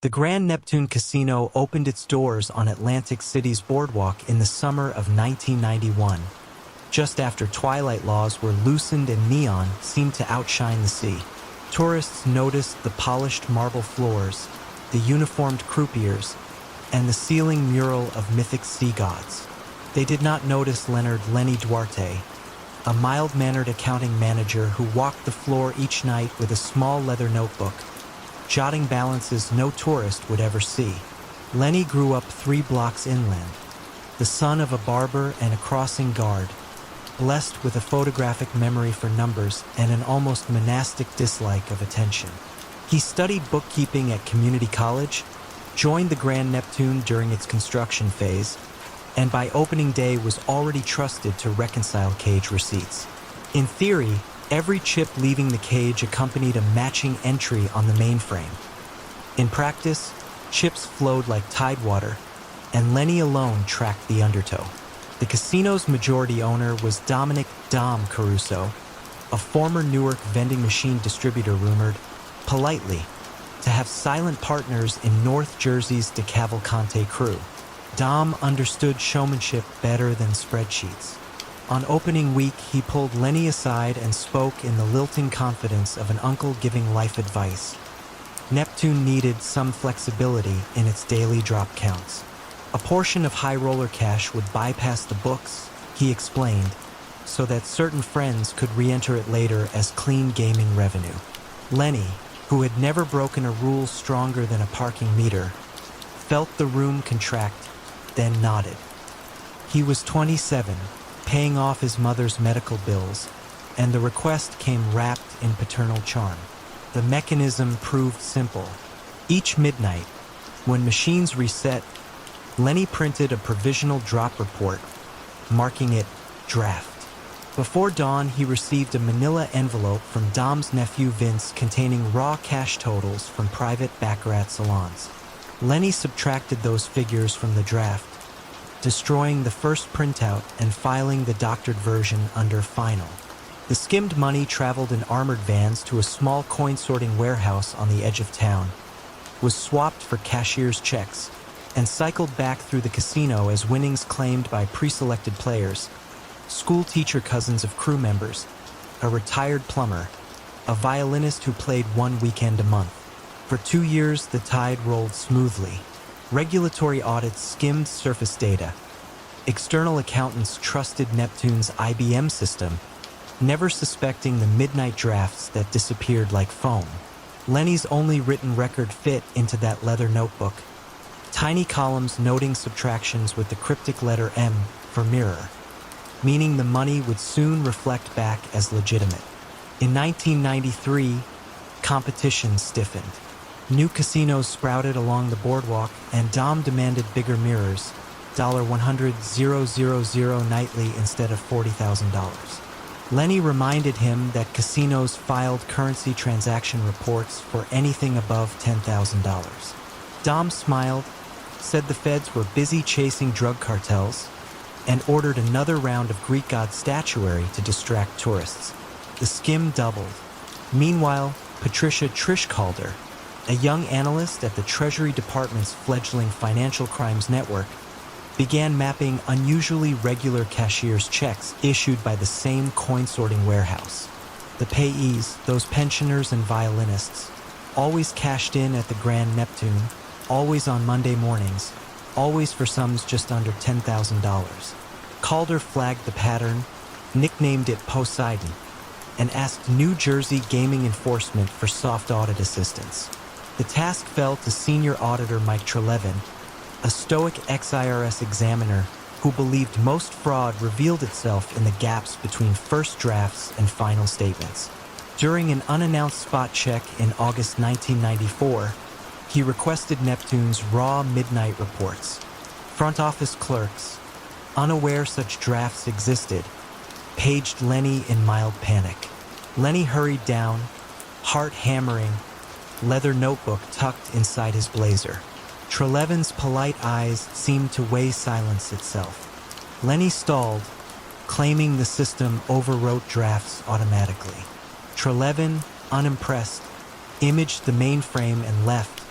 The Grand Neptune Casino opened its doors on Atlantic City's boardwalk in the summer of 1991, just after twilight laws were loosened and neon seemed to outshine the sea. Tourists noticed the polished marble floors, the uniformed croupiers, and the ceiling mural of mythic sea gods. They did not notice Lenny Duarte, a mild-mannered accounting manager who walked the floor each night with a small leather notebook, jotting balances no tourist would ever see. Lenny grew up 3 blocks inland, the son of a barber and a crossing guard, blessed with a photographic memory for numbers and an almost monastic dislike of attention. He studied bookkeeping at community college, joined the Grand Neptune during its construction phase, and by opening day was already trusted to reconcile cage receipts. In theory, every chip leaving the cage accompanied a matching entry on the mainframe. In practice, chips flowed like tidewater, and Lenny alone tracked the undertow. The casino's majority owner was Dominic "Dom" Caruso, a former Newark vending machine distributor rumored, politely, to have silent partners in North Jersey's DeCavalcante crew. Dom understood showmanship better than spreadsheets. On opening week, he pulled Lenny aside and spoke in the lilting confidence of an uncle giving life advice. Neptune needed some flexibility in its daily drop counts. A portion of high roller cash would bypass the books, he explained, so that certain friends could re-enter it later as clean gaming revenue. Lenny, who had never broken a rule stronger than a parking meter, felt the room contract, then nodded. He was 27, paying off his mother's medical bills, and the request came wrapped in paternal charm. The mechanism proved simple. Each midnight, when machines reset, Lenny printed a provisional drop report, marking it draft. Before dawn, he received a manila envelope from Dom's nephew Vince containing raw cash totals from private baccarat salons. Lenny subtracted those figures from the draft, destroying the first printout and filing the doctored version under final. The skimmed money traveled in armored vans to a small coin-sorting warehouse on the edge of town, was swapped for cashier's checks, and cycled back through the casino as winnings claimed by pre-selected players, school teacher cousins of crew members, a retired plumber, a violinist who played 1 weekend a month. For 2 years, the tide rolled smoothly. Regulatory audits skimmed surface data. External accountants trusted Neptune's IBM system, never suspecting the midnight drafts that disappeared like foam. Lenny's only written record fit into that leather notebook, tiny columns noting subtractions with the cryptic letter M for mirror, meaning the money would soon reflect back as legitimate. In 1993, competition stiffened. New casinos sprouted along the boardwalk, and Dom demanded bigger mirrors, $100,000 nightly instead of $40,000. Lenny reminded him that casinos filed currency transaction reports for anything above $10,000. Dom smiled, said the feds were busy chasing drug cartels, and ordered another round of Greek god statuary to distract tourists. The skim doubled. Meanwhile, Patricia Trish Calder, a young analyst at the Treasury Department's fledgling financial crimes network, began mapping unusually regular cashier's checks issued by the same coin-sorting warehouse. The payees, those pensioners and violinists, always cashed in at the Grand Neptune, always on Monday mornings, always for sums just under $10,000. Calder flagged the pattern, nicknamed it Poseidon, and asked New Jersey Gaming Enforcement for soft audit assistance. The task fell to senior auditor Mike Trelevin, a stoic ex-IRS examiner who believed most fraud revealed itself in the gaps between first drafts and final statements. During an unannounced spot check in August 1994, he requested Neptune's raw midnight reports. Front office clerks, unaware such drafts existed, paged Lenny in mild panic. Lenny hurried down, heart hammering, leather notebook tucked inside his blazer. Trelevin's polite eyes seemed to weigh silence itself. Lenny stalled, claiming the system overwrote drafts automatically. Trelevin, unimpressed, imaged the mainframe and left,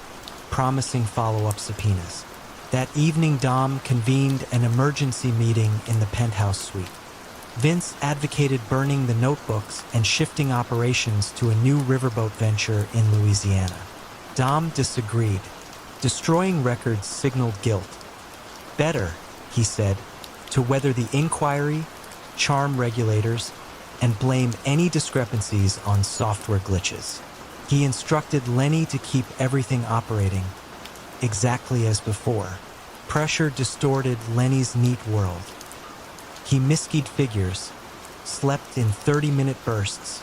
promising follow-up subpoenas. That evening, Dom convened an emergency meeting in the penthouse suite. Vince advocated burning the notebooks and shifting operations to a new riverboat venture in Louisiana. Dom disagreed. Destroying records signaled guilt. Better, he said, to weather the inquiry, charm regulators, and blame any discrepancies on software glitches. He instructed Lenny to keep everything operating exactly as before. Pressure distorted Lenny's neat world. He miskeyed figures, slept in 30-minute bursts,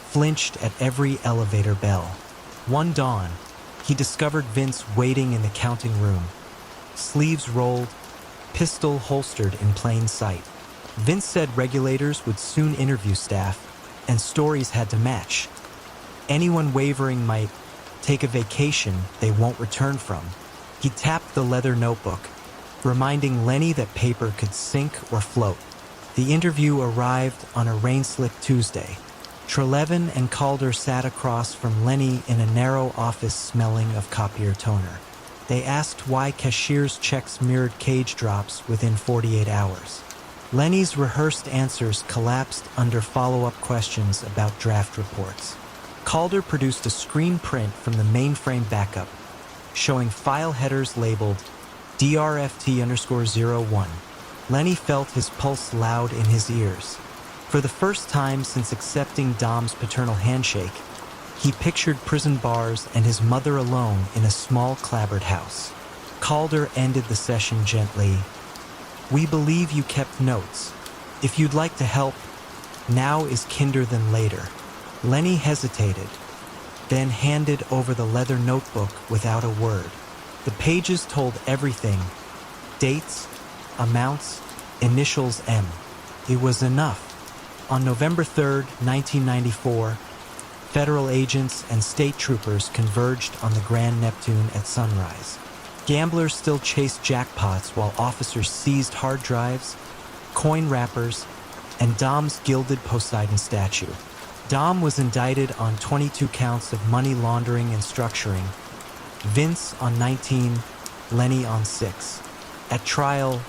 flinched at every elevator bell. One dawn, he discovered Vince waiting in the counting room, sleeves rolled, pistol holstered in plain sight. Vince said regulators would soon interview staff, and stories had to match. Anyone wavering might take a vacation they won't return from. He tapped the leather notebook, reminding Lenny that paper could sink or float. The interview arrived on a rain-slick Tuesday. Trelevin and Calder sat across from Lenny in a narrow office smelling of copier toner. They asked why cashier's checks mirrored cage drops within 48 hours. Lenny's rehearsed answers collapsed under follow-up questions about draft reports. Calder produced a screen print from the mainframe backup, showing file headers labeled DRFT_01. Lenny felt his pulse loud in his ears. For the first time since accepting Dom's paternal handshake, he pictured prison bars and his mother alone in a small clapboard house. Calder ended the session gently. "We believe you kept notes. If you'd like to help, now is kinder than later." Lenny hesitated, then handed over the leather notebook without a word. The pages told everything: dates, amounts, initials M. It was enough. On November 3, 1994, federal agents and state troopers converged on the Grand Neptune at sunrise. Gamblers still chased jackpots while officers seized hard drives, coin wrappers, and Dom's gilded Poseidon statue. Dom was indicted on 22 counts of money laundering and structuring, Vince on 19, Lenny on 6. At trial,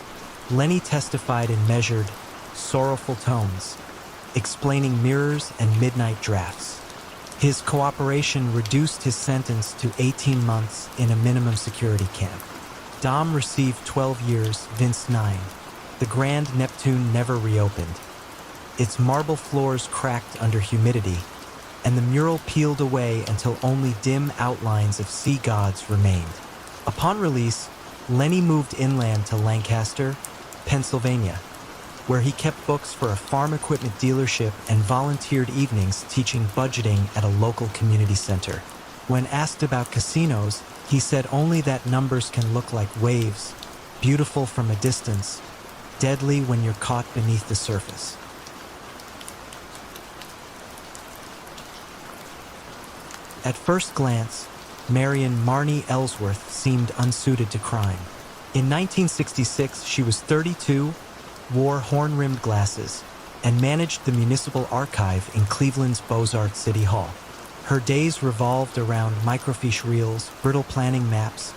Lenny testified in measured, sorrowful tones, explaining mirrors and midnight drafts. His cooperation reduced his sentence to 18 months in a minimum security camp. Dom received 12 years, Vince 9. The Grand Neptune never reopened. Its marble floors cracked under humidity, and the mural peeled away until only dim outlines of sea gods remained. Upon release, Lenny moved inland to Lancaster, Pennsylvania, where he kept books for a farm equipment dealership and volunteered evenings teaching budgeting at a local community center. When asked about casinos, he said only that numbers can look like waves, beautiful from a distance, deadly when you're caught beneath the surface. At first glance, Marian Marne Ellsworth seemed unsuited to crime. In 1966, she was 32, wore horn-rimmed glasses, and managed the municipal archive in Cleveland's Beaux-Arts City Hall. Her days revolved around microfiche reels, brittle planning maps,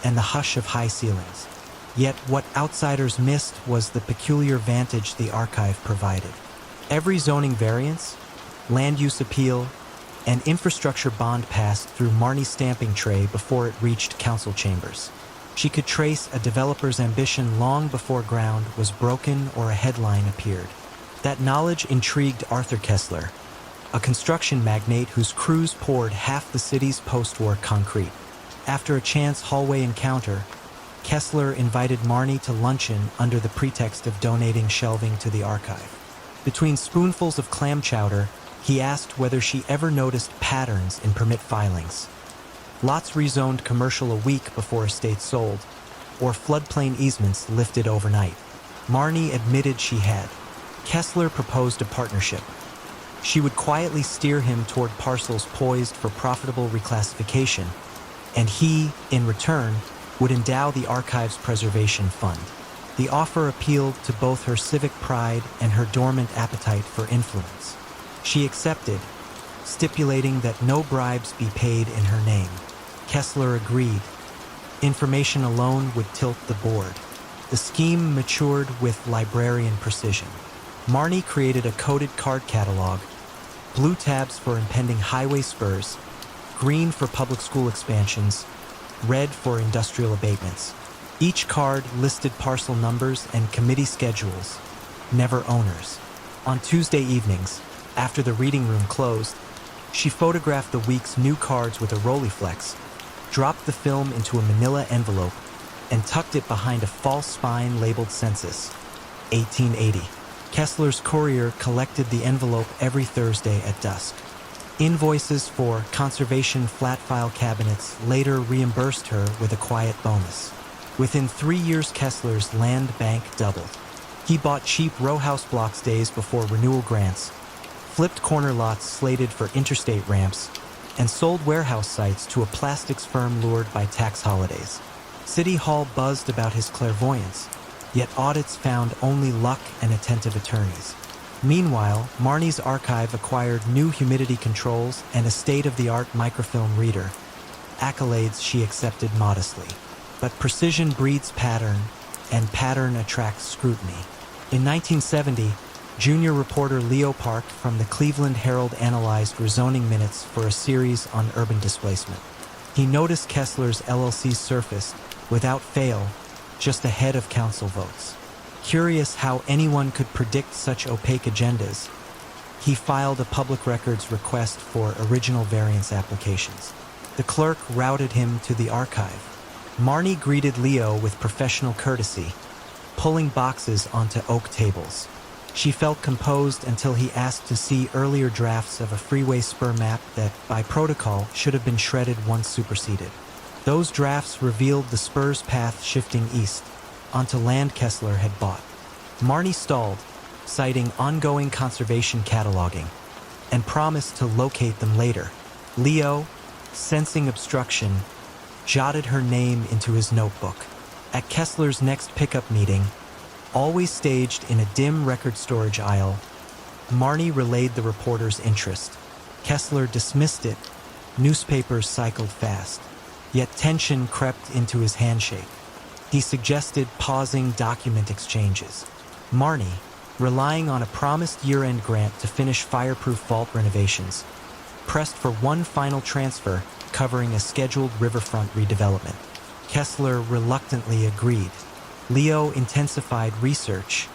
and the hush of high ceilings. Yet what outsiders missed was the peculiar vantage the archive provided. Every zoning variance, land use appeal, and infrastructure bond passed through Marne's stamping tray before it reached council chambers. She could trace a developer's ambition long before ground was broken or a headline appeared. That knowledge intrigued Arthur Kessler, a construction magnate whose crews poured half the city's post-war concrete. After a chance hallway encounter, Kessler invited Marne to luncheon under the pretext of donating shelving to the archive. Between spoonfuls of clam chowder, he asked whether she ever noticed patterns in permit filings. Lots rezoned commercial a week before estates sold, or floodplain easements lifted overnight. Marne admitted she had. Kessler proposed a partnership. She would quietly steer him toward parcels poised for profitable reclassification, and he, in return, would endow the archive's preservation fund. The offer appealed to both her civic pride and her dormant appetite for influence. She accepted, stipulating that no bribes be paid in her name. Kessler agreed. Information alone would tilt the board. The scheme matured with librarian precision. Marne created a coded card catalog: blue tabs for impending highway spurs, green for public school expansions, red for industrial abatements. Each card listed parcel numbers and committee schedules, never owners. On Tuesday evenings, after the reading room closed, she photographed the week's new cards with a Rolleiflex, dropped the film into a manila envelope, and tucked it behind a false spine labeled Census, 1880. Kessler's courier collected the envelope every Thursday at dusk. Invoices for conservation flat file cabinets later reimbursed her with a quiet bonus. Within 3 years, Kessler's land bank doubled. He bought cheap row house blocks days before renewal grants, flipped corner lots slated for interstate ramps, and sold warehouse sites to a plastics firm lured by tax holidays. City Hall buzzed about his clairvoyance, yet audits found only luck and attentive attorneys. Meanwhile, Marne's archive acquired new humidity controls and a state-of-the-art microfilm reader, accolades she accepted modestly. But precision breeds pattern, and pattern attracts scrutiny. In 1970, junior reporter Leo Park from the Cleveland Herald analyzed rezoning minutes for a series on urban displacement. He noticed Kessler's LLC surfaced, without fail, just ahead of council votes. Curious how anyone could predict such opaque agendas, he filed a public records request for original variance applications. The clerk routed him to the archive. Marne greeted Leo with professional courtesy, pulling boxes onto oak tables. She felt composed until he asked to see earlier drafts of a freeway spur map that, by protocol, should have been shredded once superseded. Those drafts revealed the spur's path shifting east, onto land Kessler had bought. Marne stalled, citing ongoing conservation cataloging, and promised to locate them later. Leo, sensing obstruction, jotted her name into his notebook. At Kessler's next pickup meeting, always staged in a dim record storage aisle, Marne relayed the reporter's interest. Kessler dismissed it. Newspapers cycled fast, yet tension crept into his handshake. He suggested pausing document exchanges. Marne, relying on a promised year-end grant to finish fireproof vault renovations, pressed for one final transfer covering a scheduled riverfront redevelopment. Kessler reluctantly agreed. Leo intensified research.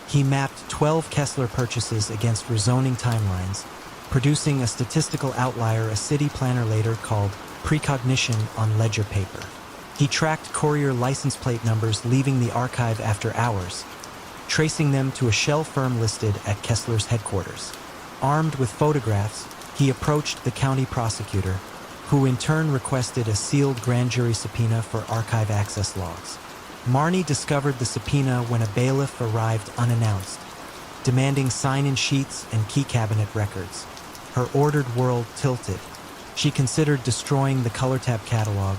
He mapped 12 Kessler purchases against rezoning timelines, producing a statistical outlier a city planner later called precognition on ledger paper. He tracked courier license plate numbers leaving the archive after hours, tracing them to a shell firm listed at Kessler's headquarters. Armed with photographs, he approached the county prosecutor, who in turn requested a sealed grand jury subpoena for archive access logs. Marne discovered the subpoena when a bailiff arrived unannounced, demanding sign-in sheets and key cabinet records. Her ordered world tilted. She considered destroying the color tab catalog.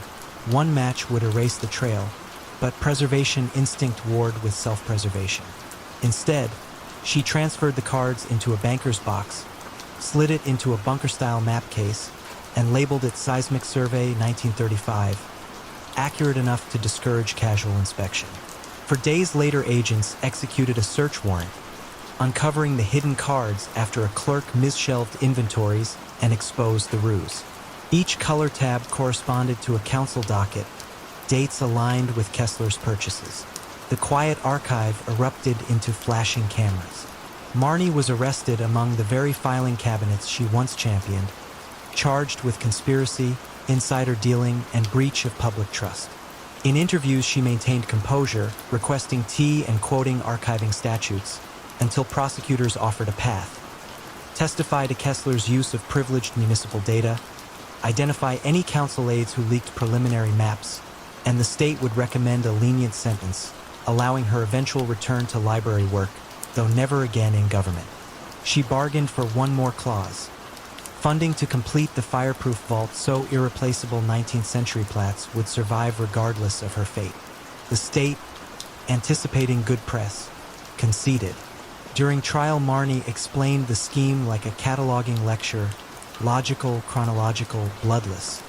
One match would erase the trail, but preservation instinct warred with self-preservation. Instead, she transferred the cards into a banker's box, slid it into a bunker-style map case, and labeled it Seismic Survey 1935, accurate enough to discourage casual inspection. For days later, agents executed a search warrant, uncovering the hidden cards after a clerk misshelved inventories and exposed the ruse. Each color tab corresponded to a council docket, dates aligned with Kessler's purchases. The quiet archive erupted into flashing cameras. Marne was arrested among the very filing cabinets she once championed, charged with conspiracy, insider dealing, and breach of public trust. In interviews, she maintained composure, requesting tea and quoting archiving statutes, until prosecutors offered a path. Testify to Kessler's use of privileged municipal data, identify any council aides who leaked preliminary maps, and the state would recommend a lenient sentence, allowing her eventual return to library work, though never again in government. She bargained for one more clause: funding to complete the fireproof vault so irreplaceable 19th century plats would survive regardless of her fate. The state, anticipating good press, conceded. During trial, Marne explained the scheme like a cataloging lecture, logical, chronological, bloodless.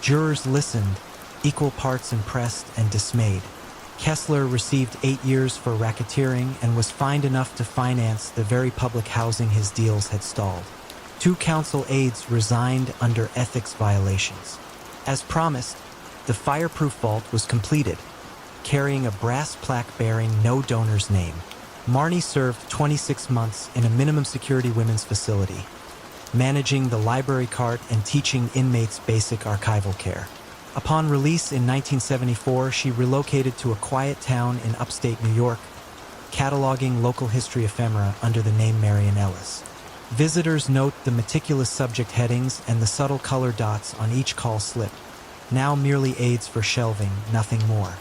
Jurors listened, equal parts impressed and dismayed. Kessler received 8 years for racketeering and was fined enough to finance the very public housing his deals had stalled. 2 council aides resigned under ethics violations. As promised, the fireproof vault was completed, carrying a brass plaque bearing no donor's name. Marne served 26 months in a minimum security women's facility, managing the library cart and teaching inmates basic archival care. Upon release in 1974, she relocated to a quiet town in upstate New York, cataloging local history ephemera under the name Marian Ellis. Visitors note the meticulous subject headings and the subtle color dots on each call slip, now merely aids for shelving, nothing more.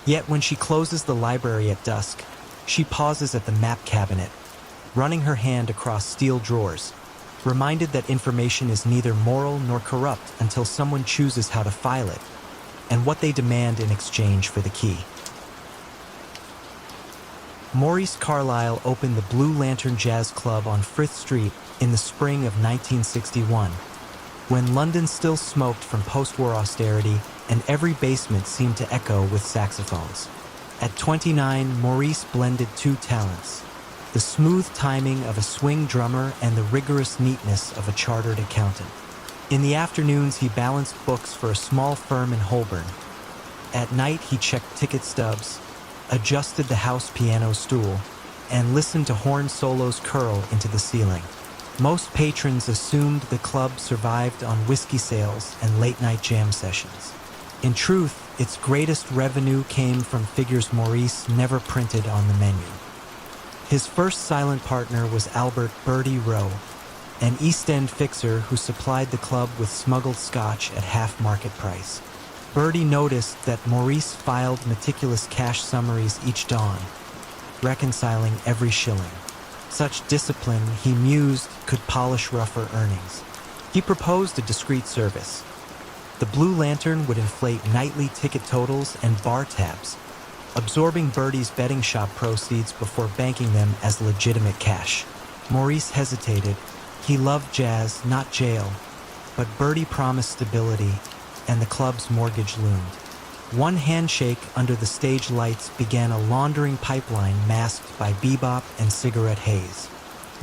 Yet when she closes the library at dusk, she pauses at the map cabinet, running her hand across steel drawers, reminded that information is neither moral nor corrupt until someone chooses how to file it, and what they demand in exchange for the key. Maurice Carile opened the Blue Lantern Jazz Club on Frith Street in the spring of 1961, when London still smoked from post-war austerity and every basement seemed to echo with saxophones. At 29, Maurice blended 2 talents: the smooth timing of a swing drummer and the rigorous neatness of a chartered accountant. In the afternoons, he balanced books for a small firm in Holborn. At night, he checked ticket stubs, adjusted the house piano stool, and listened to horn solos curl into the ceiling. Most patrons assumed the club survived on whiskey sales and late-night jam sessions. In truth, its greatest revenue came from figures Maurice never printed on the menu. His first silent partner was Albert "Bertie" Rowe, an East End fixer who supplied the club with smuggled scotch at half market price. Bertie noticed that Maurice filed meticulous cash summaries each dawn, reconciling every shilling. Such discipline, he mused, could polish rougher earnings. He proposed a discreet service. The Blue Lantern would inflate nightly ticket totals and bar tabs, absorbing Bertie's betting shop proceeds before banking them as legitimate cash. Maurice hesitated. He loved jazz, not jail, but Bertie promised stability, and the club's mortgage loomed. One handshake under the stage lights began a laundering pipeline masked by bebop and cigarette haze.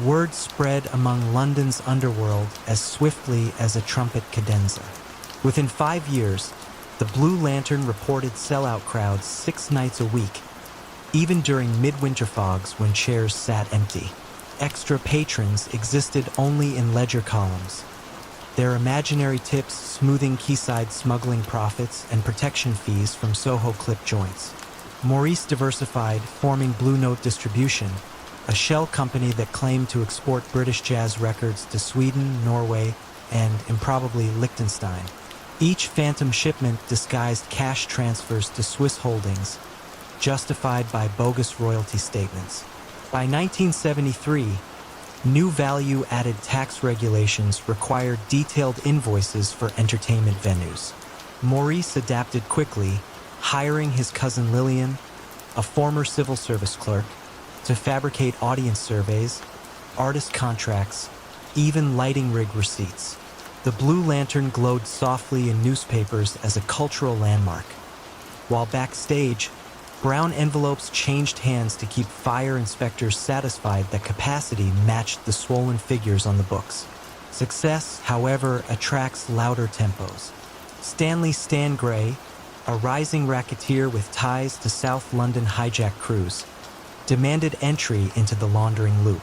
Word spread among London's underworld as swiftly as a trumpet cadenza. Within 5 years, the Blue Lantern reported sellout crowds 6 nights a week, even during midwinter fogs when chairs sat empty. Extra patrons existed only in ledger columns, their imaginary tips smoothing quayside smuggling profits and protection fees from Soho clip joints. Maurice diversified, forming Blue Note Distribution, a shell company that claimed to export British jazz records to Sweden, Norway, and, improbably, Liechtenstein. Each phantom shipment disguised cash transfers to Swiss holdings, justified by bogus royalty statements. By 1973, new value-added tax regulations required detailed invoices for entertainment venues. Maurice adapted quickly, hiring his cousin Lillian, a former civil service clerk, to fabricate audience surveys, artist contracts, even lighting rig receipts. The Blue Lantern glowed softly in newspapers as a cultural landmark, while backstage, brown envelopes changed hands to keep fire inspectors satisfied that capacity matched the swollen figures on the books. Success, however, attracts louder tempos. Stanley Stan Gray, a rising racketeer with ties to South London hijack crews, demanded entry into the laundering loop.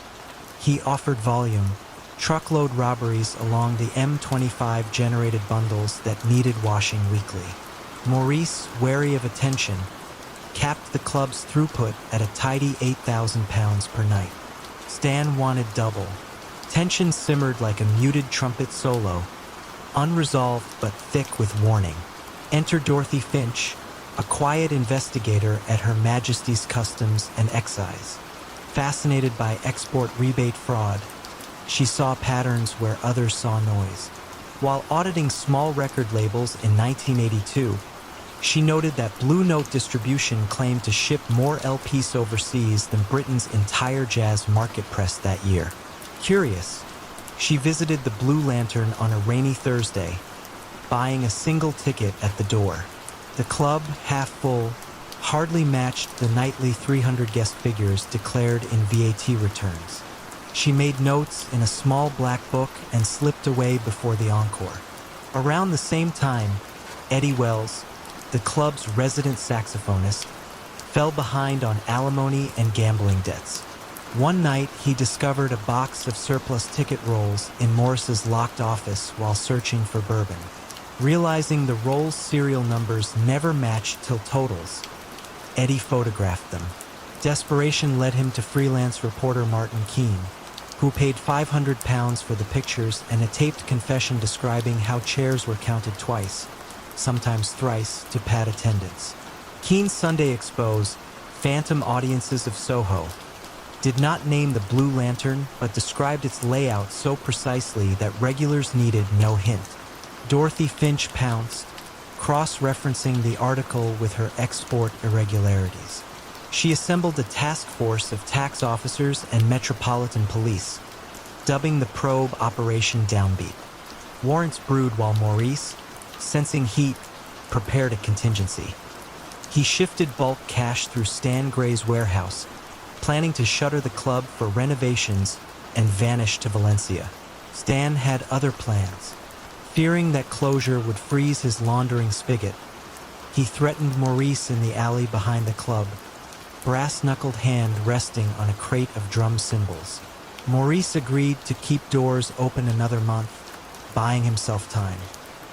He offered volume, truckload robberies along the M25 generated bundles that needed washing weekly. Maurice, wary of attention, capped the club's throughput at a tidy £8,000 per night. Stan wanted double. Tension simmered like a muted trumpet solo, unresolved but thick with warning. Enter Dorothy Finch, a quiet investigator at Her Majesty's Customs and Excise. Fascinated by export rebate fraud, she saw patterns where others saw noise. While auditing small record labels in 1982, she noted that Blue Note Distribution claimed to ship more LPs overseas than Britain's entire jazz market press that year. Curious, she visited the Blue Lantern on a rainy Thursday, buying a single ticket at the door. The club, half full, hardly matched the nightly 300 guest figures declared in VAT returns. She made notes in a small black book and slipped away before the encore. Around the same time, Eddie Wells, the club's resident saxophonist, fell behind on alimony and gambling debts. One night, he discovered a box of surplus ticket rolls in Morris's locked office while searching for bourbon. Realizing the rolls' serial numbers never matched till totals, Eddie photographed them. Desperation led him to freelance reporter Martin Keene, who paid £500 for the pictures and a taped confession describing how chairs were counted twice, sometimes thrice, to pad attendance. Keene's Sunday expose, Phantom Audiences of Soho, did not name the Blue Lantern, but described its layout so precisely that regulars needed no hint. Dorothy Finch pounced, cross-referencing the article with her export irregularities. She assembled a task force of tax officers and metropolitan police, dubbing the probe Operation Downbeat. Warrants brewed while Maurice, sensing heat, prepared a contingency. He shifted bulk cash through Stan Gray's warehouse, planning to shutter the club for renovations and vanish to Valencia. Stan had other plans. Fearing that closure would freeze his laundering spigot, he threatened Maurice in the alley behind the club, brass-knuckled hand resting on a crate of drum cymbals. Maurice agreed to keep doors open another month, buying himself time.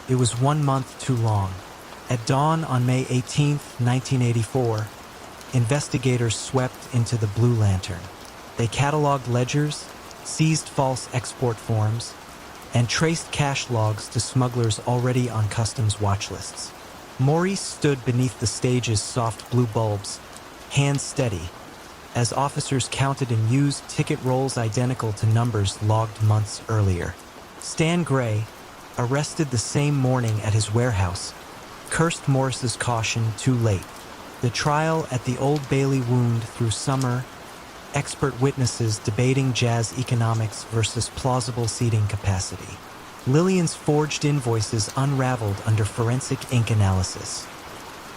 It was 1 month too long. At dawn on May 18, 1984, investigators swept into the Blue Lantern. They cataloged ledgers, seized false export forms, and traced cash logs to smugglers already on customs watch lists. Maurice stood beneath the stage's soft blue bulbs, hands steady, as officers counted and used ticket rolls identical to numbers logged months earlier. Stan Gray, arrested the same morning at his warehouse, cursed Morris's caution too late. The trial at the Old Bailey wound through summer, expert witnesses debating jazz economics versus plausible seating capacity. Lillian's forged invoices unraveled under forensic ink analysis.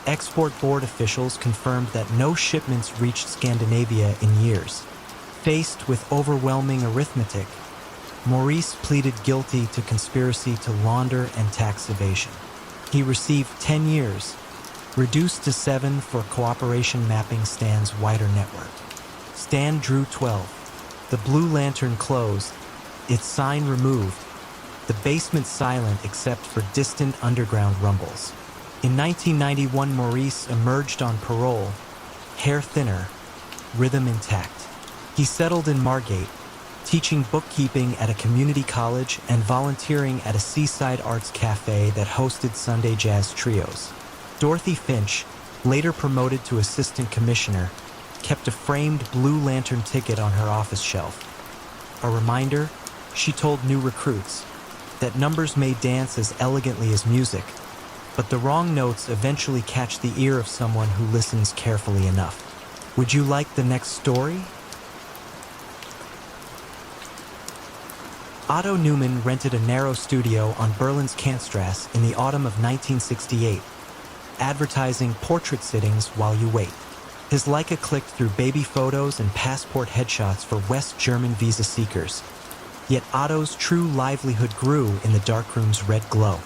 Export board officials confirmed that no shipments reached Scandinavia in years. Faced with overwhelming arithmetic, Maurice pleaded guilty to conspiracy to launder and tax evasion. He received 10 years, reduced to 7 for cooperation mapping Stan's wider network. Stan drew 12. The Blue Lantern closed, its sign removed, the basement silent except for distant underground rumbles. In 1991, Maurice emerged on parole, hair thinner, rhythm intact. He settled in Margate, teaching bookkeeping at a community college and volunteering at a seaside arts cafe that hosted Sunday jazz trios. Dorothy Finch, later promoted to assistant commissioner, kept a framed Blue Lantern ticket on her office shelf. A reminder, she told new recruits, that numbers may dance as elegantly as music, but the wrong notes eventually catch the ear of someone who listens carefully enough. Would you like the next story? Otto Newman rented a narrow studio on Berlin's Kantstrasse in the autumn of 1968, advertising portrait sittings while you wait. His Leica clicked through baby photos and passport headshots for West German visa seekers. Yet Otto's true livelihood grew in the darkroom's red glow.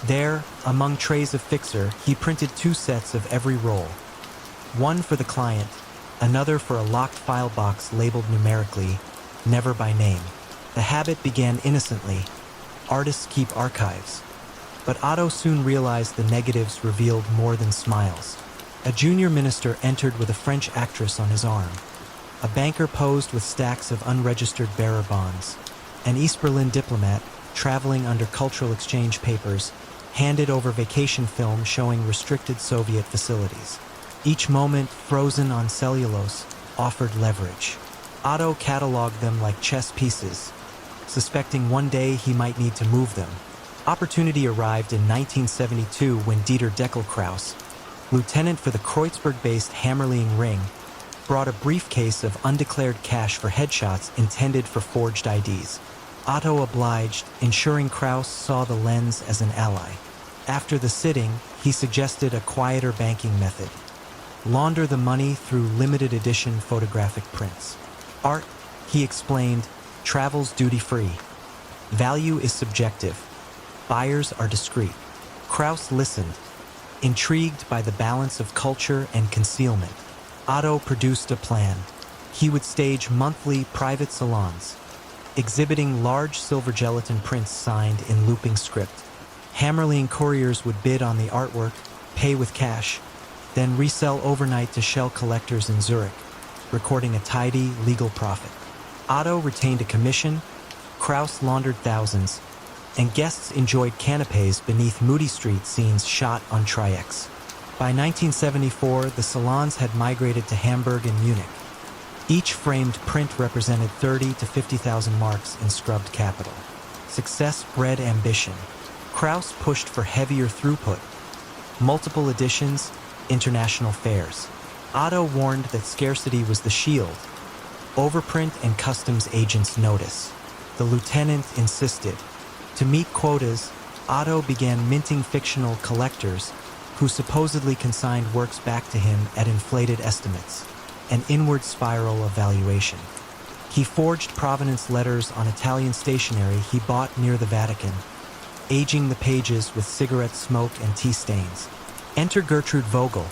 There, among trays of fixer, he printed 2 sets of every roll. One for the client, another for a locked file box labeled numerically, never by name. The habit began innocently. Artists keep archives. But Otto soon realized the negatives revealed more than smiles. A junior minister entered with a French actress on his arm. A banker posed with stacks of unregistered bearer bonds. An East Berlin diplomat, traveling under cultural exchange papers, handed over vacation film showing restricted Soviet facilities. Each moment, frozen on cellulose, offered leverage. Otto cataloged them like chess pieces, suspecting one day he might need to move them. Opportunity arrived in 1972 when Dieter Deckelkraus, lieutenant for the Kreuzberg-based Hammerling Ring, brought a briefcase of undeclared cash for headshots intended for forged IDs. Otto obliged, ensuring Kraus saw the lens as an ally. After the sitting, he suggested a quieter banking method. Launder the money through limited edition photographic prints. Art, he explained, travels duty-free. Value is subjective. Buyers are discreet. Krauss listened, intrigued by the balance of culture and concealment. Otto produced a plan. He would stage monthly private salons, exhibiting large silver gelatin prints signed in looping script. Hammerling couriers would bid on the artwork, pay with cash, then resell overnight to shell collectors in Zurich, recording a tidy, legal profit. Otto retained a commission, Krauss laundered thousands, and guests enjoyed canapés beneath Moody Street scenes shot on Tri-X. By 1974, the salons had migrated to Hamburg and Munich. Each framed print represented 30 to 50,000 marks in scrubbed capital. Success bred ambition. Krauss pushed for heavier throughput, multiple editions, international fairs. Otto warned that scarcity was the shield. Overprint and customs agents notice. The lieutenant insisted. To meet quotas, Otto began minting fictional collectors who supposedly consigned works back to him at inflated estimates, an inward spiral of valuation. He forged provenance letters on Italian stationery he bought near the Vatican, aging the pages with cigarette smoke and tea stains. Enter Gertrude Vogel,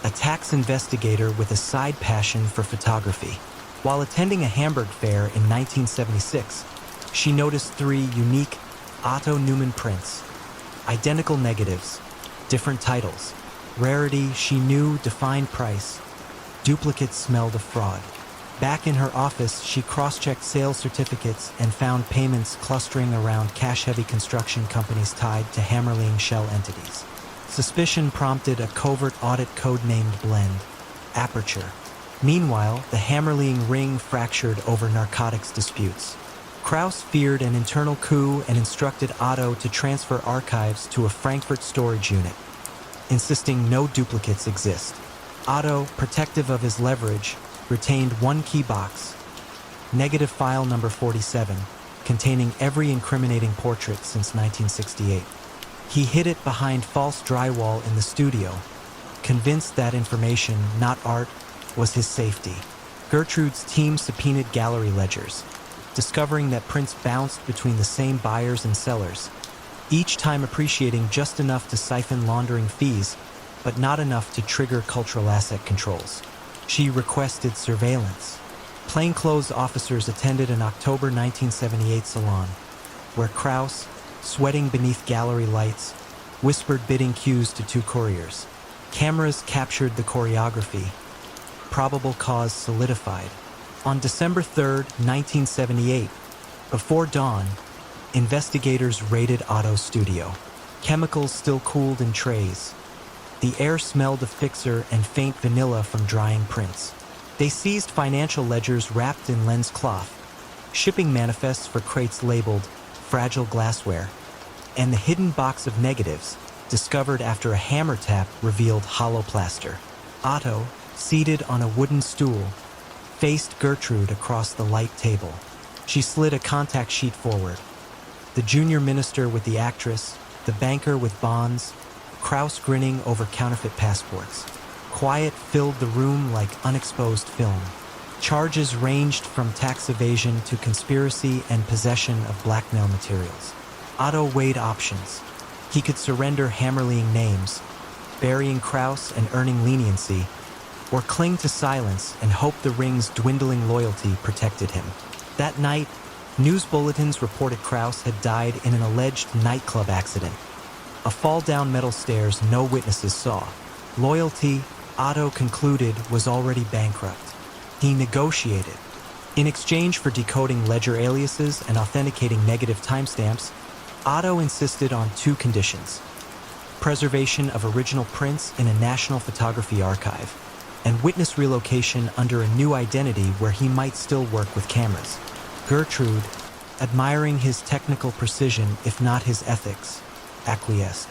a tax investigator with a side passion for photography. While attending a Hamburg fair in 1976, she noticed 3 unique Otto Newman prints. Identical negatives, different titles. Rarity, she knew, defined price. Duplicates smelled of fraud. Back in her office, she cross-checked sales certificates and found payments clustering around cash-heavy construction companies tied to Hammerling shell entities. Suspicion prompted a covert audit codenamed Blend, Aperture. Meanwhile, the Hammerling ring fractured over narcotics disputes. Krauss feared an internal coup and instructed Otto to transfer archives to a Frankfurt storage unit, insisting no duplicates exist. Otto, protective of his leverage, retained one key box, negative file number 47, containing every incriminating portrait since 1968. He hid it behind false drywall in the studio, convinced that information, not art, was his safety. Gertrude's team subpoenaed gallery ledgers, discovering that prints bounced between the same buyers and sellers, each time appreciating just enough to siphon laundering fees, but not enough to trigger cultural asset controls. She requested surveillance. Plainclothes officers attended an October 1978 salon, where Krauss, sweating beneath gallery lights, whispered bidding cues to 2 couriers. Cameras captured the choreography. Probable cause solidified. On December 3, 1978, before dawn, investigators raided Otto's studio. Chemicals still cooled in trays. The air smelled of fixer and faint vanilla from drying prints. They seized financial ledgers wrapped in lens cloth, shipping manifests for crates labeled fragile glassware, and the hidden box of negatives, discovered after a hammer tap revealed hollow plaster. Otto, seated on a wooden stool, faced Gertrude across the light table. She slid a contact sheet forward. The junior minister with the actress, the banker with bonds, Krauss grinning over counterfeit passports. Quiet filled the room like unexposed film. Charges ranged from tax evasion to conspiracy and possession of blackmail materials. Otto weighed options. He could surrender Hammerling names, burying Krauss and earning leniency, or cling to silence and hope the ring's dwindling loyalty protected him. That night, news bulletins reported Krauss had died in an alleged nightclub accident. A fall down metal stairs no witnesses saw. Loyalty, Otto concluded, was already bankrupt. He negotiated. In exchange for decoding ledger aliases and authenticating negative timestamps, Otto insisted on 2 conditions: preservation of original prints in a national photography archive, and witness relocation under a new identity where he might still work with cameras. Gertrude, admiring his technical precision if not his ethics, acquiesced.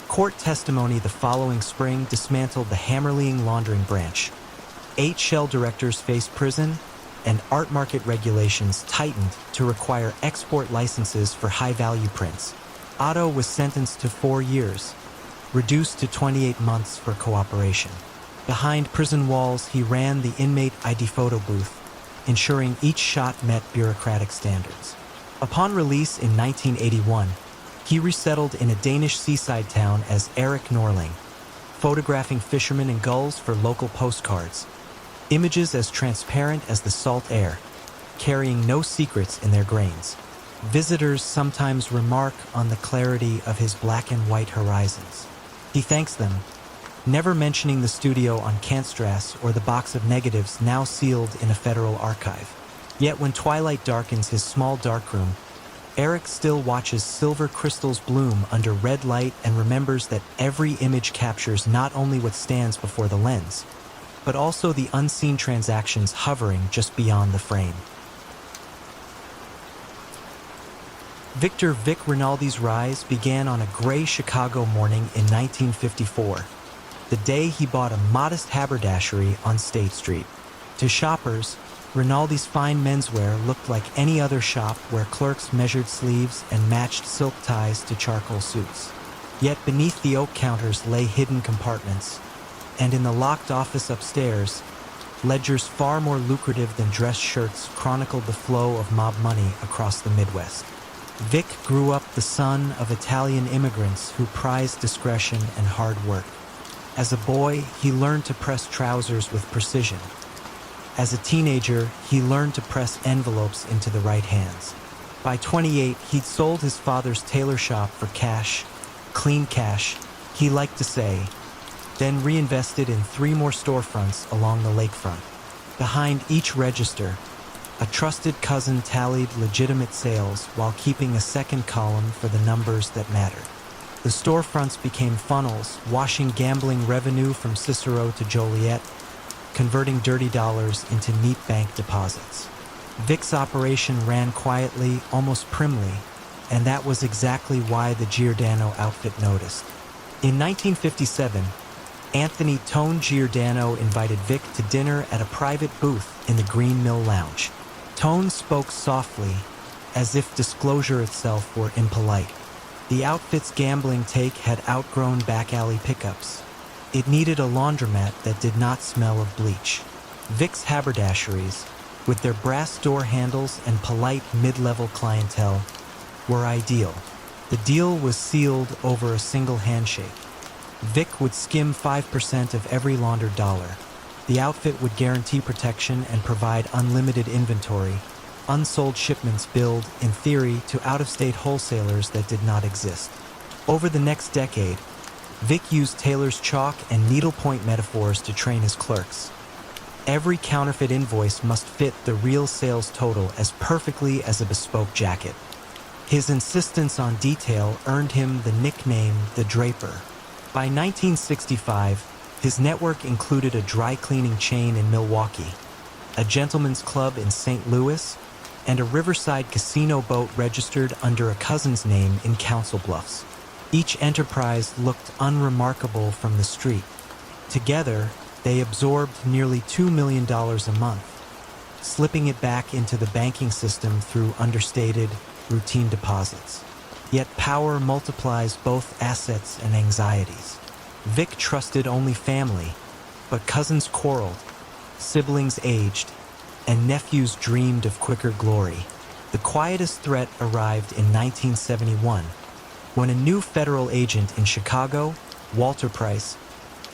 Court testimony the following spring dismantled the Hammerling laundering branch. 8 shell directors faced prison, and art market regulations tightened to require export licenses for high-value prints. Otto was sentenced to 4 years, reduced to 28 months for cooperation. Behind prison walls, he ran the inmate ID photo booth, ensuring each shot met bureaucratic standards. Upon release in 1981, he resettled in a Danish seaside town as Erik Norling, photographing fishermen and gulls for local postcards, images as transparent as the salt air, carrying no secrets in their grains. Visitors sometimes remark on the clarity of his black and white horizons. He thanks them, never mentioning the studio on Kantstrasse or the box of negatives now sealed in a federal archive. Yet when twilight darkens his small darkroom, Erik still watches silver crystals bloom under red light and remembers that every image captures not only what stands before the lens, but also the unseen transactions hovering just beyond the frame. Victor Vic Raldi's rise began on a gray Chicago morning in 1954, the day he bought a modest haberdashery on State Street. To shoppers, Raldi's fine menswear looked like any other shop where clerks measured sleeves and matched silk ties to charcoal suits. Yet beneath the oak counters lay hidden compartments, and in the locked office upstairs, ledgers far more lucrative than dress shirts chronicled the flow of mob money across the Midwest. Vic grew up the son of Italian immigrants who prized discretion and hard work. As a boy, he learned to press trousers with precision. As a teenager, he learned to press envelopes into the right hands. By 28, he'd sold his father's tailor shop for cash, clean cash, he liked to say, then reinvested in 3 more storefronts along the lakefront. Behind each register, a trusted cousin tallied legitimate sales while keeping a second column for the numbers that mattered. The storefronts became funnels, washing gambling revenue from Cicero to Joliet, converting dirty dollars into neat bank deposits. Vic's operation ran quietly, almost primly, and that was exactly why the Giordano outfit noticed. In 1957, Anthony Tone Giordano invited Vic to dinner at a private booth in the Green Mill Lounge. Tone spoke softly, as if disclosure itself were impolite. The outfit's gambling take had outgrown back-alley pickups. It needed a laundromat that did not smell of bleach. Vic's haberdasheries, with their brass door handles and polite mid-level clientele, were ideal. The deal was sealed over a single handshake. Vic would skim 5% of every laundered dollar. The outfit would guarantee protection and provide unlimited inventory. Unsold shipments billed, in theory, to out-of-state wholesalers that did not exist. Over the next decade, Vic used Taylor's chalk and needlepoint metaphors to train his clerks. Every counterfeit invoice must fit the real sales total as perfectly as a bespoke jacket. His insistence on detail earned him the nickname the Draper. By 1965, his network included a dry cleaning chain in Milwaukee, a gentleman's club in St. Louis, and a riverside casino boat registered under a cousin's name in Council Bluffs. Each enterprise looked unremarkable from the street. Together, they absorbed nearly $2 million a month, slipping it back into the banking system through understated, routine deposits. Yet power multiplies both assets and anxieties. Vic trusted only family, but cousins quarreled, siblings aged, and nephews dreamed of quicker glory. The quietest threat arrived in 1971, when a new federal agent in Chicago, Walter Price,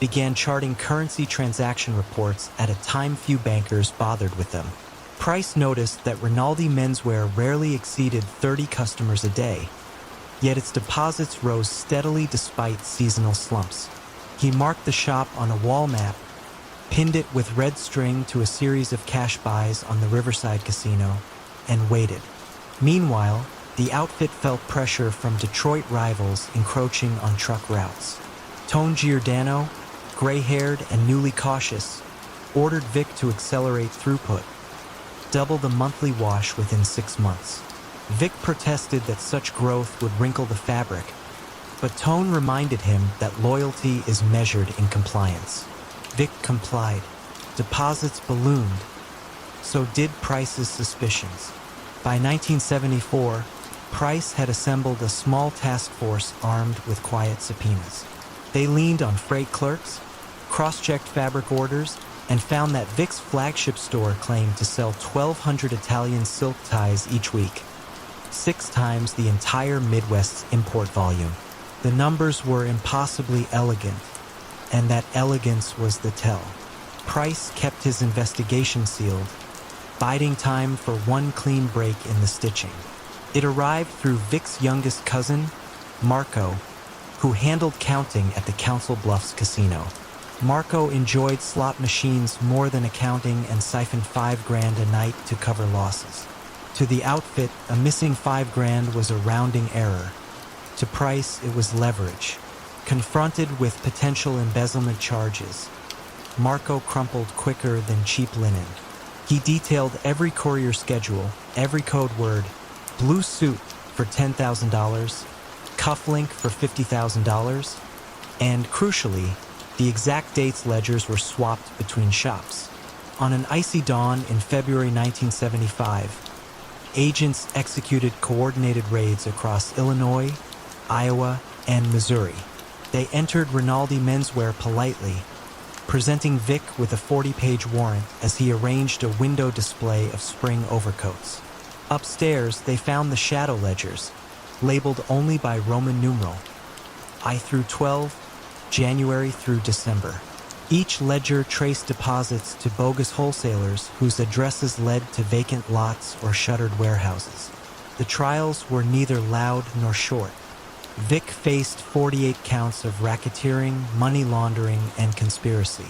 began charting currency transaction reports at a time few bankers bothered with them. Price noticed that Raldi menswear rarely exceeded 30 customers a day, yet its deposits rose steadily despite seasonal slumps. He marked the shop on a wall map, pinned it with red string to a series of cash buys on the Riverside Casino, and waited. Meanwhile, the outfit felt pressure from Detroit rivals encroaching on truck routes. Tone Giordano, gray-haired and newly cautious, ordered Vic to accelerate throughput, double the monthly wash within 6 months. Vic protested that such growth would wrinkle the fabric, but Tone reminded him that loyalty is measured in compliance. Vic complied. Deposits ballooned. So did Price's suspicions. By 1974, Price had assembled a small task force armed with quiet subpoenas. They leaned on freight clerks, cross-checked fabric orders, and found that Vic's flagship store claimed to sell 1,200 Italian silk ties each week, 6 times the entire Midwest's import volume. The numbers were impossibly elegant, and that elegance was the tell. Price kept his investigation sealed, biding time for one clean break in the stitching. It arrived through Vic's youngest cousin, Marco, who handled counting at the Council Bluffs casino. Marco enjoyed slot machines more than accounting and siphoned $5,000 a night to cover losses. To the outfit, a missing $5,000 was a rounding error. To Price, it was leverage. Confronted with potential embezzlement charges, Marco crumpled quicker than cheap linen. He detailed every courier schedule, every code word: blue suit for $10,000, cufflink for $50,000, and crucially, the exact dates ledgers were swapped between shops. On an icy dawn in February 1975, agents executed coordinated raids across Illinois, Iowa, and Missouri. They entered Rinaldi Menswear politely, presenting Vic with a 40-page warrant as he arranged a window display of spring overcoats. Upstairs, they found the shadow ledgers, labeled only by Roman numeral, I through 12, January through December. Each ledger traced deposits to bogus wholesalers whose addresses led to vacant lots or shuttered warehouses. The trials were neither loud nor short. Vic faced 48 counts of racketeering, money laundering, and conspiracy.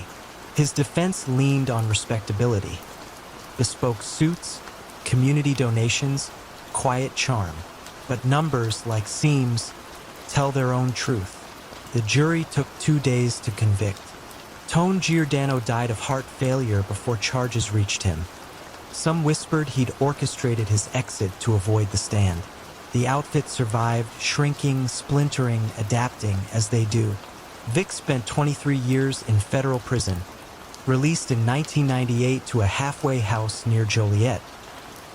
His defense leaned on respectability: bespoke suits, community donations, quiet charm. But numbers, like seams, tell their own truth. The jury took 2 days to convict. Tone Giordano died of heart failure before charges reached him. Some whispered he'd orchestrated his exit to avoid the stand. The outfit survived, shrinking, splintering, adapting, as they do. Vic spent 23 years in federal prison, released in 1998 to a halfway house near Joliet,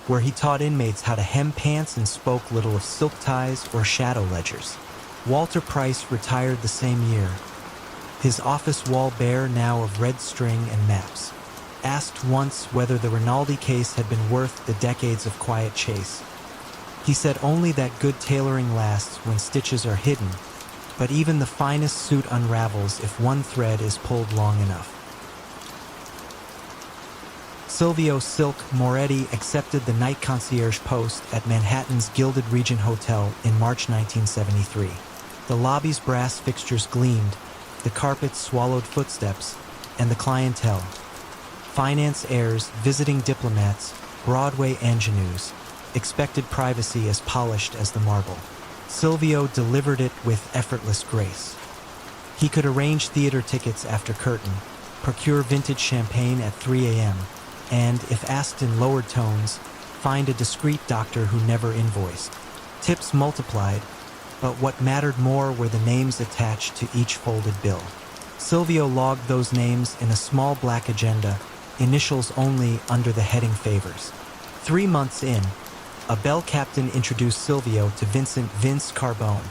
where he taught inmates how to hem pants and spoke little of silk ties or shadow ledgers. Walter Price retired the same year, his office wall bare now of red string and maps. Asked once whether the Rinaldi case had been worth the decades of quiet chase, he said only that good tailoring lasts when stitches are hidden, but even the finest suit unravels if one thread is pulled long enough. Sylvio Silk Moretti accepted the night concierge post at Manhattan's Gilded Regent Hotel in March 1973. The lobby's brass fixtures gleamed, the carpets swallowed footsteps, and the clientele: finance heirs, visiting diplomats, Broadway ingenues, expected privacy as polished as the marble. Sylvio delivered it with effortless grace. He could arrange theater tickets after curtain, procure vintage champagne at 3 a.m., and, if asked in lowered tones, find a discreet doctor who never invoiced. Tips multiplied, but what mattered more were the names attached to each folded bill. Sylvio logged those names in a small black agenda, initials only under the heading favors. 3 months in, a bell captain introduced Sylvio to Vincent Vince Carbone,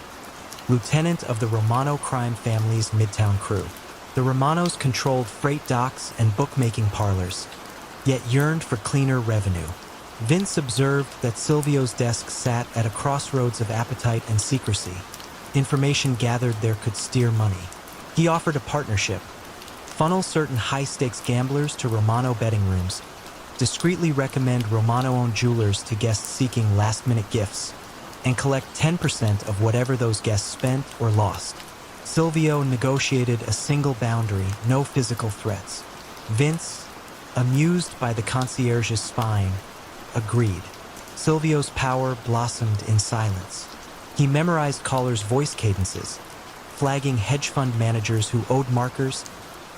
lieutenant of the Romano crime family's Midtown crew. The Romanos controlled freight docks and bookmaking parlors, yet yearned for cleaner revenue. Vince observed that Sylvio's desk sat at a crossroads of appetite and secrecy. Information gathered there could steer money. He offered a partnership: funnel certain high-stakes gamblers to Romano betting rooms, discreetly recommend Romano-owned jewelers to guests seeking last-minute gifts, and collect 10% of whatever those guests spent or lost. Sylvio negotiated a single boundary: no physical threats. Vince, amused by the concierge's spine, agreed. Sylvio's power blossomed in silence. He memorized callers' voice cadences, flagging hedge fund managers who owed markers,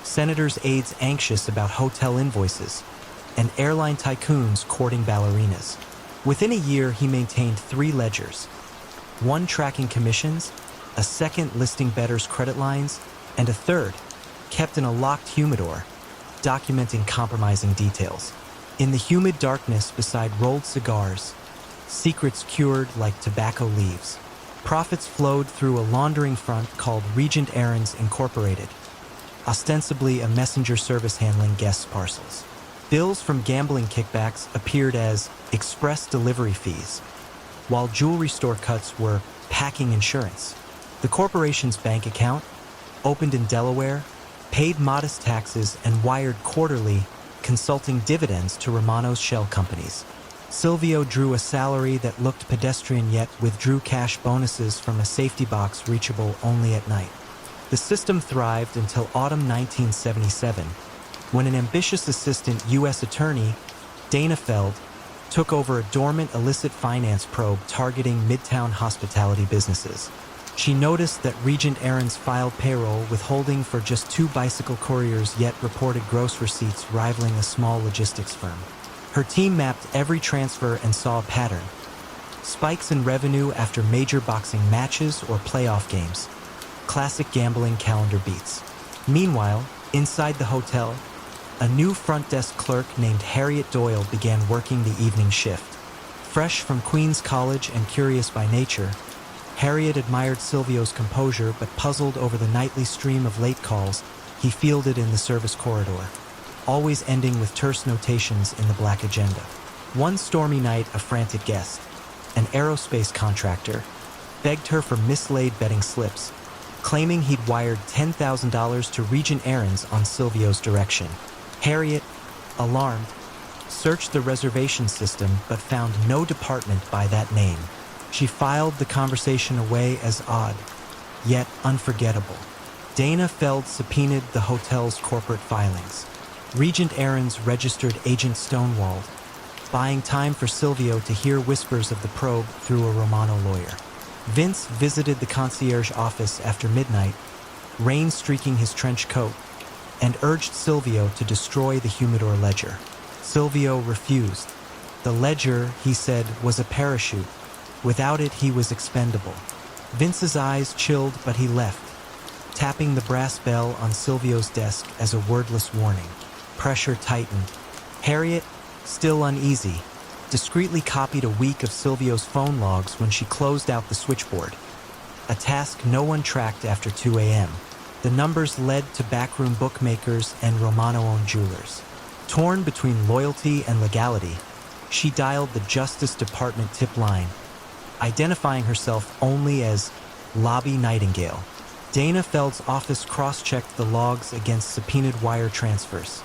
senators' aides anxious about hotel invoices, and airline tycoons courting ballerinas. Within a year, he maintained 3 ledgers: one tracking commissions, a second listing bettors' credit lines, and a third, kept in a locked humidor, documenting compromising details. In the humid darkness beside rolled cigars, secrets cured like tobacco leaves. Profits flowed through a laundering front called Regent Errands Incorporated, ostensibly a messenger service handling guests' parcels. Bills from gambling kickbacks appeared as express delivery fees, while jewelry store cuts were packing insurance. The corporation's bank account, opened in Delaware, paid modest taxes and wired quarterly consulting dividends to Romano's shell companies. Sylvio drew a salary that looked pedestrian yet withdrew cash bonuses from a safety box reachable only at night. The system thrived until autumn 1977, when an ambitious assistant U.S. attorney, Dana Feld, took over a dormant illicit finance probe targeting midtown hospitality businesses. She noticed that Regent Errands filed payroll withholding for just 2 bicycle couriers yet reported gross receipts rivaling a small logistics firm. Her team mapped every transfer and saw a pattern. Spikes in revenue after major boxing matches or playoff games. Classic gambling calendar beats. Meanwhile, inside the hotel, a new front desk clerk named Harriet Doyle began working the evening shift. Fresh from Queens College and curious by nature, Harriet admired Sylvio's composure but puzzled over the nightly stream of late calls he fielded in the service corridor, always ending with terse notations in the black agenda. One stormy night, a frantic guest, an aerospace contractor, begged her for mislaid betting slips, claiming he'd wired $10,000 to Regent Errands on Sylvio's direction. Harriet, alarmed, searched the reservation system but found no department by that name. She filed the conversation away as odd, yet unforgettable. Dana Feld subpoenaed the hotel's corporate filings. Regent Errands registered Agent Stonewalled, buying time for Sylvio to hear whispers of the probe through a Romano lawyer. Vince visited the concierge office after midnight, rain streaking his trench coat, and urged Sylvio to destroy the humidor ledger. Sylvio refused. The ledger, he said, was a parachute. Without it, he was expendable. Vince's eyes chilled, but he left, tapping the brass bell on Sylvio's desk as a wordless warning. Pressure tightened. Harriet, still uneasy, discreetly copied a week of Sylvio's phone logs when she closed out the switchboard, a task no one tracked after 2 a.m. The numbers led to backroom bookmakers and Romano-owned jewelers. Torn between loyalty and legality, she dialed the Justice Department tip line, identifying herself only as Lobby Nightingale. Dana Feld's office cross-checked the logs against subpoenaed wire transfers.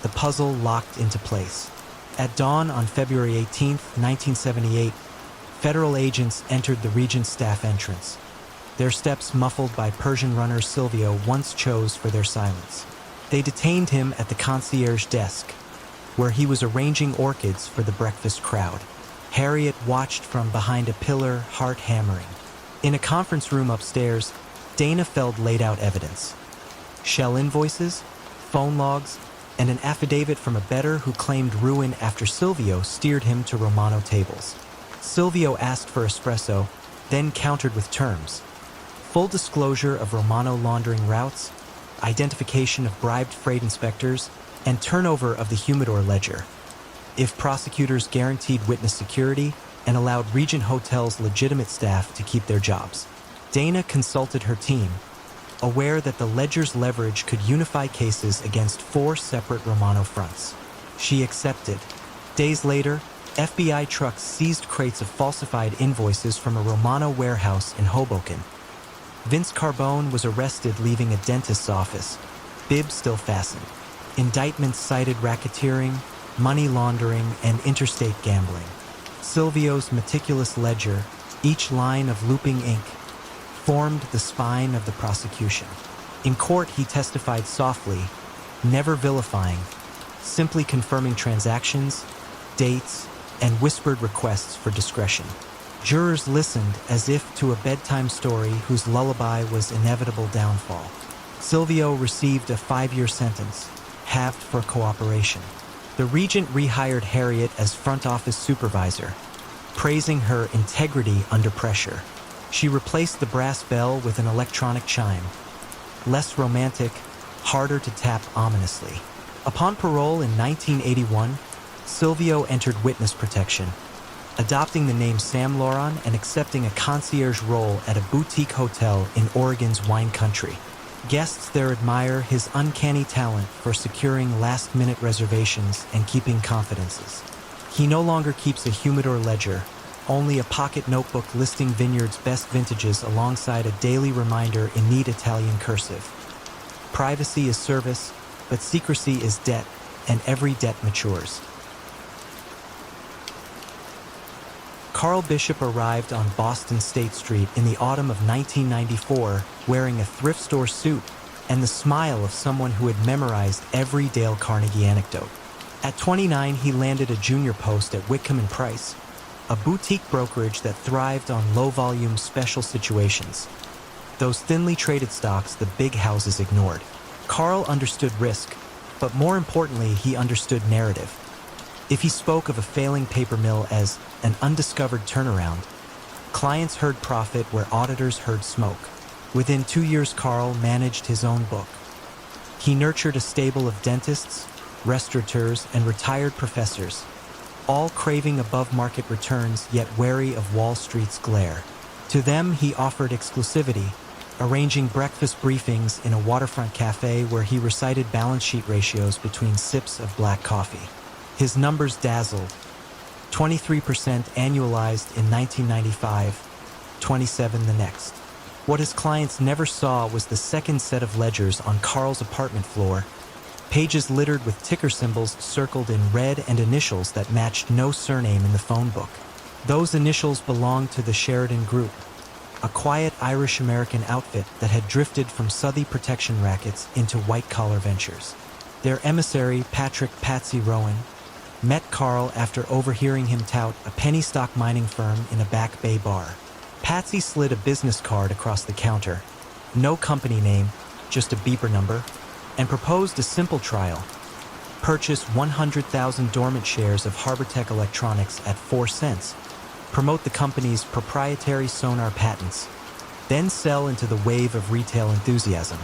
The puzzle locked into place. At dawn on February 18, 1978, federal agents entered the Regent's staff entrance, their steps muffled by Persian runner Sylvio once chose for their silence. They detained him at the concierge desk, where he was arranging orchids for the breakfast crowd. Harriet watched from behind a pillar, heart hammering. In a conference room upstairs, Dana Feld laid out evidence. Shell invoices, phone logs, and an affidavit from a bettor who claimed ruin after Sylvio steered him to Romano tables. Sylvio asked for espresso, then countered with terms. Full disclosure of Romano laundering routes, identification of bribed freight inspectors, and turnover of the humidor ledger. If prosecutors guaranteed witness security and allowed Regent Hotel's legitimate staff to keep their jobs. Dana consulted her team, aware that the ledger's leverage could unify cases against 4 separate Romano fronts. She accepted. Days later, FBI trucks seized crates of falsified invoices from a Romano warehouse in Hoboken. Vince Carbone was arrested leaving a dentist's office, bib still fastened. Indictments cited racketeering, money laundering, and interstate gambling. Sylvio's meticulous ledger, each line of looping ink, formed the spine of the prosecution. In court, he testified softly, never vilifying, simply confirming transactions, dates, and whispered requests for discretion. Jurors listened as if to a bedtime story whose lullaby was inevitable downfall. Sylvio received a 5-year sentence, halved for cooperation. The Regent rehired Harriet as front office supervisor, praising her integrity under pressure. She replaced the brass bell with an electronic chime. Less romantic, harder to tap ominously. Upon parole in 1981, Sylvio entered witness protection, adopting the name Sam Laurent and accepting a concierge role at a boutique hotel in Oregon's wine country. Guests there admire his uncanny talent for securing last-minute reservations and keeping confidences. He no longer keeps a humidor ledger, only a pocket notebook listing Vineyard's best vintages alongside a daily reminder in neat Italian cursive. Privacy is service, but secrecy is debt, and every debt matures. Carl Bishop arrived on Boston State Street in the autumn of 1994 wearing a thrift store suit and the smile of someone who had memorized every Dale Carnegie anecdote. At 29, he landed a junior post at Whitcomb & Price, a boutique brokerage that thrived on low-volume special situations. Those thinly traded stocks the big houses ignored. Carl understood risk, but more importantly, he understood narrative. If he spoke of a failing paper mill as an undiscovered turnaround, clients heard profit where auditors heard smoke. Within 2 years, Carl managed his own book. He nurtured a stable of dentists, restaurateurs, and retired professors, all craving above-market returns yet wary of Wall Street's glare. To them, he offered exclusivity, arranging breakfast briefings in a waterfront cafe where he recited balance sheet ratios between sips of black coffee. His numbers dazzled: 23% annualized in 1995, 27 the next. What his clients never saw was the second set of ledgers on Carl's apartment floor, pages littered with ticker symbols circled in red and initials that matched no surname in the phone book. Those initials belonged to the Sheridan Group, a quiet Irish-American outfit that had drifted from Southey protection rackets into white-collar ventures. Their emissary, Patrick "Patsy" Rowan, met Carl after overhearing him tout a penny stock mining firm in a Back Bay bar. Patsy slid a business card across the counter, no company name, just a beeper number, and proposed a simple trial: purchase 100,000 dormant shares of HarborTech Electronics at 4 cents, promote the company's proprietary sonar patents, then sell into the wave of retail enthusiasm.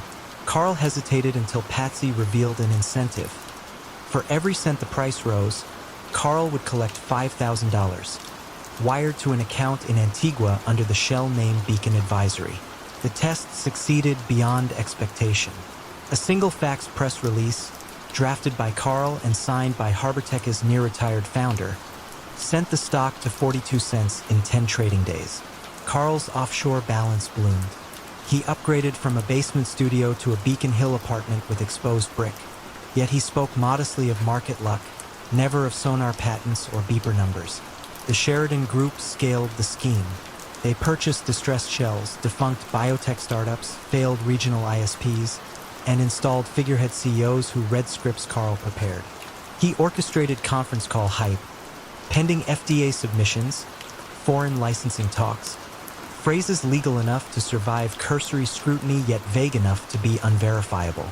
Carl hesitated until Patsy revealed an incentive. For every cent the price rose, Carl would collect $5,000, wired to an account in Antigua under the shell name Beacon Advisory. The test succeeded beyond expectation. A single fax press release, drafted by Carl and signed by HarborTech's near-retired founder, sent the stock to 42 cents in 10 trading days. Carl's offshore balance bloomed. He upgraded from a basement studio to a Beacon Hill apartment with exposed brick. Yet he spoke modestly of market luck, never of sonar patents or beeper numbers. The Sheridan Group scaled the scheme. They purchased distressed shells, defunct biotech startups, failed regional ISPs, and installed figurehead CEOs who read scripts Carl prepared. He orchestrated conference call hype, pending FDA submissions, foreign licensing talks, phrases legal enough to survive cursory scrutiny yet vague enough to be unverifiable.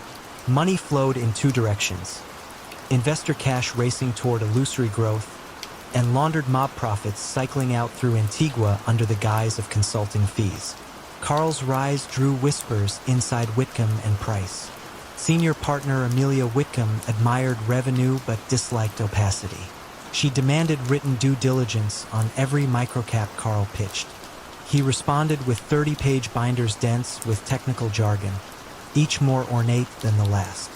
Money flowed in two directions: investor cash racing toward illusory growth, and laundered mob profits cycling out through Antigua under the guise of consulting fees. Carl's rise drew whispers inside Whitcomb & Price. Senior partner Amelia Whitcomb admired revenue but disliked opacity. She demanded written due diligence on every microcap Carl pitched. He responded with 30-page binders dense with technical jargon, each more ornate than the last.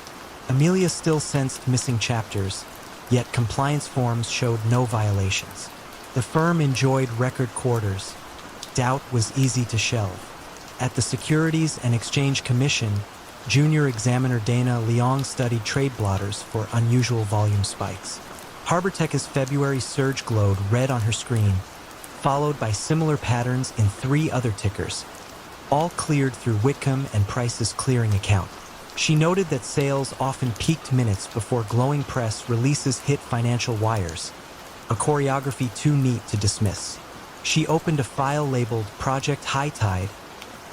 Amelia still sensed missing chapters, yet compliance forms showed no violations. The firm enjoyed record quarters. Doubt was easy to shelve. At the Securities and Exchange Commission, junior examiner Dana Leong studied trade blotters for unusual volume spikes. HarborTech's February surge glowed red on her screen, followed by similar patterns in 3 other tickers, all cleared through Whitcomb & Price's clearing account. She noted that sales often peaked minutes before glowing press releases hit financial wires, a choreography too neat to dismiss. She opened a file labeled Project High Tide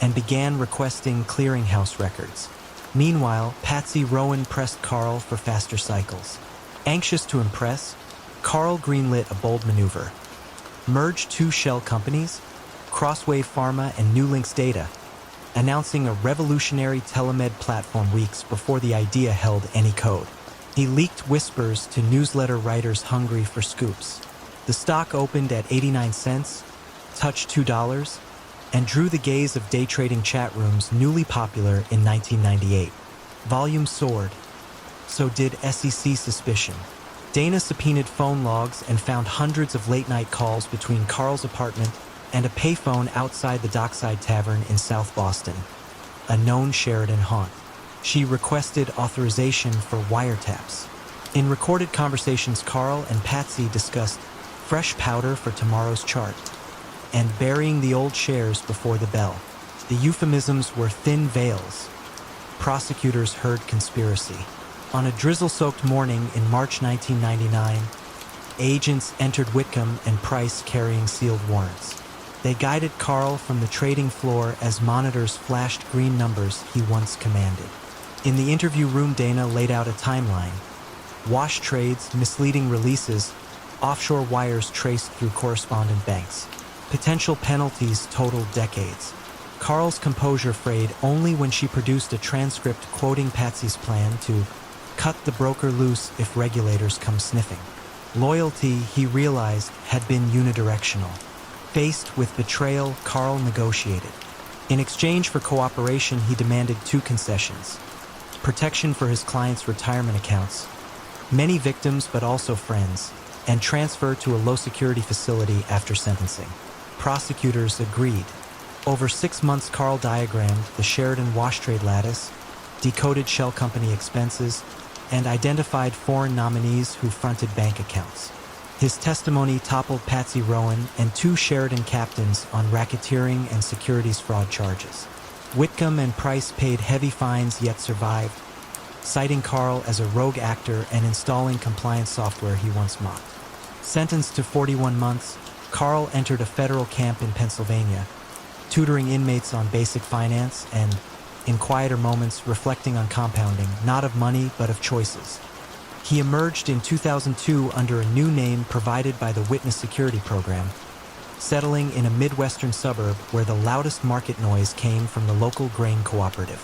and began requesting clearinghouse records. Meanwhile, Patsy Rowan pressed Carl for faster cycles. Anxious to impress, Carl greenlit a bold maneuver: merge 2 shell companies, Crosswave Pharma and Newlinks Data, announcing a revolutionary telemed platform weeks before the idea held any code. He leaked whispers to newsletter writers hungry for scoops. The stock opened at 89 cents, touched $2, and drew the gaze of day trading chat rooms newly popular in 1998. Volume soared. So did SEC suspicion. Dana subpoenaed phone logs and found hundreds of late-night calls between Caril's apartment and a payphone outside the Dockside Tavern in South Boston, a known Sheridan haunt. She requested authorization for wiretaps. In recorded conversations, Caril and Patsy discussed fresh powder for tomorrow's chart and burying the old shares before the bell. The euphemisms were thin veils. Prosecutors heard conspiracy. On a drizzle-soaked morning in March 1999, agents entered Whitcomb and Price carrying sealed warrants. They guided Caril from the trading floor as monitors flashed green numbers he once commanded. In the interview room, Dana laid out a timeline. Wash trades, misleading releases, offshore wires traced through correspondent banks. Potential penalties totaled decades. Caril's composure frayed only when she produced a transcript quoting Patsy's plan to cut the broker loose if regulators come sniffing. Loyalty, he realized, had been unidirectional. Faced with betrayal, Caril negotiated. In exchange for cooperation, he demanded two concessions: protection for his clients' retirement accounts, many victims but also friends, and transfer to a low-security facility after sentencing. Prosecutors agreed. Over 6 months, Caril diagrammed the Sheridan wash trade lattice, decoded shell company expenses, and identified foreign nominees who fronted bank accounts. His testimony toppled Patsy Rowan and 2 Sheridan captains on racketeering and securities fraud charges. Whitcomb and Price paid heavy fines yet survived, citing Caril as a rogue actor and installing compliance software he once mocked. Sentenced to 41 months, Caril entered a federal camp in Pennsylvania, tutoring inmates on basic finance and, in quieter moments, reflecting on compounding, not of money but of choices. He emerged in 2002 under a new name provided by the Witness Security Program, settling in a Midwestern suburb where the loudest market noise came from the local grain cooperative.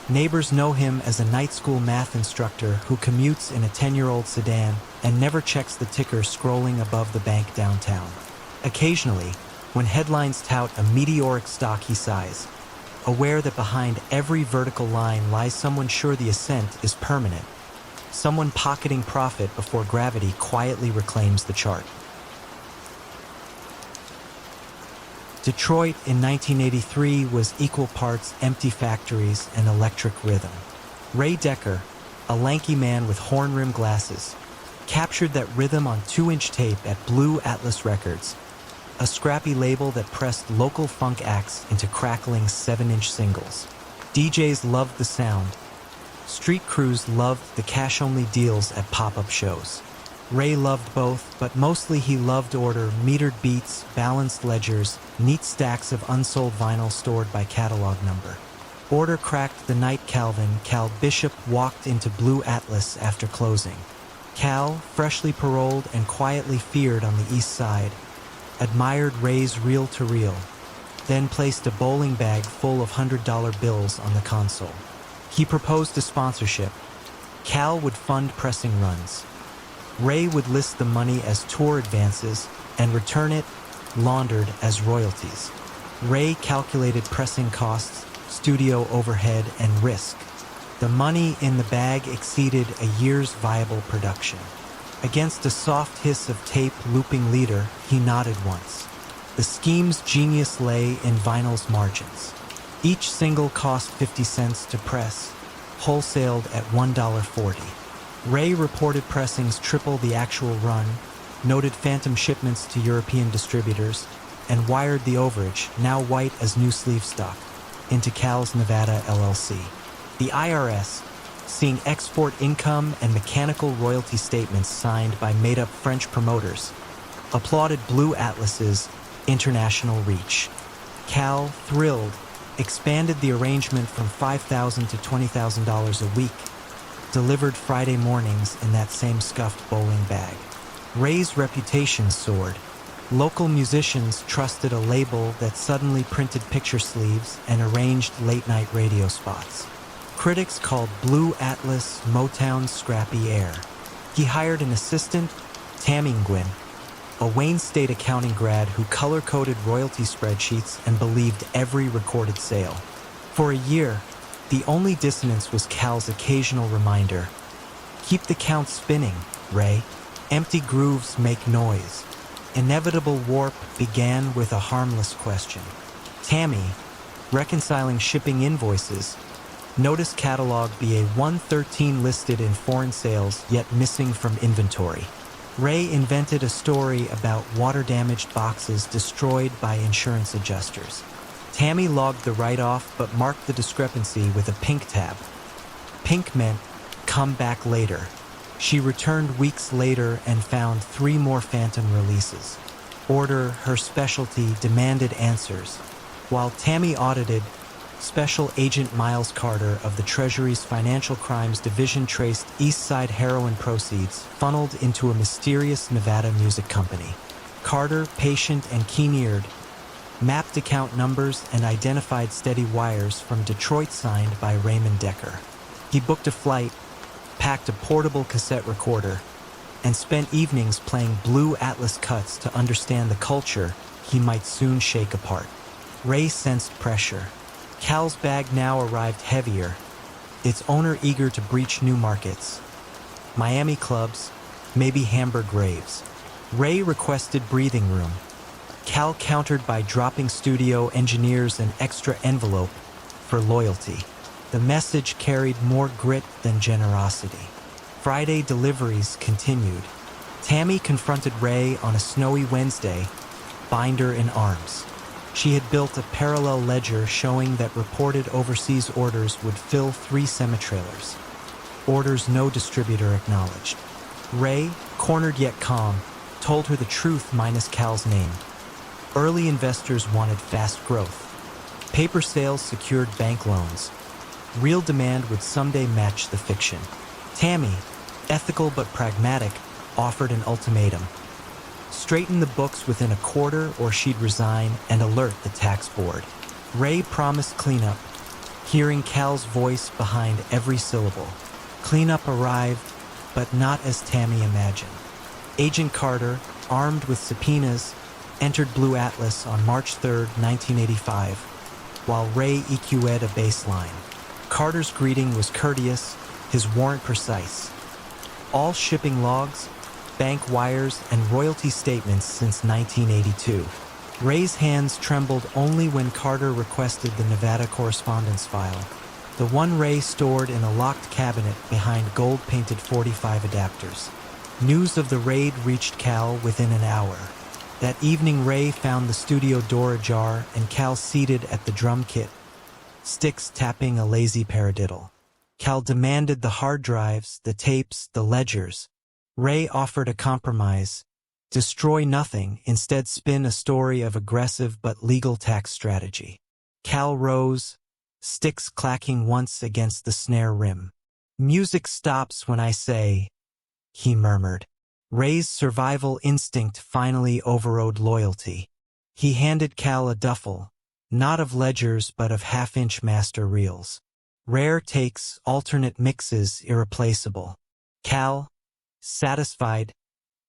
Neighbors know him as a night school math instructor who commutes in a 10-year-old sedan and never checks the ticker scrolling above the bank downtown. Occasionally, when headlines tout a meteoric stock, he sighs, aware that behind every vertical line lies someone sure the ascent is permanent, someone pocketing profit before gravity quietly reclaims the chart. Detroit in 1983 was equal parts empty factories and electric rhythm. Ray Decker, a lanky man with horn-rimmed glasses, captured that rhythm on 2-inch tape at Blue Atlas Records, a scrappy label that pressed local funk acts into crackling 7-inch singles. DJs loved the sound. Street crews loved the cash-only deals at pop-up shows. Ray loved both, but mostly he loved order, metered beats, balanced ledgers, neat stacks of unsold vinyl stored by catalog number. Order cracked the night Cal Bishop walked into Blue Atlas after closing. Cal, freshly paroled and quietly feared on the east side, admired Ray's reel-to-reel, then placed a bowling bag full of $100 bills on the console. He proposed a sponsorship. Cal would fund pressing runs. Ray would list the money as tour advances and return it, laundered, as royalties. Ray calculated pressing costs, studio overhead, and risk. The money in the bag exceeded a year's viable production. Against a soft hiss of tape looping leader, he nodded once. The scheme's genius lay in vinyl's margins. Each single cost 50 cents to press, wholesaled at $1.40. Ray reported pressings triple the actual run, noted phantom shipments to European distributors, and wired the overage, now white as new sleeve stock, into Cal's Nevada LLC. The IRS, seeing export income and mechanical royalty statements signed by made-up French promoters, applauded Blue Atlas's international reach. Cal, thrilled, expanded the arrangement from $5,000 to $20,000 a week, delivered Friday mornings in that same scuffed bowling bag. Ray's reputation soared. Local musicians trusted a label that suddenly printed picture sleeves and arranged late-night radio spots. Critics called Blue Atlas Motown's scrappy air. He hired an assistant, Tammy Gwynn, a Wayne State accounting grad who color-coded royalty spreadsheets and believed every recorded sale. For a year, the only dissonance was Cal's occasional reminder, "Keep the count spinning, Ray. Empty grooves make noise." Inevitable warp began with a harmless question. Tammy, reconciling shipping invoices, noticed catalog BA-113 listed in foreign sales yet missing from inventory. Ray invented a story about water-damaged boxes destroyed by insurance adjusters. Tammy logged the write-off but marked the discrepancy with a pink tab. Pink meant, "Come back later." She returned weeks later and found 3 more Phantom releases. Order, her specialty, demanded answers. While Tammy audited, Special Agent Miles Carter of the Treasury's Financial Crimes Division traced East Side heroin proceeds funneled into a mysterious Nevada music company. Carter, patient and keen-eared, mapped account numbers and identified steady wires from Detroit signed by Raymond Decker. He booked a flight, packed a portable cassette recorder, and spent evenings playing Blue Atlas cuts to understand the culture he might soon shake apart. Ray sensed pressure. Cal's bag now arrived heavier, its owner eager to breach new markets. Miami clubs, maybe Hamburg raves. Ray requested breathing room. Cal countered by dropping studio engineers an extra envelope for loyalty. The message carried more grit than generosity. Friday deliveries continued. Tammy confronted Ray on a snowy Wednesday, binder in arms. She had built a parallel ledger showing that reported overseas orders would fill 3 semi-trailers. Orders no distributor acknowledged. Ray, cornered yet calm, told her the truth minus Cal's name. Early investors wanted fast growth. Paper sales secured bank loans. Real demand would someday match the fiction. Tammy, ethical but pragmatic, offered an ultimatum. Straighten the books within a quarter or she'd resign and alert the tax board. Ray promised cleanup, hearing Cal's voice behind every syllable. Cleanup arrived, but not as Tammy imagined. Agent Carter, armed with subpoenas, entered Blue Atlas on March 3, 1985, while Ray EQ'd a baseline. Carter's greeting was courteous, his warrant precise. All shipping logs, bank wires, and royalty statements since 1982. Ray's hands trembled only when Carter requested the Nevada correspondence file, the one Ray stored in a locked cabinet behind gold-painted 45 adapters. News of the raid reached Cal within an hour. That evening, Ray found the studio door ajar and Cal seated at the drum kit, sticks tapping a lazy paradiddle. Cal demanded the hard drives, the tapes, the ledgers. Ray offered a compromise. Destroy nothing, instead spin a story of aggressive but legal tax strategy. Cal rose, sticks clacking once against the snare rim. "Music stops when I say," he murmured. Ray's survival instinct finally overrode loyalty. He handed Cal a duffel, not of ledgers but of half-inch master reels. Rare takes, alternate mixes, irreplaceable. Cal, satisfied,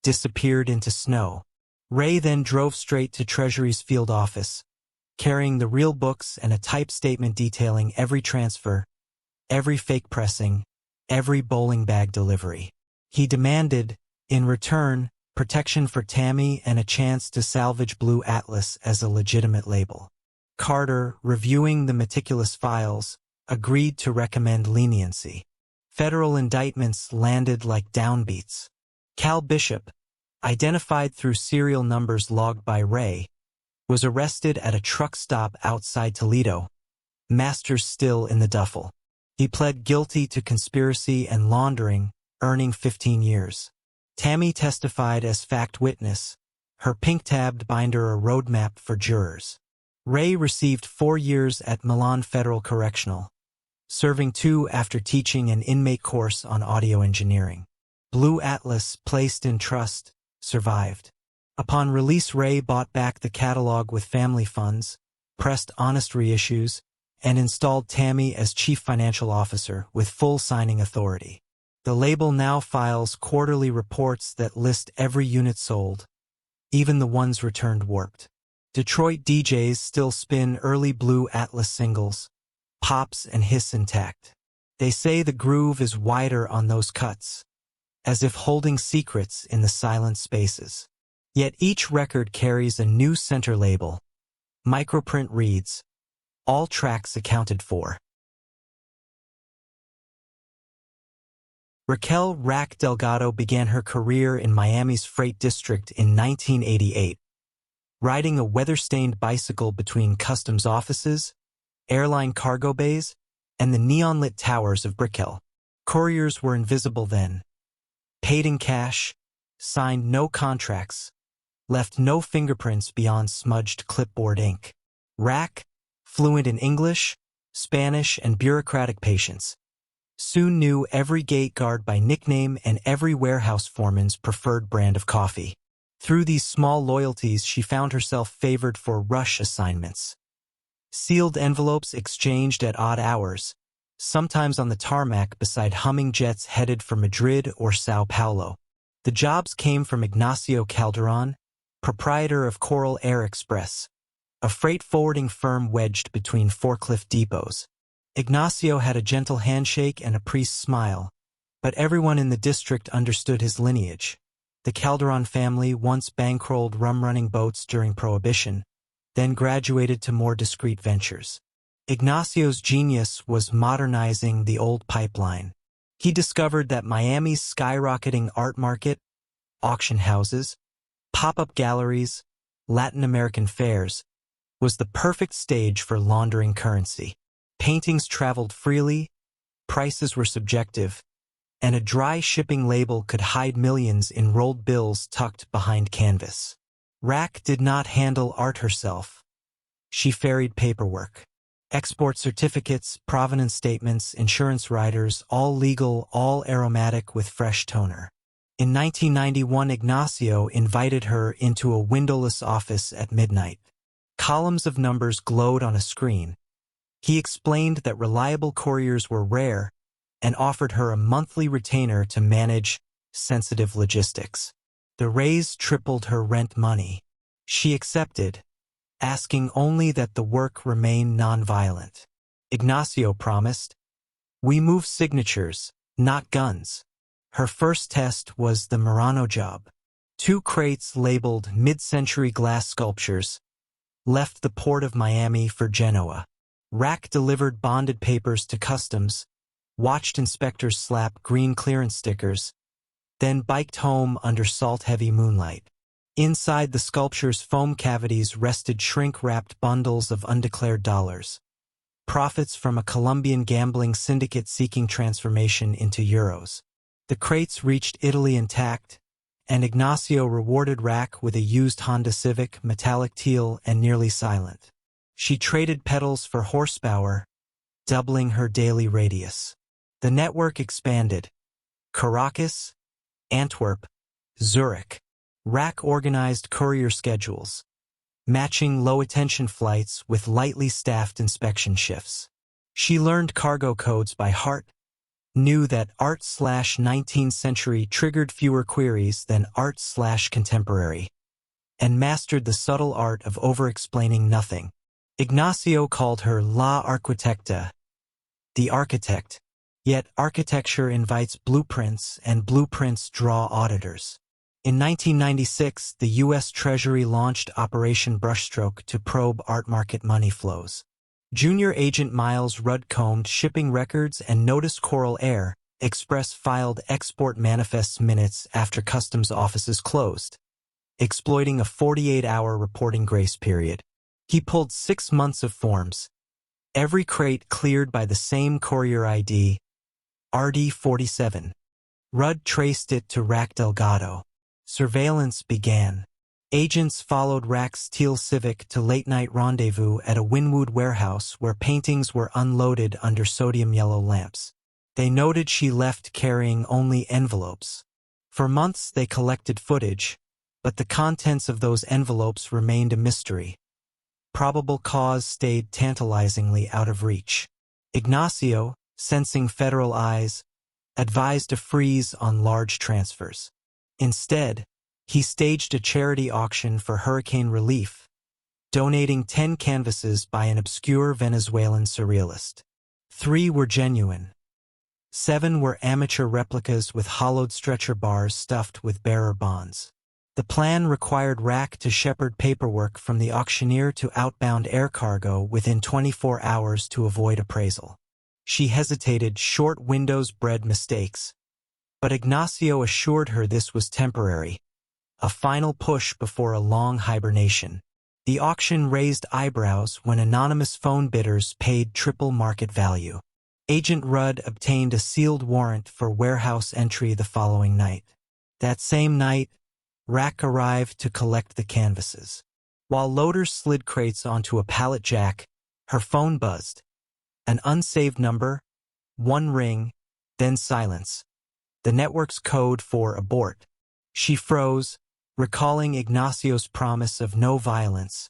disappeared into snow. Ray then drove straight to Treasury's field office, carrying the real books and a typed statement detailing every transfer, every fake pressing, every bowling bag delivery. He demanded, in return, protection for Tammy and a chance to salvage Blue Atlas as a legitimate label. Carter, reviewing the meticulous files, agreed to recommend leniency. Federal indictments landed like downbeats. Cal Bishop, identified through serial numbers logged by Ray, was arrested at a truck stop outside Toledo, masters still in the duffel. He pled guilty to conspiracy and laundering, earning 15 years. Tammy testified as fact witness, her pink-tabbed binder a roadmap for jurors. Ray received 4 years at Milan Federal Correctional, serving 2 after teaching an inmate course on audio engineering. Blue Atlas, placed in trust, survived. Upon release, Ray bought back the catalog with family funds, pressed honest reissues, and installed Tammy as chief financial officer with full signing authority. The label now files quarterly reports that list every unit sold, Even the ones returned warped. Detroit DJs still spin early Blue Atlas singles, pops and hiss intact. They say the groove is wider on those cuts, as if holding secrets in the silent spaces. Yet each record carries a new center label. Microprint reads, "All tracks accounted for." Raquel "Rack" Delgado began her career in Miami's Freight District in 1988, riding a weather-stained bicycle between customs offices, airline cargo bays, and the neon-lit towers of Brickell. Couriers were invisible then. Paid in cash, signed no contracts, left no fingerprints beyond smudged clipboard ink. Rack, fluent in English, Spanish, and bureaucratic patience, soon knew every gate guard by nickname and every warehouse foreman's preferred brand of coffee. Through these small loyalties, she found herself favored for rush assignments. Sealed envelopes exchanged at odd hours, sometimes on the tarmac beside humming jets headed for Madrid or Sao Paulo. The jobs came from Ignacio Calderon, proprietor of Coral Air Express, a freight forwarding firm wedged between forklift depots. Ignacio had a gentle handshake and a priest's smile, but everyone in the district understood his lineage. The Calderon family once bankrolled rum-running boats during Prohibition, then graduated to more discreet ventures. Ignacio's genius was modernizing the old pipeline. He discovered that Miami's skyrocketing art market, auction houses, pop-up galleries, Latin American fairs, was the perfect stage for laundering currency. Paintings traveled freely, prices were subjective, and a dry shipping label could hide millions in rolled bills tucked behind canvas. Rack did not handle art herself. She ferried paperwork. Export certificates, provenance statements, insurance riders, all legal, all aromatic with fresh toner. In 1991, Ignacio invited her into a windowless office at midnight. Columns of numbers glowed on a screen. He explained that reliable couriers were rare and offered her a monthly retainer to manage sensitive logistics. The raise tripled her rent money. She accepted, asking only that the work remain nonviolent. Ignacio promised, "We move signatures, not guns." Her first test was the Murano job. 2 crates labeled mid-century glass sculptures left the port of Miami for Genoa. Rack delivered bonded papers to customs, watched inspectors slap green clearance stickers, then biked home under salt-heavy moonlight. Inside the sculpture's foam cavities rested shrink-wrapped bundles of undeclared dollars, profits from a Colombian gambling syndicate seeking transformation into euros. The crates reached Italy intact, and Ignacio rewarded Rack with a used Honda Civic, metallic teal and nearly silent. She traded pedals for horsepower, doubling her daily radius. The network expanded. Caracas, Antwerp, Zurich. Rack organized courier schedules, matching low-attention flights with lightly staffed inspection shifts. She learned cargo codes by heart, knew that art/19th century triggered fewer queries than art/contemporary, and mastered the subtle art of over-explaining nothing. Ignacio called her La Arquitecta, the architect, yet architecture invites blueprints and blueprints draw auditors. In 1996, the U.S. Treasury launched Operation Brushstroke to probe art market money flows. Junior Agent Miles Rudd combed shipping records and noticed Coral Air Express filed export manifests minutes after customs offices closed, exploiting a 48-hour reporting grace period. He pulled 6 months of forms, every crate cleared by the same courier ID, RD47. Rudd traced it to Rack Delgado. Surveillance began. Agents followed Rack's teal Civic to late-night rendezvous at a Wynwood warehouse where paintings were unloaded under sodium yellow lamps. They noted she left carrying only envelopes. For months they collected footage, but the contents of those envelopes remained a mystery. Probable cause stayed tantalizingly out of reach. Ignacio, sensing federal eyes, advised a freeze on large transfers. Instead, He staged a charity auction for hurricane relief, donating 10 canvases by an obscure Venezuelan surrealist. 3 were genuine. 7 were amateur replicas with hollowed stretcher bars stuffed with bearer bonds. The plan required Rack to shepherd paperwork from the auctioneer to outbound air cargo within 24 hours to avoid appraisal. She hesitated, short windows bred mistakes. But Ignacio assured her this was temporary, a final push before a long hibernation. The auction raised eyebrows when anonymous phone bidders paid triple market value. Agent Rudd obtained a sealed warrant for warehouse entry the following night. That same night, Rack arrived to collect the canvases. While loaders slid crates onto a pallet jack, her phone buzzed. An unsaved number, 1 ring, then silence. The network's code for abort. She froze, recalling Ignacio's promise of no violence,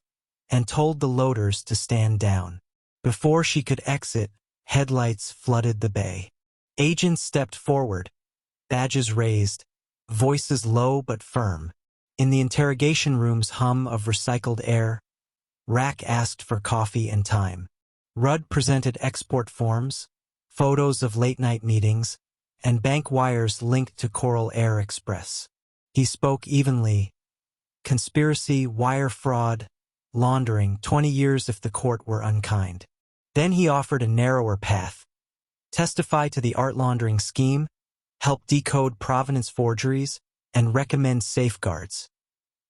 and told the loaders to stand down. Before she could exit, headlights flooded the bay. Agents stepped forward, badges raised, voices low but firm. In the interrogation room's hum of recycled air, Rack asked for coffee and time. Rudd presented export forms, photos of late-night meetings, and bank wires linked to Coral Air Express. He spoke evenly. Conspiracy, wire fraud, laundering, 20 years if the court were unkind. Then he offered a narrower path. Testify to the art laundering scheme, help decode provenance forgeries, and recommend safeguards.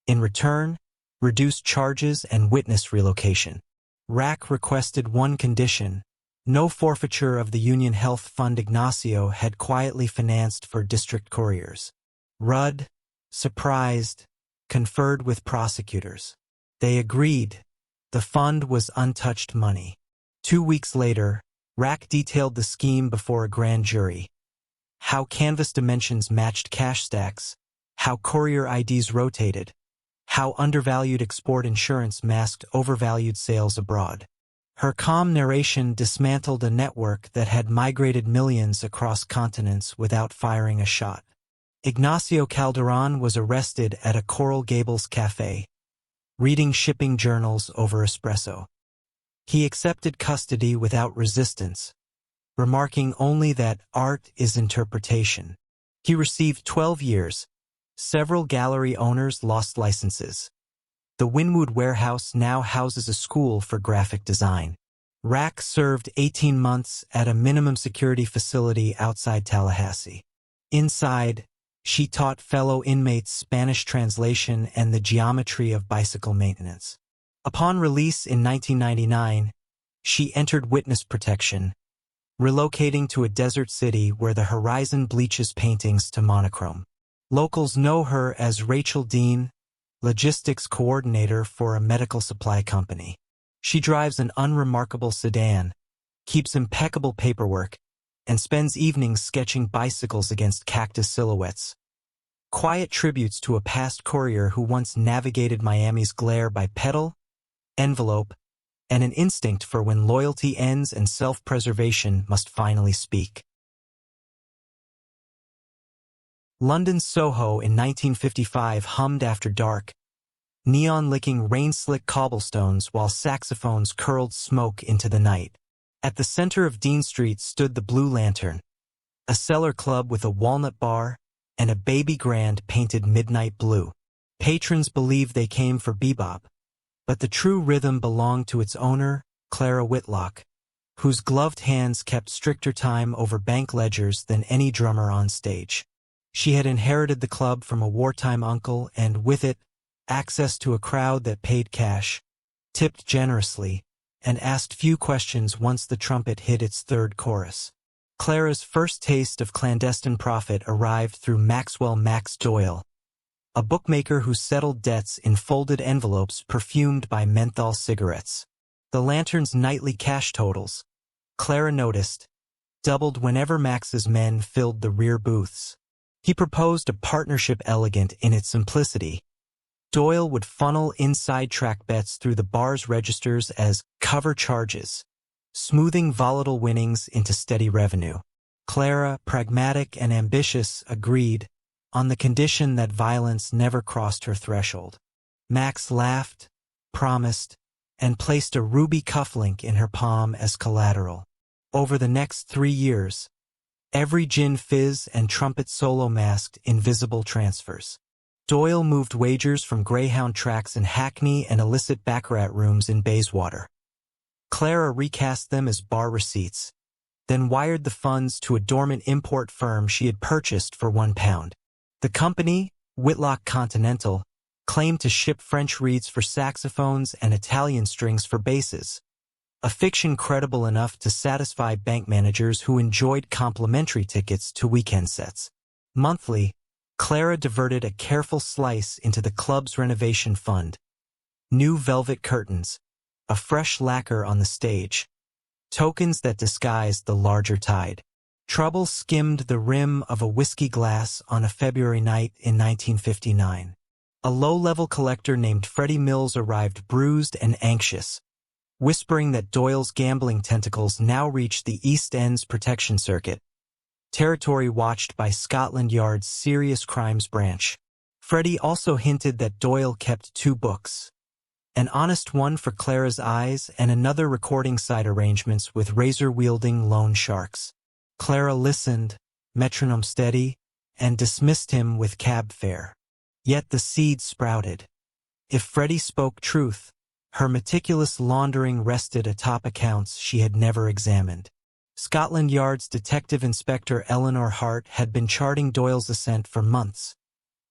In return, reduce charges and witness relocation. Rack requested one condition: no forfeiture of the Union Health Fund Ignacio had quietly financed for district couriers. Rudd, surprised, conferred with prosecutors. They agreed. The fund was untouched money. 2 weeks later, Rack detailed the scheme before a grand jury. How canvas dimensions matched cash stacks, how courier IDs rotated, how undervalued export insurance masked overvalued sales abroad. Her calm narration dismantled a network that had migrated millions across continents without firing a shot. Ignacio Calderon was arrested at a Coral Gables cafe, reading shipping journals over espresso. He accepted custody without resistance, remarking only that art is interpretation. He received 12 years. Several gallery owners lost licenses. The Wynwood warehouse now houses a school for graphic design. Rack served 18 months at a minimum security facility outside Tallahassee. Inside, she taught fellow inmates Spanish translation and the geometry of bicycle maintenance. Upon release in 1999, she entered witness protection, relocating to a desert city where the horizon bleaches paintings to monochrome. Locals know her as Rachel Dean, logistics coordinator for a medical supply company. She drives an unremarkable sedan, keeps impeccable paperwork, and spends evenings sketching bicycles against cactus silhouettes. Quiet tributes to a past courier who once navigated Miami's glare by pedal, envelope, and an instinct for when loyalty ends and self-preservation must finally speak. London's Soho in 1955 hummed after dark, neon-licking rain-slick cobblestones while saxophones curled smoke into the night. At the center of Dean Street stood the Blue Lantern, a cellar club with a walnut bar and a baby grand painted midnight blue. Patrons believed they came for bebop, but the true rhythm belonged to its owner, Clara Whitlock, whose gloved hands kept stricter time over bank ledgers than any drummer on stage. She had inherited the club from a wartime uncle and, with it, access to a crowd that paid cash, tipped generously, and asked few questions once the trumpet hit its third chorus. Clara's first taste of clandestine profit arrived through Maxwell Max Doyle, a bookmaker who settled debts in folded envelopes perfumed by menthol cigarettes. The Lantern's nightly cash totals, Clara noticed, doubled whenever Max's men filled the rear booths. He proposed a partnership elegant in its simplicity. Doyle would funnel inside track bets through the bar's registers as cover charges, smoothing volatile winnings into steady revenue. Clara, pragmatic and ambitious, agreed, on the condition that violence never crossed her threshold. Max laughed, promised, and placed a ruby cufflink in her palm as collateral. Over the next 3 years, every gin fizz and trumpet solo masked invisible transfers. Doyle moved wagers from Greyhound tracks in Hackney and illicit baccarat rooms in Bayswater. Clara recast them as bar receipts, then wired the funds to a dormant import firm she had purchased for £1. The company, Whitlock Continental, claimed to ship French reeds for saxophones and Italian strings for basses, a fiction credible enough to satisfy bank managers who enjoyed complimentary tickets to weekend sets. Monthly, Clara diverted a careful slice into the club's renovation fund. New velvet curtains, a fresh lacquer on the stage, tokens that disguised the larger tide. Trouble skimmed the rim of a whiskey glass on a February night in 1959. A low-level collector named Freddie Mills arrived bruised and anxious, whispering that Doyle's gambling tentacles now reached the East End's protection circuit, territory watched by Scotland Yard's Serious Crimes Branch. Freddie also hinted that Doyle kept 2 books, an honest one for Clara's eyes and another recording side arrangements with razor-wielding loan sharks. Clara listened, metronome steady, and dismissed him with cab fare. Yet the seed sprouted. If Freddie spoke truth, her meticulous laundering rested atop accounts she had never examined. Scotland Yard's Detective Inspector Eleanor Hart had been charting Doyle's ascent for months,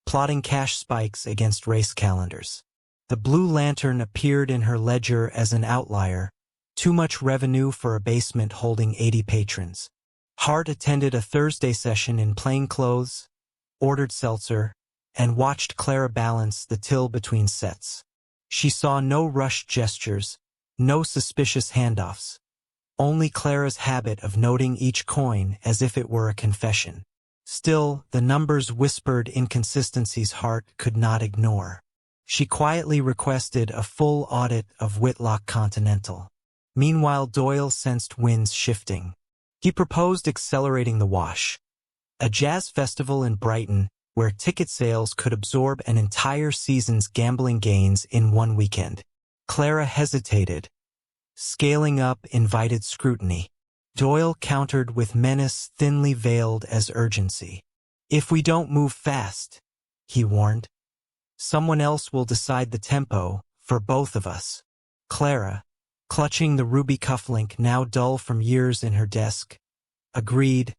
plotting cash spikes against race calendars. The Blue Lantern appeared in her ledger as an outlier, too much revenue for a basement holding 80 patrons. Hart attended a Thursday session in plain clothes, ordered seltzer, and watched Clara balance the till between sets. She saw no rushed gestures, no suspicious handoffs, only Clara's habit of noting each coin as if it were a confession. Still, the numbers whispered inconsistencies Hart could not ignore. She quietly requested a full audit of Whitlock Continental. Meanwhile, Doyle sensed winds shifting. He proposed accelerating the wash, a jazz festival in Brighton where ticket sales could absorb an entire season's gambling gains in one weekend. Clara hesitated. Scaling up invited scrutiny. Doyle countered with menace thinly veiled as urgency. "If we don't move fast," he warned, "someone else will decide the tempo for both of us." Clara, clutching the ruby cufflink now dull from years in her desk, agreed,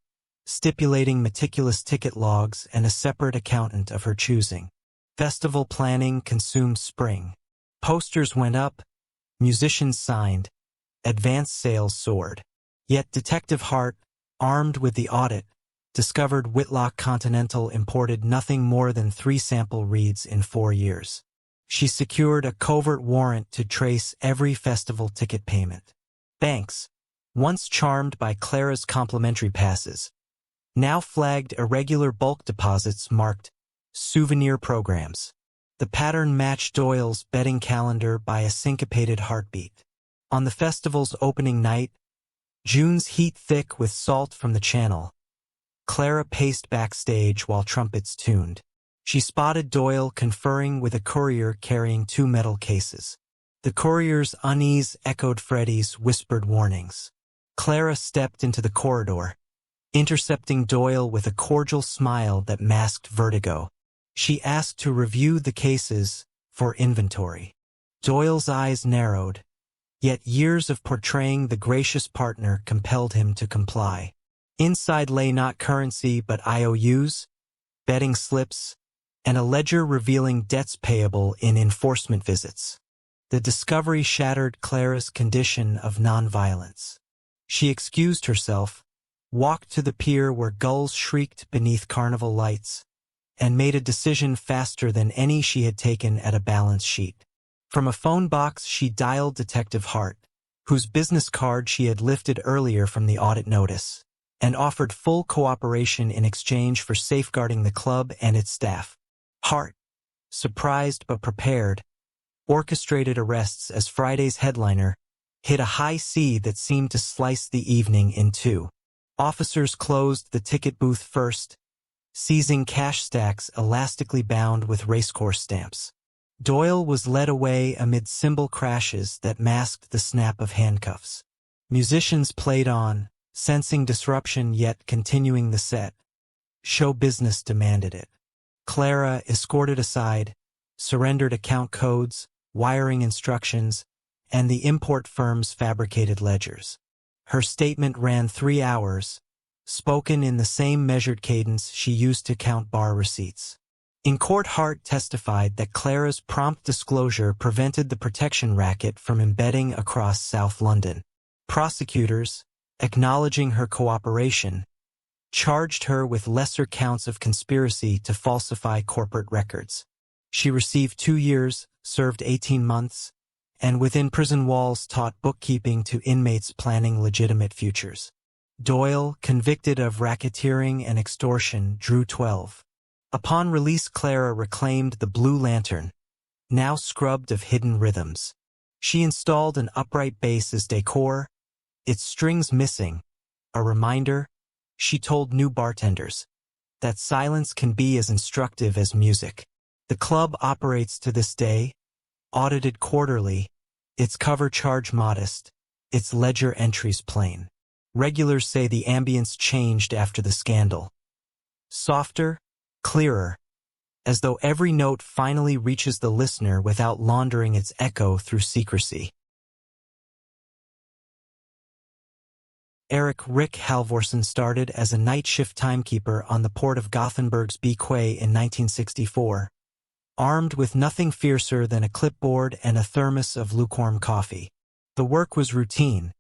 stipulating meticulous ticket logs and a separate accountant of her choosing. Festival planning consumed spring. Posters went up, musicians signed, advance sales soared. Yet Detective Hart, armed with the audit, discovered Whitlock Continental imported nothing more than 3 sample reeds in 4 years. She secured a covert warrant to trace every festival ticket payment. Banks, once charmed by Clara's complimentary passes, now flagged irregular bulk deposits marked souvenir programs. The pattern matched Doyle's betting calendar by a syncopated heartbeat. On the festival's opening night, June's heat thick with salt from the channel, Clara paced backstage while trumpets tuned. She spotted Doyle conferring with a courier carrying 2 metal cases. The courier's unease echoed Freddie's whispered warnings. Clara stepped into the corridor, intercepting Doyle with a cordial smile that masked vertigo. She asked to review the cases for inventory. Doyle's eyes narrowed, yet years of portraying the gracious partner compelled him to comply. Inside lay not currency but IOUs, betting slips, and a ledger revealing debts payable in enforcement visits. The discovery shattered Clara's condition of nonviolence. She excused herself, walked to the pier where gulls shrieked beneath carnival lights, and made a decision faster than any she had taken at a balance sheet. From a phone box she dialed Detective Hart, whose business card she had lifted earlier from the audit notice, and offered full cooperation in exchange for safeguarding the club and its staff. Hart, surprised but prepared, orchestrated arrests as Friday's headliner hit a high C that seemed to slice the evening in 2. Officers closed the ticket booth first, seizing cash stacks elastically bound with racecourse stamps. Doyle was led away amid cymbal crashes that masked the snap of handcuffs. Musicians played on, sensing disruption yet continuing the set. Show business demanded it. Clara, escorted aside, surrendered account codes, wiring instructions, and the import firm's fabricated ledgers. Her statement ran 3 hours, spoken in the same measured cadence she used to count bar receipts. In court, Hart testified that Clara's prompt disclosure prevented the protection racket from embedding across South London. Prosecutors, acknowledging her cooperation, charged her with lesser counts of conspiracy to falsify corporate records. She received 2 years, served 18 months, and within prison walls taught bookkeeping to inmates planning legitimate futures. Doyle, convicted of racketeering and extortion, drew 12. Upon release, Clara reclaimed the Blue Lantern, now scrubbed of hidden rhythms. She installed an upright bass as decor, its strings missing, a reminder, she told new bartenders, that silence can be as instructive as music. The club operates to this day, audited quarterly, its cover charge modest, its ledger entries plain. Regulars say the ambience changed after the scandal. Softer, clearer, as though every note finally reaches the listener without laundering its echo through secrecy. Rick Halvorsen started as a night shift timekeeper on the port of Gothenburg's B Quay in 1964, armed with nothing fiercer than a clipboard and a thermos of lukewarm coffee. The work was routine,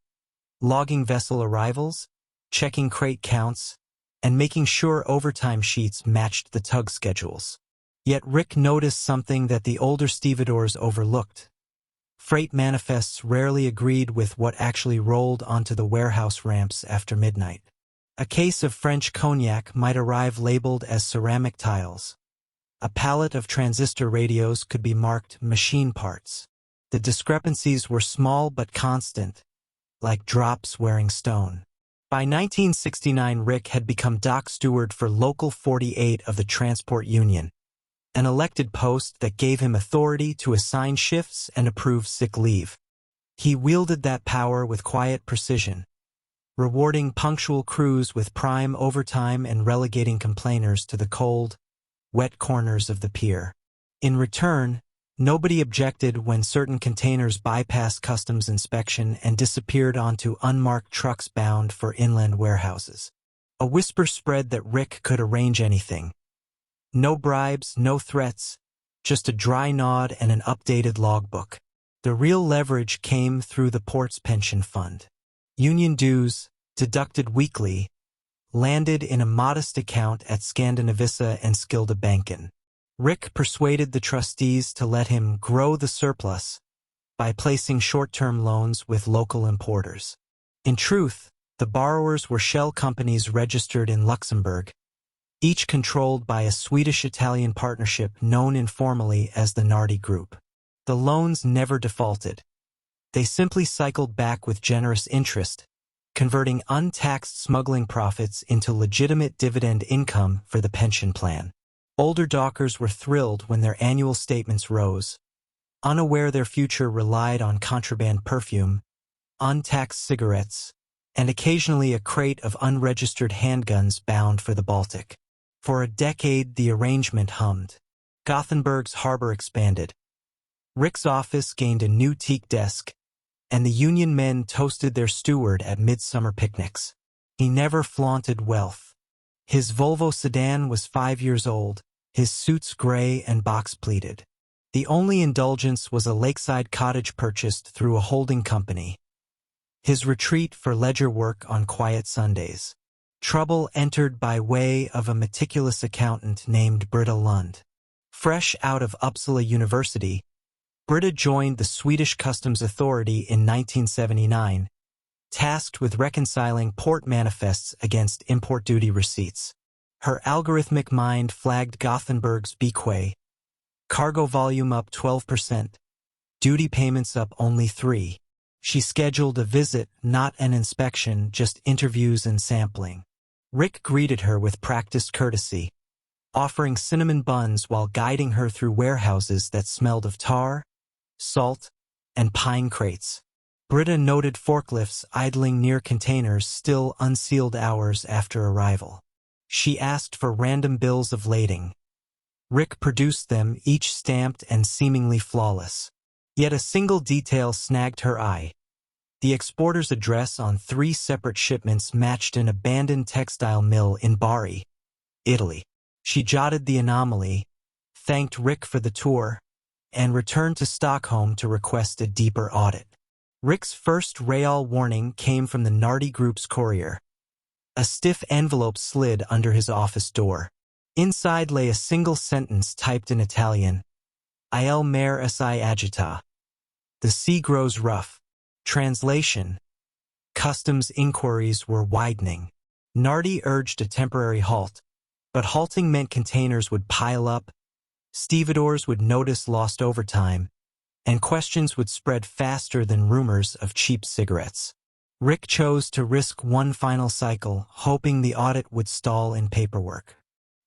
logging vessel arrivals, checking crate counts, and making sure overtime sheets matched the tug schedules. Yet Rick noticed something that the older stevedores overlooked. Freight manifests rarely agreed with what actually rolled onto the warehouse ramps after midnight. A case of French cognac might arrive labeled as ceramic tiles. A pallet of transistor radios could be marked machine parts. The discrepancies were small but constant, like drops wearing stone. By 1969, Rick had become dock steward for Local 48 of the Transport Union, an elected post that gave him authority to assign shifts and approve sick leave. He wielded that power with quiet precision, rewarding punctual crews with prime overtime and relegating complainers to the cold, wet corners of the pier. In return, nobody objected when certain containers bypassed customs inspection and disappeared onto unmarked trucks bound for inland warehouses. A whisper spread that Rick could arrange anything. No bribes, no threats, just a dry nod and an updated logbook. The real leverage came through the port's pension fund. Union dues, deducted weekly, landed in a modest account at Skandinavissa and Skildebanken. Rick persuaded the trustees to let him grow the surplus by placing short-term loans with local importers. In truth, the borrowers were shell companies registered in Luxembourg, each controlled by a Swedish-Italian partnership known informally as the Nardi Group. The loans never defaulted. They simply cycled back with generous interest, converting untaxed smuggling profits into legitimate dividend income for the pension plan. Older dockers were thrilled when their annual statements rose, unaware their future relied on contraband perfume, untaxed cigarettes, and occasionally a crate of unregistered handguns bound for the Baltic. For a decade, the arrangement hummed. Gothenburg's harbor expanded. Rick's office gained a new teak desk, and the union men toasted their steward at midsummer picnics. He never flaunted wealth. His Volvo sedan was 5 years old, his suits gray and box-pleated. The only indulgence was a lakeside cottage purchased through a holding company. His retreat for ledger work on quiet Sundays. Trouble entered by way of a meticulous accountant named Britta Lund. Fresh out of Uppsala University, Britta joined the Swedish Customs Authority in 1979, tasked with reconciling port manifests against import duty receipts. Her algorithmic mind flagged Gothenburg's B Quay. Cargo volume up 12%, duty payments up only 3%. She scheduled a visit, not an inspection, just interviews and sampling. Rick greeted her with practiced courtesy. offering cinnamon buns while guiding her through warehouses that smelled of tar, salt, and pine crates. Britta noted forklifts idling near containers still unsealed hours after arrival. She asked for random bills of lading. Rick produced them, each stamped and seemingly flawless. Yet a single detail snagged her eye. The exporter's address on 3 separate shipments matched an abandoned textile mill in Bari, Italy. She jotted the anomaly, thanked Rick for the tour, and returned to Stockholm to request a deeper audit. Rick's first real warning came from the Nardi Group's courier. A stiff envelope slid under his office door. Inside lay a single sentence typed in Italian. Il mare assai agita. The sea grows rough. Translation. Customs inquiries were widening. Nardi urged a temporary halt, but halting meant containers would pile up, stevedores would notice lost overtime, and questions would spread faster than rumors of cheap cigarettes. Rick chose to risk one final cycle, hoping the audit would stall in paperwork.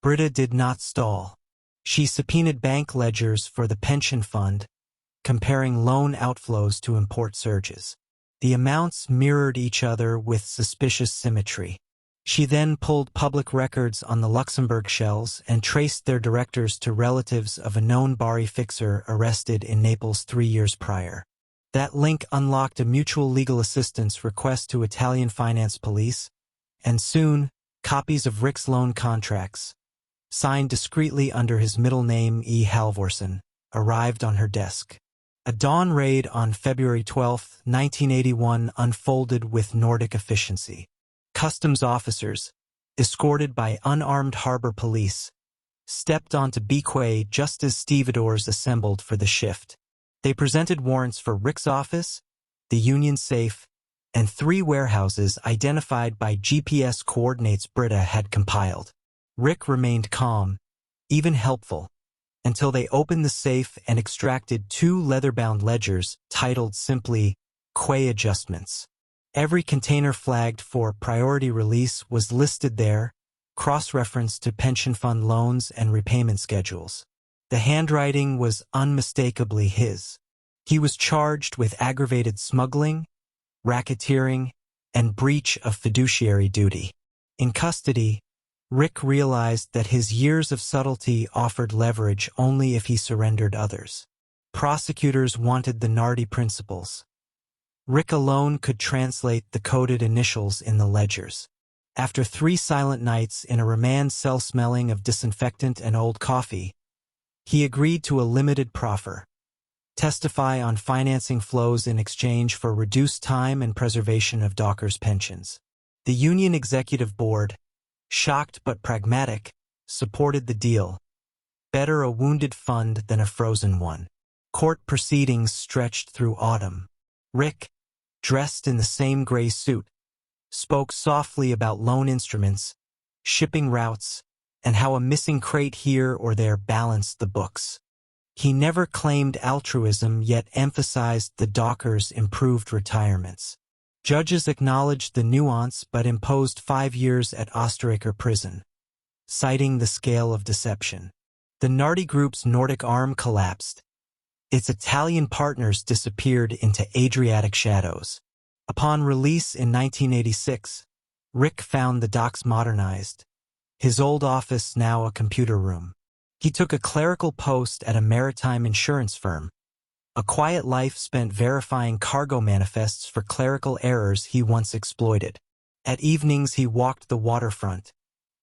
Britta did not stall. She subpoenaed bank ledgers for the pension fund, comparing loan outflows to import surges. The amounts mirrored each other with suspicious symmetry. She then pulled public records on the Luxembourg shells and traced their directors to relatives of a known Bari fixer arrested in Naples 3 years prior. That link unlocked a mutual legal assistance request to Italian finance police, and soon, copies of Rick's loan contracts, signed discreetly under his middle name E. Halvorsen, arrived on her desk. A dawn raid on February 12, 1981 unfolded with Nordic efficiency. Customs officers, escorted by unarmed harbor police, stepped onto Bequay just as stevedores assembled for the shift. They presented warrants for Rick's office, the Union safe, and 3 warehouses identified by GPS coordinates Britta had compiled. Rick remained calm, even helpful, until they opened the safe and extracted 2 leather-bound ledgers titled simply, Quay Adjustments. Every container flagged for priority release was listed there, cross-referenced to pension fund loans and repayment schedules. The handwriting was unmistakably his. He was charged with aggravated smuggling, racketeering, and breach of fiduciary duty. In custody, Rick realized that his years of subtlety offered leverage only if he surrendered others. Prosecutors wanted the Nardi principles. Rick alone could translate the coded initials in the ledgers. After 3 silent nights in a remand cell smelling of disinfectant and old coffee, he agreed to a limited proffer. Testify on financing flows in exchange for reduced time and preservation of dockers' pensions. The Union Executive Board, shocked but pragmatic, supported the deal. Better a wounded fund than a frozen one. Court proceedings stretched through autumn. Rick, dressed in the same gray suit, spoke softly about loan instruments, shipping routes, and how a missing crate here or there balanced the books. He never claimed altruism, yet emphasized the dockers' improved retirements. Judges acknowledged the nuance but imposed 5 years at Osterreicher prison, citing the scale of deception. The Nardi Group's Nordic arm collapsed. Its Italian partners disappeared into Adriatic shadows. Upon release in 1986, Rick found the docks modernized, his old office now a computer room. He took a clerical post at a maritime insurance firm, a quiet life spent verifying cargo manifests for clerical errors he once exploited. At evenings he walked the waterfront,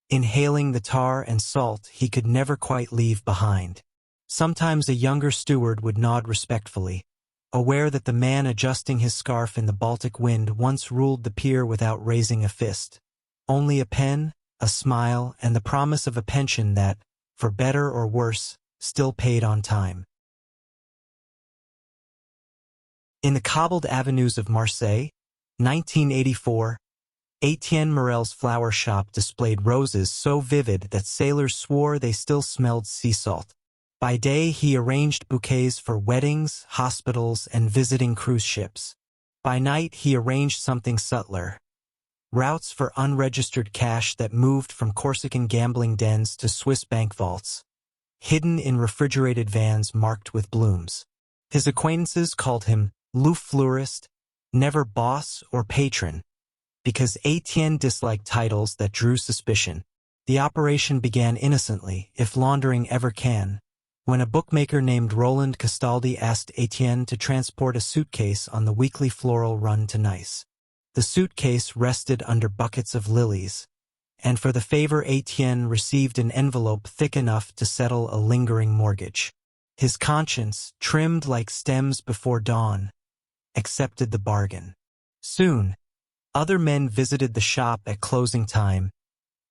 inhaling the tar and salt he could never quite leave behind. Sometimes a younger steward would nod respectfully, aware that the man adjusting his scarf in the Baltic wind once ruled the pier without raising a fist. Only a pen, a smile, and the promise of a pension that, for better or worse, still paid on time. In the cobbled avenues of Marseille, 1984, Etienne Morel's flower shop displayed roses so vivid that sailors swore they still smelled sea salt. By day, he arranged bouquets for weddings, hospitals, and visiting cruise ships. By night, he arranged something subtler. routes for unregistered cash that moved from Corsican gambling dens to Swiss bank vaults, hidden in refrigerated vans marked with blooms. His acquaintances called him Le Fleuriste, never boss or patron, because Etienne disliked titles that drew suspicion. The operation began innocently, if laundering ever can, when a bookmaker named Roland Castaldi asked Etienne to transport a suitcase on the weekly floral run to Nice. The suitcase rested under buckets of lilies, and for the favor Etienne received an envelope thick enough to settle a lingering mortgage. His conscience, trimmed like stems before dawn, accepted the bargain. Soon, other men visited the shop at closing time,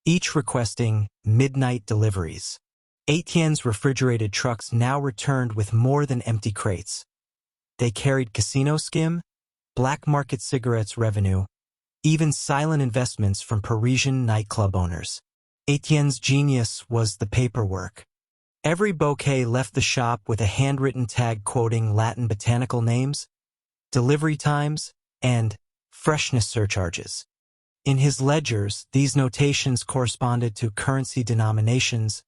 each requesting midnight deliveries. Etienne's refrigerated trucks now returned with more than empty crates. They carried casino skim, black market cigarettes revenue, even silent investments from Parisian nightclub owners. Etienne's genius was the paperwork. Every bouquet left the shop with a handwritten tag quoting Latin botanical names, delivery times, and freshness surcharges. In his ledgers, these notations corresponded to currency denominations,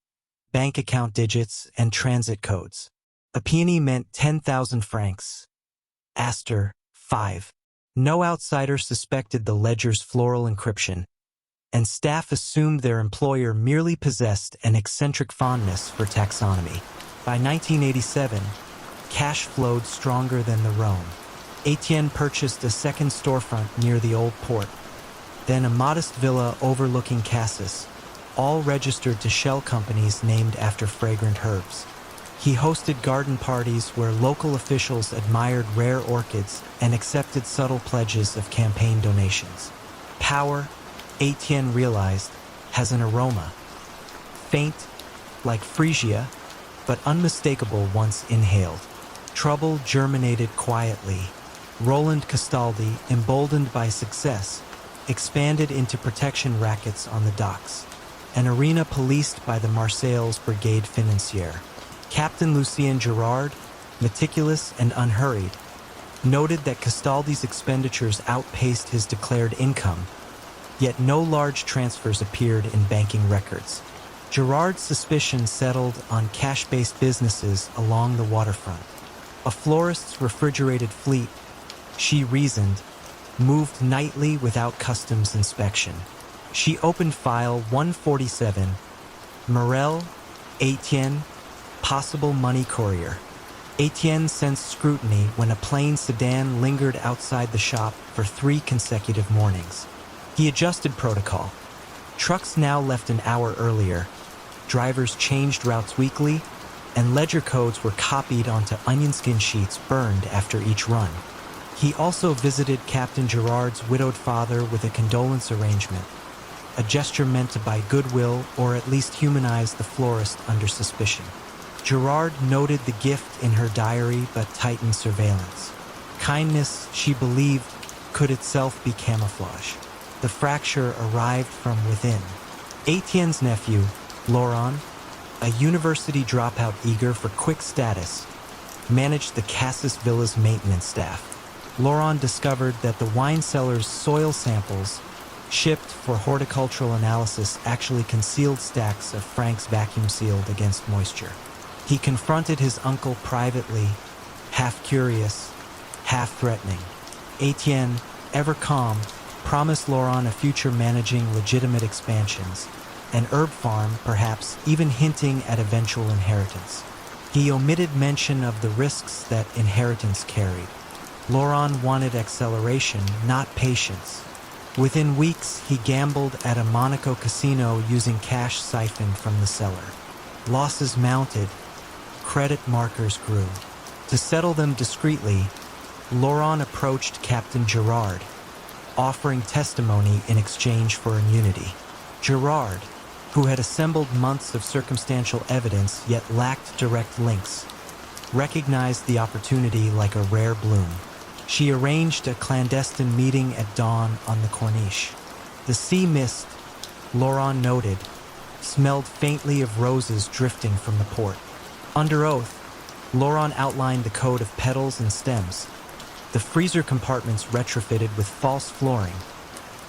bank account digits, and transit codes. A peony meant 10,000 francs. Astor, 5. No outsider suspected the ledger's floral encryption, and staff assumed their employer merely possessed an eccentric fondness for taxonomy. By 1987, cash flowed stronger than the Rhone. Etienne purchased a second storefront near the old port, then a modest villa overlooking Cassis, all registered to shell companies named after fragrant herbs. He hosted garden parties where local officials admired rare orchids and accepted subtle pledges of campaign donations. Power, Etienne realized, has an aroma. Faint, like freesia, but unmistakable once inhaled. Trouble germinated quietly. Roland Castaldi, emboldened by success, expanded into protection rackets on the docks, an arena policed by the Marseille's Brigade Financière. Captain Lucien Girard, meticulous and unhurried, noted that Castaldi's expenditures outpaced his declared income, yet no large transfers appeared in banking records. Girard's suspicion settled on cash-based businesses along the waterfront. A florist's refrigerated fleet, she reasoned, moved nightly without customs inspection. She opened file 147, Morel, Etienne, possible money courier. Etienne sensed scrutiny when a plain sedan lingered outside the shop for 3 consecutive mornings. He adjusted protocol. Trucks now left an hour earlier, drivers changed routes weekly, and ledger codes were copied onto onion skin sheets burned after each run. He also visited Captain Girard's widowed father with a condolence arrangement, a gesture meant to buy goodwill or at least humanize the florist under suspicion. Girard noted the gift in her diary but tightened surveillance. Kindness, she believed, could itself be camouflage. The fracture arrived from within. Etienne's nephew, Laurent, a university dropout eager for quick status, managed the Cassis Villa's maintenance staff. Laurent discovered that the wine cellar's soil samples, shipped for horticultural analysis, actually concealed stacks of Frank's vacuum sealed against moisture. He confronted his uncle privately, half curious, half threatening. Etienne, ever calm, promised Laurent a future managing legitimate expansions, an herb farm, perhaps even hinting at eventual inheritance. He omitted mention of the risks that inheritance carried. Laurent wanted acceleration, not patience. Within weeks, he gambled at a Monaco casino using cash siphoned from the cellar. Losses mounted. Credit markers grew. To settle them discreetly, Laurent approached Captain Girard, offering testimony in exchange for immunity. Girard, who had assembled months of circumstantial evidence yet lacked direct links, recognized the opportunity like a rare bloom. She arranged a clandestine meeting at dawn on the Corniche. The sea mist, Laurent noted, smelled faintly of roses drifting from the port. Under oath, Laurent outlined the code of petals and stems, the freezer compartments retrofitted with false flooring,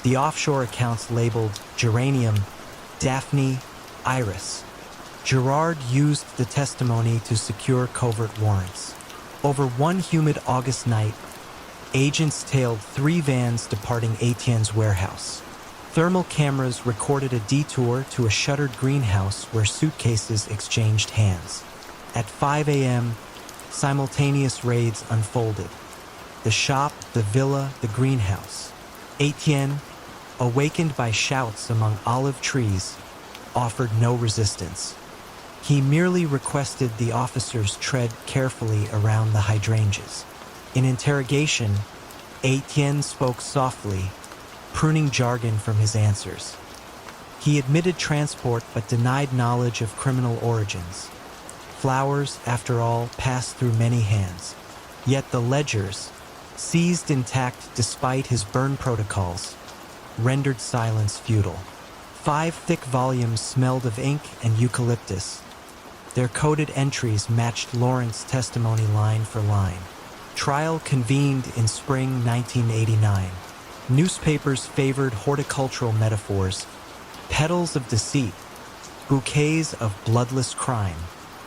The offshore accounts labeled Geranium, Daphne, Iris. Gerard used the testimony to secure covert warrants. Over one humid August night, agents tailed 3 vans departing Etienne's warehouse. Thermal cameras recorded a detour to a shuttered greenhouse where suitcases exchanged hands. At 5 a.m., simultaneous raids unfolded. The shop, the villa, the greenhouse. Etienne, awakened by shouts among olive trees, offered no resistance. He merely requested the officers tread carefully around the hydrangeas. In interrogation, Etienne spoke softly, pruning jargon from his answers. He admitted transport but denied knowledge of criminal origins. Flowers, after all, passed through many hands. Yet the ledgers, seized intact despite his burn protocols, rendered silence futile. 5 thick volumes smelled of ink and eucalyptus. Their coded entries matched Laurent's testimony line for line. Trial convened in spring 1989. Newspapers favored horticultural metaphors, petals of deceit, bouquets of bloodless crime.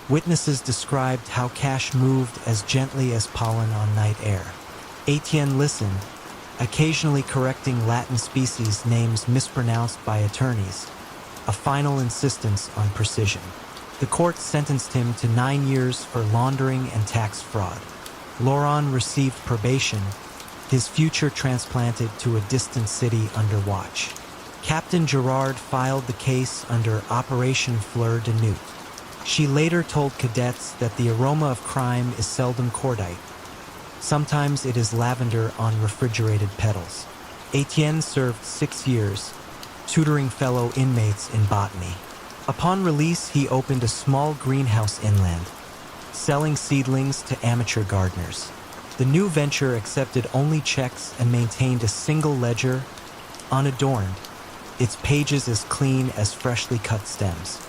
Witnesses described how cash moved as gently as pollen on night air. Etienne listened, occasionally correcting Latin species names mispronounced by attorneys, a final insistence on precision. The court sentenced him to 9 years for laundering and tax fraud. Laurent received probation, his future transplanted to a distant city under watch. Captain Gerard filed the case under Operation Fleur de Nuit. She later told cadets that the aroma of crime is seldom cordite. Sometimes it is lavender on refrigerated petals. Etienne served 6 years, tutoring fellow inmates in botany. Upon release, he opened a small greenhouse inland, selling seedlings to amateur gardeners. The new venture accepted only checks and maintained a single ledger, unadorned, its pages as clean as freshly cut stems.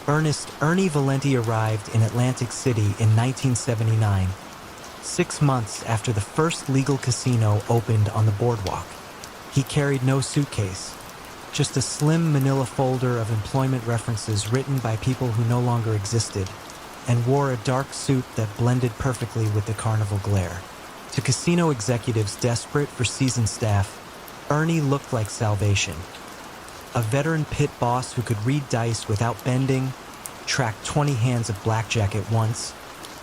Ernest Ernie Valenti arrived in Atlantic City in 1979, 6 months after the first legal casino opened on the boardwalk. He carried no suitcase, just a slim manila folder of employment references written by people who no longer existed, and wore a dark suit that blended perfectly with the carnival glare. To casino executives desperate for seasoned staff, Ernie looked like salvation. A veteran pit boss who could read dice without bending, track 20 hands of blackjack at once,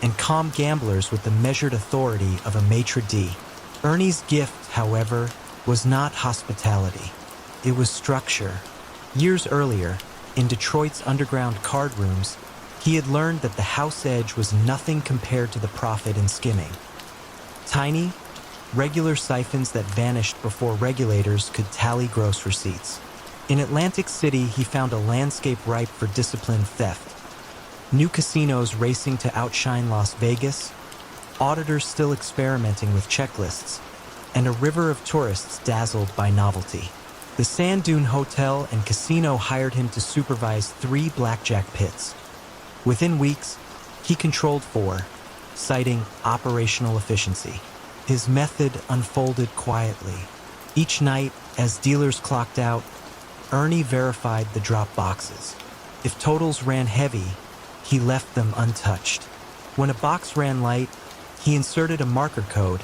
and calm gamblers with the measured authority of a maitre d'. Ernie's gift, however, was not hospitality. It was structure. Years earlier, in Detroit's underground card rooms, he had learned that the house edge was nothing compared to the profit in skimming. Tiny, regular siphons that vanished before regulators could tally gross receipts. In Atlantic City, he found a landscape ripe for disciplined theft. New casinos racing to outshine Las Vegas, auditors still experimenting with checklists, and a river of tourists dazzled by novelty. The Sand Dune Hotel and Casino hired him to supervise 3 blackjack pits. Within weeks, he controlled 4, citing operational efficiency. His method unfolded quietly. Each night, as dealers clocked out, Ernie verified the drop boxes. If totals ran heavy, he left them untouched. When a box ran light, he inserted a marker code,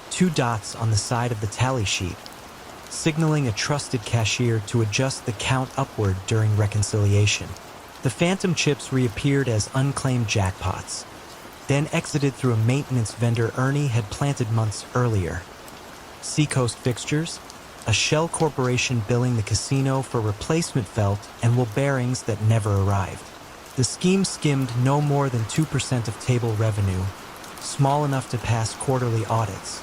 2 dots on the side of the tally sheet, signaling a trusted cashier to adjust the count upward during reconciliation. The phantom chips reappeared as unclaimed jackpots, then exited through a maintenance vendor Ernie had planted months earlier. Seacoast Fixtures, a shell corporation billing the casino for replacement felt and wool bearings that never arrived. The scheme skimmed no more than 2% of table revenue, small enough to pass quarterly audits.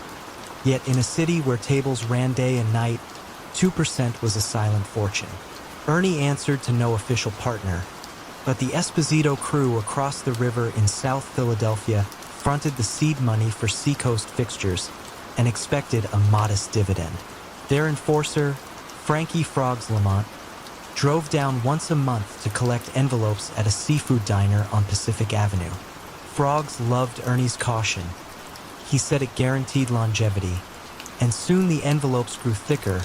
Yet in a city where tables ran day and night, 2% was a silent fortune. Ernie answered to no official partner, but the Esposito crew across the river in South Philadelphia fronted the seed money for Seacoast Fixtures and expected a modest dividend. Their enforcer, Frankie Frogs Lamont, drove down once a month to collect envelopes at a seafood diner on Pacific Avenue. Frogs loved Ernie's caution. He said it guaranteed longevity. and soon the envelopes grew thicker,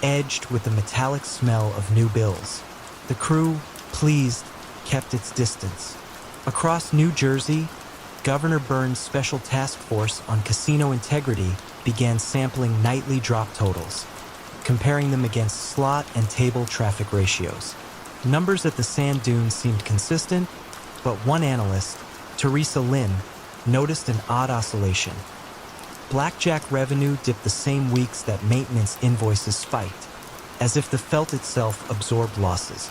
edged with the metallic smell of new bills. The crew, pleased, kept its distance. Across New Jersey, Governor Burns' Special Task Force on Casino Integrity began sampling nightly drop totals, comparing them against slot and table traffic ratios. Numbers at the sand dunes seemed consistent, but one analyst, Teresa Lynn, noticed an odd oscillation. Blackjack revenue dipped the same weeks that maintenance invoices spiked, as if the felt itself absorbed losses.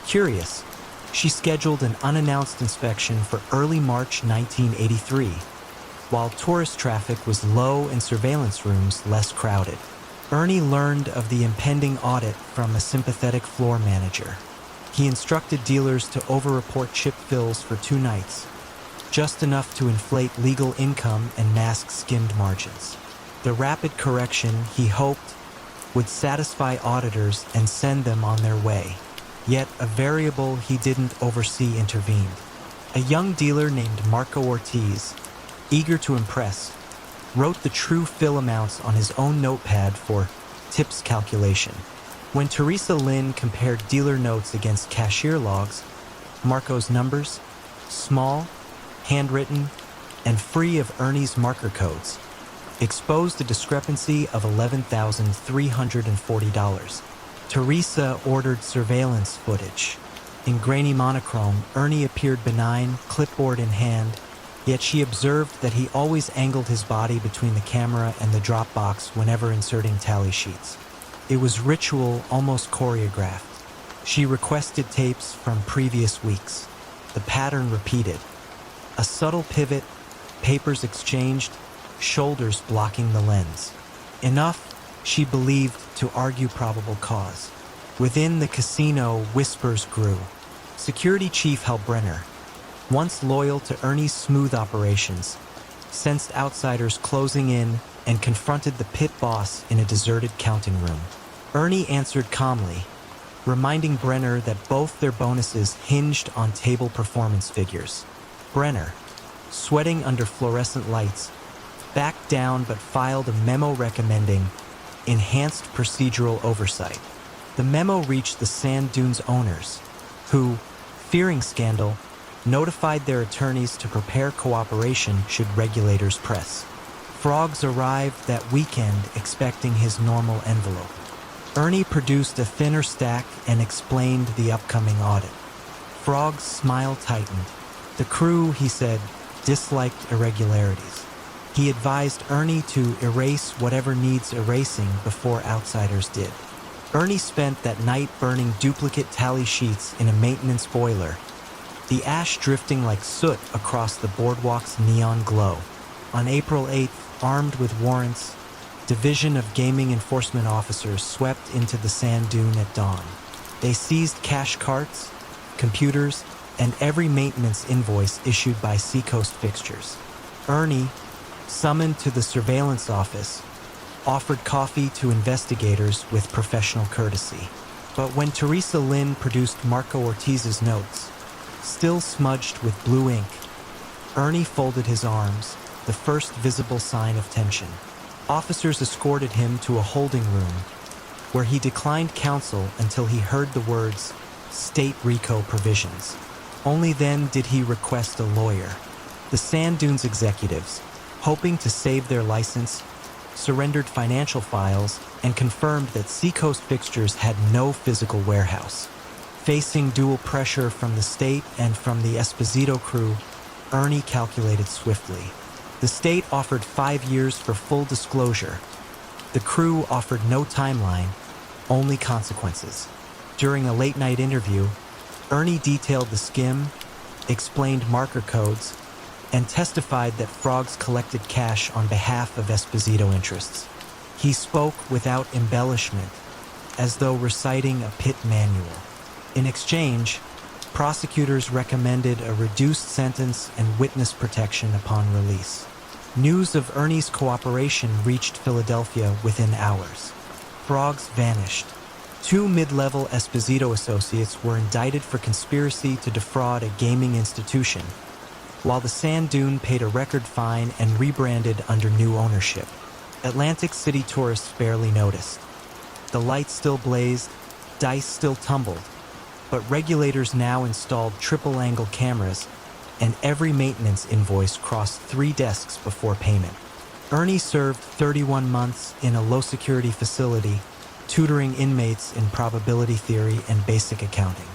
Curious, she scheduled an unannounced inspection for early March 1983, while tourist traffic was low and surveillance rooms less crowded. Ernie learned of the impending audit from a sympathetic floor manager. He instructed dealers to over-report chip fills for 2 nights, just enough to inflate legal income and mask skimmed margins. The rapid correction, he hoped, would satisfy auditors and send them on their way. Yet a variable he didn't oversee intervened. A young dealer named Marco Ortiz, eager to impress, wrote the true fill amounts on his own notepad for tips calculation. When Teresa Lynn compared dealer notes against cashier logs, Marco's numbers, small, handwritten, and free of Ernie's marker codes, exposed a discrepancy of $11,340. Teresa ordered surveillance footage. In grainy monochrome, Ernie appeared benign, clipboard in hand, yet she observed that he always angled his body between the camera and the drop box whenever inserting tally sheets. It was ritual, almost choreographed. She requested tapes from previous weeks. The pattern repeated. A subtle pivot, papers exchanged, shoulders blocking the lens. Enough, she believed, to argue probable cause. Within the casino, whispers grew. Security Chief Hal Brenner, once loyal to Ernie's smooth operations, sensed outsiders closing in and confronted the pit boss in a deserted counting room. Ernie answered calmly, reminding Brenner that both their bonuses hinged on table performance figures. Brenner, sweating under fluorescent lights, backed down but filed a memo recommending enhanced procedural oversight. The memo reached the sand dunes owners, who, fearing scandal, notified their attorneys to prepare cooperation should regulators press. Froggs arrived that weekend expecting his normal envelope. Ernie produced a thinner stack and explained the upcoming audit. Frog's smile tightened. The crew, he said, disliked irregularities. He advised Ernie to erase whatever needs erasing before outsiders did. Ernie spent that night burning duplicate tally sheets in a maintenance boiler, the ash drifting like soot across the boardwalk's neon glow. On April 8th, armed with warrants, Division of Gaming Enforcement officers swept into the sand dune at dawn. They seized cash carts, computers, and every maintenance invoice issued by Seacoast Fixtures. Ernie, summoned to the surveillance office, offered coffee to investigators with professional courtesy. But when Teresa Lynn produced Marco Ortiz's notes, still smudged with blue ink, Ernie folded his arms, the first visible sign of tension. Officers escorted him to a holding room, where he declined counsel until he heard the words, state RICO provisions. Only then did he request a lawyer. The Sand Dunes executives, hoping to save their license, surrendered financial files and confirmed that Seacoast Fixtures had no physical warehouse. Facing dual pressure from the state and from the Esposito crew, Ernie calculated swiftly. The state offered 5 years for full disclosure. The crew offered no timeline, only consequences. During a late-night interview, Ernie detailed the skim, explained marker codes, and testified that Froggs collected cash on behalf of Esposito interests. He spoke without embellishment, as though reciting a pit manual. In exchange, prosecutors recommended a reduced sentence and witness protection upon release. News of Ernie's cooperation reached Philadelphia within hours. Froggs vanished. 2 mid-level Esposito associates were indicted for conspiracy to defraud a gaming institution, while the Sand Dune paid a record fine and rebranded under new ownership. Atlantic City tourists barely noticed. The lights still blazed, dice still tumbled, but regulators now installed triple-angle cameras, and every maintenance invoice crossed 3 desks before payment. Ernie served 31 months in a low-security facility, tutoring inmates in probability theory and basic accounting.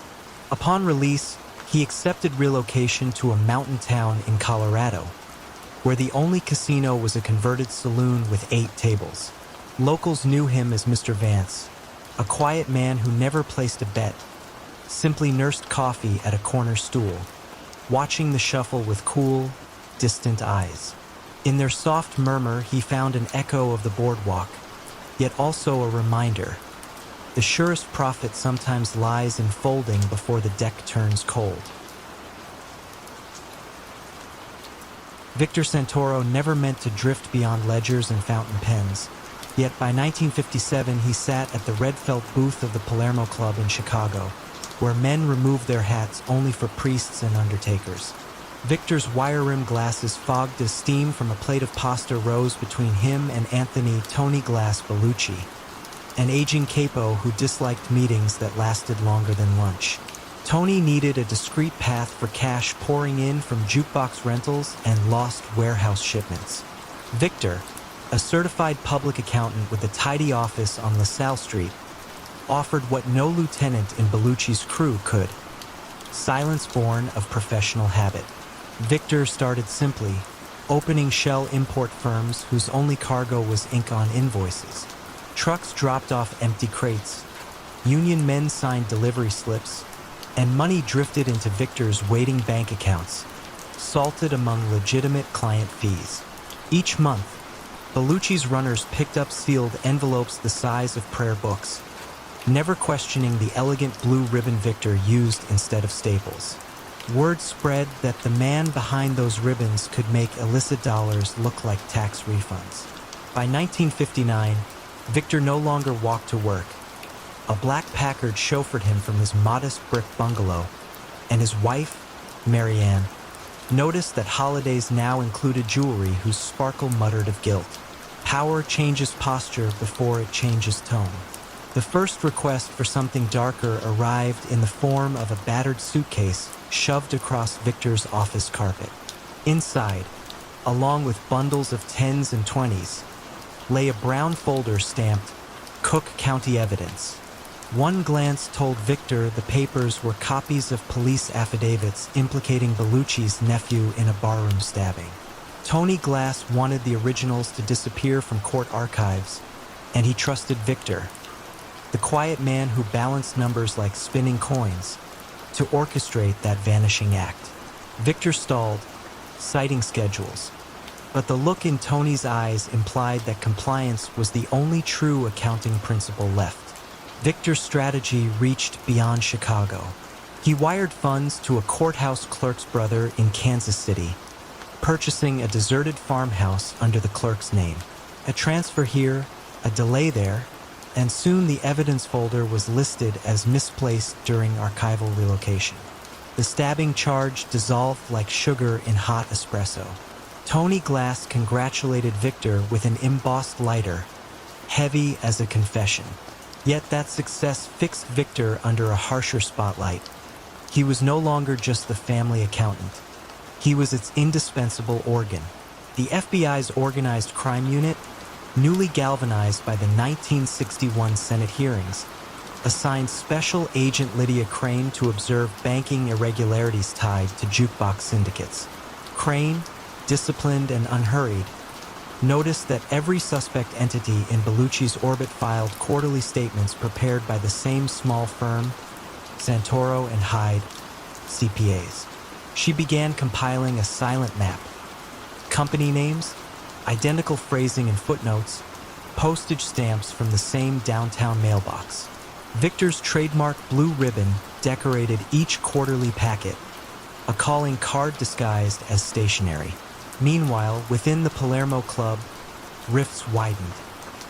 Upon release, he accepted relocation to a mountain town in Colorado, where the only casino was a converted saloon with 8 tables. Locals knew him as Mr. Vance, a quiet man who never placed a bet, simply nursed coffee at a corner stool, watching the shuffle with cool, distant eyes. In their soft murmur, he found an echo of the boardwalk, yet also a reminder. The surest profit sometimes lies in folding before the deck turns cold. Victor Santoro never meant to drift beyond ledgers and fountain pens, yet by 1957 he sat at the red felt booth of the Palermo Club in Chicago, where men removed their hats only for priests and undertakers. Victor's wire-rimmed glasses fogged as steam from a plate of pasta rose between him and Anthony "Tony Glass" Bellucci, an aging capo who disliked meetings that lasted longer than lunch. Tony needed a discreet path for cash pouring in from jukebox rentals and lost warehouse shipments. Victor, a certified public accountant with a tidy office on LaSalle Street, offered what no lieutenant in Bellucci's crew could: silence born of professional habit. Victor started simply, opening shell import firms whose only cargo was ink on invoices. Trucks dropped off empty crates, union men signed delivery slips, and money drifted into Victor's waiting bank accounts, salted among legitimate client fees. Each month, Bellucci's runners picked up sealed envelopes the size of prayer books, never questioning the elegant blue ribbon Victor used instead of staples. Word spread that the man behind those ribbons could make illicit dollars look like tax refunds. By 1959, Victor no longer walked to work. A black Packard chauffeured him from his modest brick bungalow, and his wife, Marian, noticed that holidays now included jewelry whose sparkle muttered of guilt. Power changes posture before it changes tone. The first request for something darker arrived in the form of a battered suitcase shoved across Victor's office carpet. Inside, along with bundles of 10s and 20s, lay a brown folder stamped Cook County Evidence. One glance told Victor the papers were copies of police affidavits implicating Bellucci's nephew in a barroom stabbing. Tony Glass wanted the originals to disappear from court archives, and he trusted Victor, the quiet man who balanced numbers like spinning coins, to orchestrate that vanishing act. Victor stalled, citing schedules, but the look in Tony's eyes implied that compliance was the only true accounting principle left. Victor's strategy reached beyond Chicago. He wired funds to a courthouse clerk's brother in Kansas City, purchasing a deserted farmhouse under the clerk's name. A transfer here, a delay there, and soon the evidence folder was listed as misplaced during archival relocation. The stabbing charge dissolved like sugar in hot espresso. Tony Glass congratulated Victor with an embossed lighter, heavy as a confession. Yet that success fixed Victor under a harsher spotlight. He was no longer just the family accountant. He was its indispensable organ. The FBI's organized crime unit, newly galvanized by the 1961 Senate hearings, assigned Special Agent Lydia Crane to observe banking irregularities tied to jukebox syndicates. Crane, disciplined and unhurried, noticed that every suspect entity in Bellucci's orbit filed quarterly statements prepared by the same small firm, Santoro and Hyde, CPAs. She began compiling a silent map. Company names, identical phrasing and footnotes, postage stamps from the same downtown mailbox. Victor's trademark blue ribbon decorated each quarterly packet, a calling card disguised as stationery. Meanwhile, within the Palermo Club, rifts widened.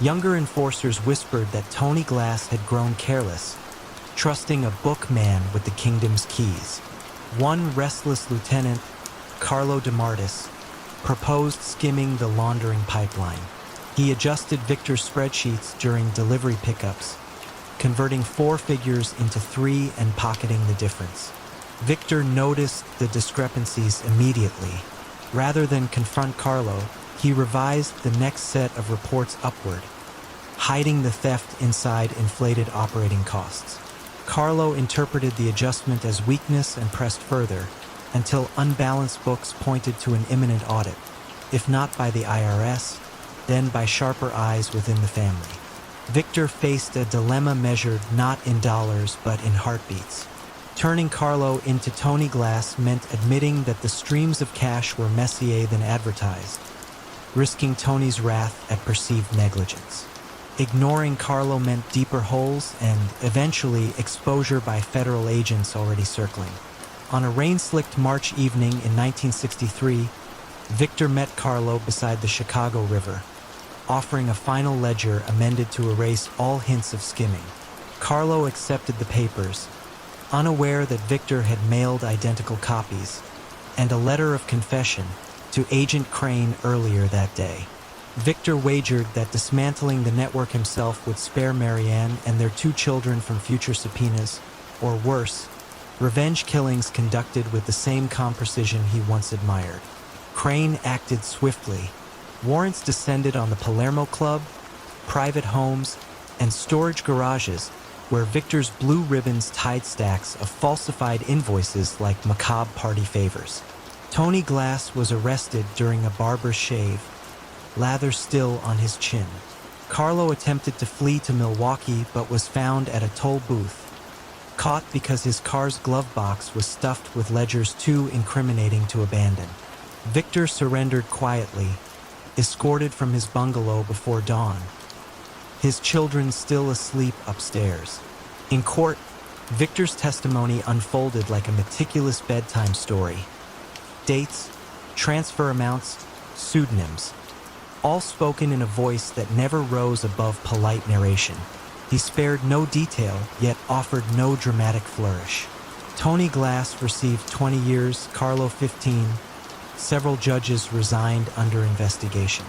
Younger enforcers whispered that Tony Glass had grown careless, trusting a bookman with the kingdom's keys. One restless lieutenant, Carlo DeMartis, proposed skimming the laundering pipeline. He adjusted Victor's spreadsheets during delivery pickups, converting 4 figures into 3 and pocketing the difference. Victor noticed the discrepancies immediately. Rather than confront Carlo, he revised the next set of reports upward, hiding the theft inside inflated operating costs. Carlo interpreted the adjustment as weakness and pressed further, until unbalanced books pointed to an imminent audit, if not by the IRS, then by sharper eyes within the family. Victor faced a dilemma measured not in dollars but in heartbeats. Turning Carlo into Tony Glass meant admitting that the streams of cash were messier than advertised, risking Tony's wrath at perceived negligence. Ignoring Carlo meant deeper holes and, eventually, exposure by federal agents already circling. On a rain-slicked March evening in 1963, Victor met Carlo beside the Chicago River, offering a final ledger amended to erase all hints of skimming. Carlo accepted the papers, unaware that Victor had mailed identical copies, and a letter of confession to Agent Crane earlier that day. Victor wagered that dismantling the network himself would spare Marian and their 2 children from future subpoenas, or worse, revenge killings conducted with the same calm precision he once admired. Crane acted swiftly. Warrants descended on the Palermo Club, private homes, and storage garages where Victor's blue ribbons tied stacks of falsified invoices like macabre party favors. Tony Glass was arrested during a barber's shave, lather still on his chin. Carlo attempted to flee to Milwaukee but was found at a toll booth, caught because his car's glove box was stuffed with ledgers too incriminating to abandon. Victor surrendered quietly, escorted from his bungalow before dawn, his children still asleep upstairs. In court, Victor's testimony unfolded like a meticulous bedtime story. Dates, transfer amounts, pseudonyms, all spoken in a voice that never rose above polite narration. He spared no detail, yet offered no dramatic flourish. Tony Glass received 20 years, Carlo 15. Several judges resigned under investigation.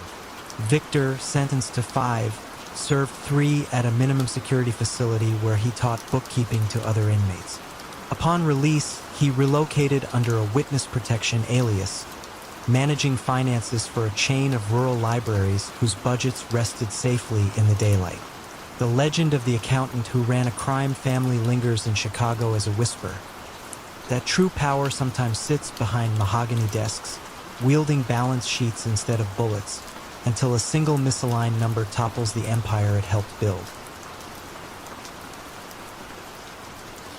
Victor, sentenced to 5, served 3 at a minimum security facility where he taught bookkeeping to other inmates. Upon release, he relocated under a witness protection alias, managing finances for a chain of rural libraries whose budgets rested safely in the daylight. The legend of the accountant who ran a crime family lingers in Chicago as a whisper. That true power sometimes sits behind mahogany desks, wielding balance sheets instead of bullets, until a single misaligned number topples the empire it helped build.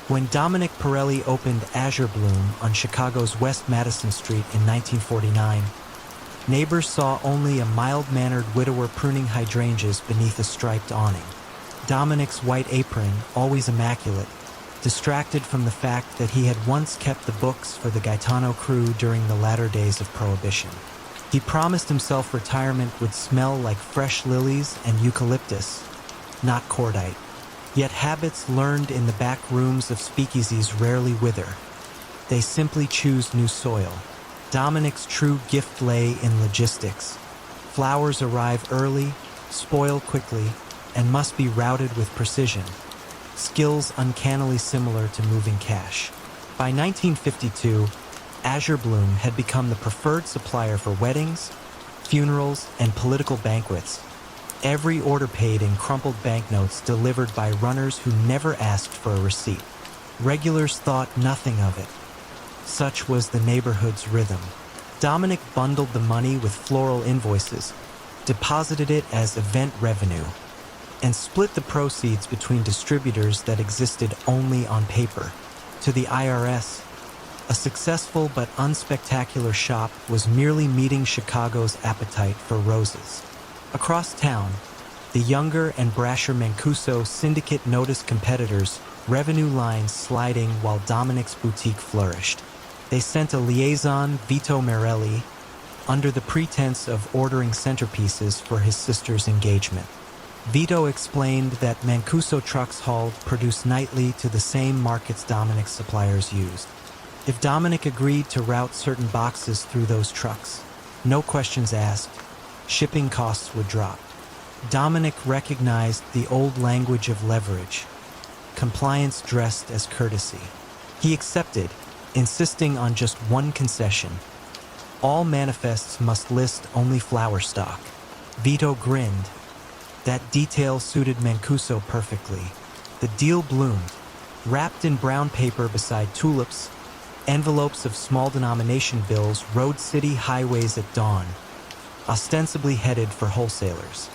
When Dominic Pirelli opened Azure Bloom on Chicago's West Madison Street in 1949, neighbors saw only a mild-mannered widower pruning hydrangeas beneath a striped awning. Dominic's white apron, always immaculate, distracted from the fact that he had once kept the books for the Gaetano crew during the latter days of Prohibition. He promised himself retirement would smell like fresh lilies and eucalyptus, not cordite. Yet habits learned in the back rooms of speakeasies rarely wither. They simply choose new soil. Dominic's true gift lay in logistics. Flowers arrive early, spoil quickly, and must be routed with precision. Skills uncannily similar to moving cash. By 1952, Azure Bloom had become the preferred supplier for weddings, funerals, and political banquets. Every order paid in crumpled banknotes delivered by runners who never asked for a receipt. Regulars thought nothing of it. Such was the neighborhood's rhythm. Dominic bundled the money with floral invoices, deposited it as event revenue, and split the proceeds between distributors that existed only on paper. To the IRS, a successful but unspectacular shop was merely meeting Chicago's appetite for roses. Across town, the younger and brasher Mancuso syndicate noticed competitors' revenue lines sliding while Dominic's boutique flourished. They sent a liaison, Vito Marelli, under the pretense of ordering centerpieces for his sister's engagement. Vito explained that Mancuso trucks hauled produce nightly to the same markets Dominic's suppliers used. If Dominic agreed to route certain boxes through those trucks, no questions asked, shipping costs would drop. Dominic recognized the old language of leverage, compliance dressed as courtesy. He accepted, insisting on just one concession. All manifests must list only flower stock. Vito grinned. That detail suited Mancuso perfectly. The deal bloomed, wrapped in brown paper beside tulips, envelopes of small denomination bills rode city highways at dawn, ostensibly headed for wholesalers.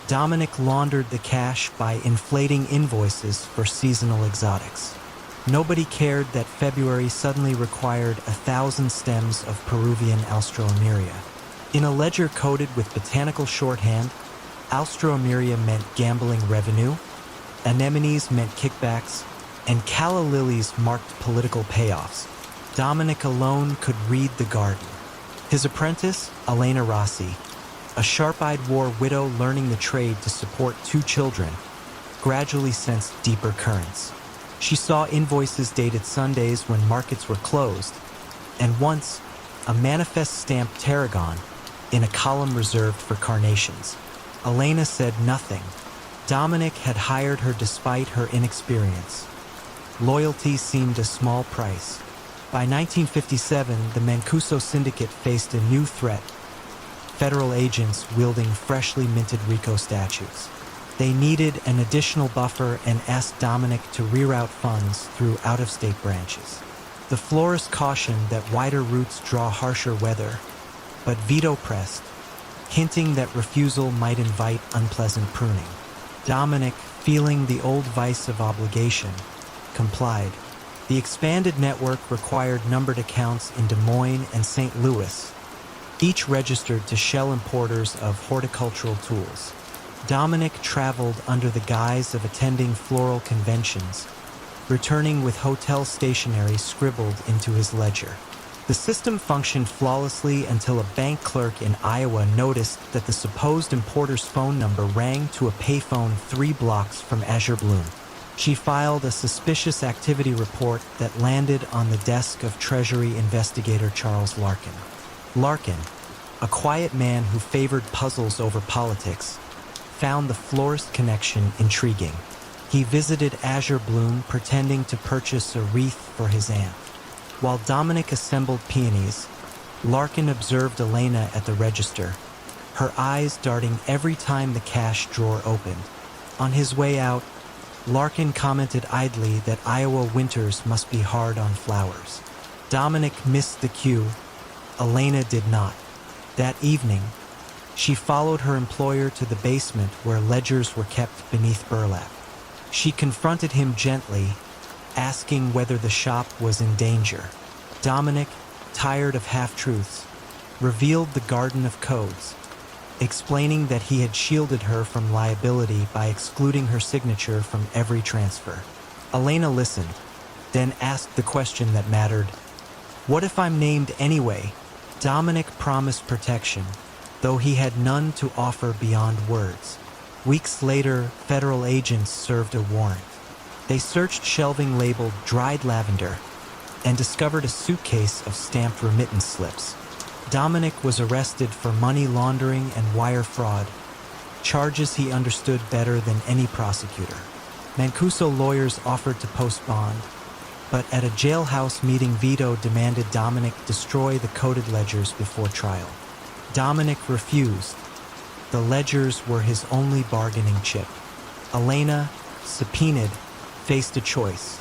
Dominic laundered the cash by inflating invoices for seasonal exotics. Nobody cared that February suddenly required 1,000 stems of Peruvian Alstroemeria. In a ledger coded with botanical shorthand, Alstroemeria meant gambling revenue, anemones meant kickbacks, and calla lilies marked political payoffs. Dominic alone could read the garden. His apprentice, Elena Rossi, a sharp-eyed war widow learning the trade to support 2 children, gradually sensed deeper currents. She saw invoices dated Sundays when markets were closed, and once, a manifest stamped tarragon in a column reserved for carnations. Elena said nothing. Dominic had hired her despite her inexperience. Loyalty seemed a small price. By 1957, the Mancuso syndicate faced a new threat: federal agents wielding freshly minted RICO statutes. They needed an additional buffer and asked Dominic to reroute funds through out-of-state branches. The florist cautioned that wider routes draw harsher weather, but Vito pressed, hinting that refusal might invite unpleasant pruning. Dominic, feeling the old vice of obligation, complied. The expanded network required numbered accounts in Des Moines and St. Louis, each registered to shell importers of horticultural tools. Dominic traveled under the guise of attending floral conventions, returning with hotel stationery scribbled into his ledger. The system functioned flawlessly until a bank clerk in Iowa noticed that the supposed importer's phone number rang to a payphone 3 blocks from Azure Bloom. She filed a suspicious activity report that landed on the desk of Treasury investigator Charles Larkin. Larkin, a quiet man who favored puzzles over politics, found the florist connection intriguing. He visited Azure Bloom pretending to purchase a wreath for his aunt. While Dominic assembled peonies, Larkin observed Elena at the register, her eyes darting every time the cash drawer opened. On his way out, Larkin commented idly that Iowa winters must be hard on flowers. Dominic missed the cue. Elena did not. That evening, she followed her employer to the basement where ledgers were kept beneath burlap. She confronted him gently, asking whether the shop was in danger. Dominic, tired of half-truths, revealed the garden of codes, explaining that he had shielded her from liability by excluding her signature from every transfer. Elena listened, then asked the question that mattered. "What if I'm named anyway?" Dominic promised protection, though he had none to offer beyond words. Weeks later, federal agents served a warrant. They searched shelving labeled dried lavender and discovered a suitcase of stamped remittance slips. Dominic was arrested for money laundering and wire fraud, charges he understood better than any prosecutor. Mancuso lawyers offered to post bond, but at a jailhouse meeting Vito demanded Dominic destroy the coded ledgers before trial. Dominic refused. The ledgers were his only bargaining chip. Elena, subpoenaed, faced a choice: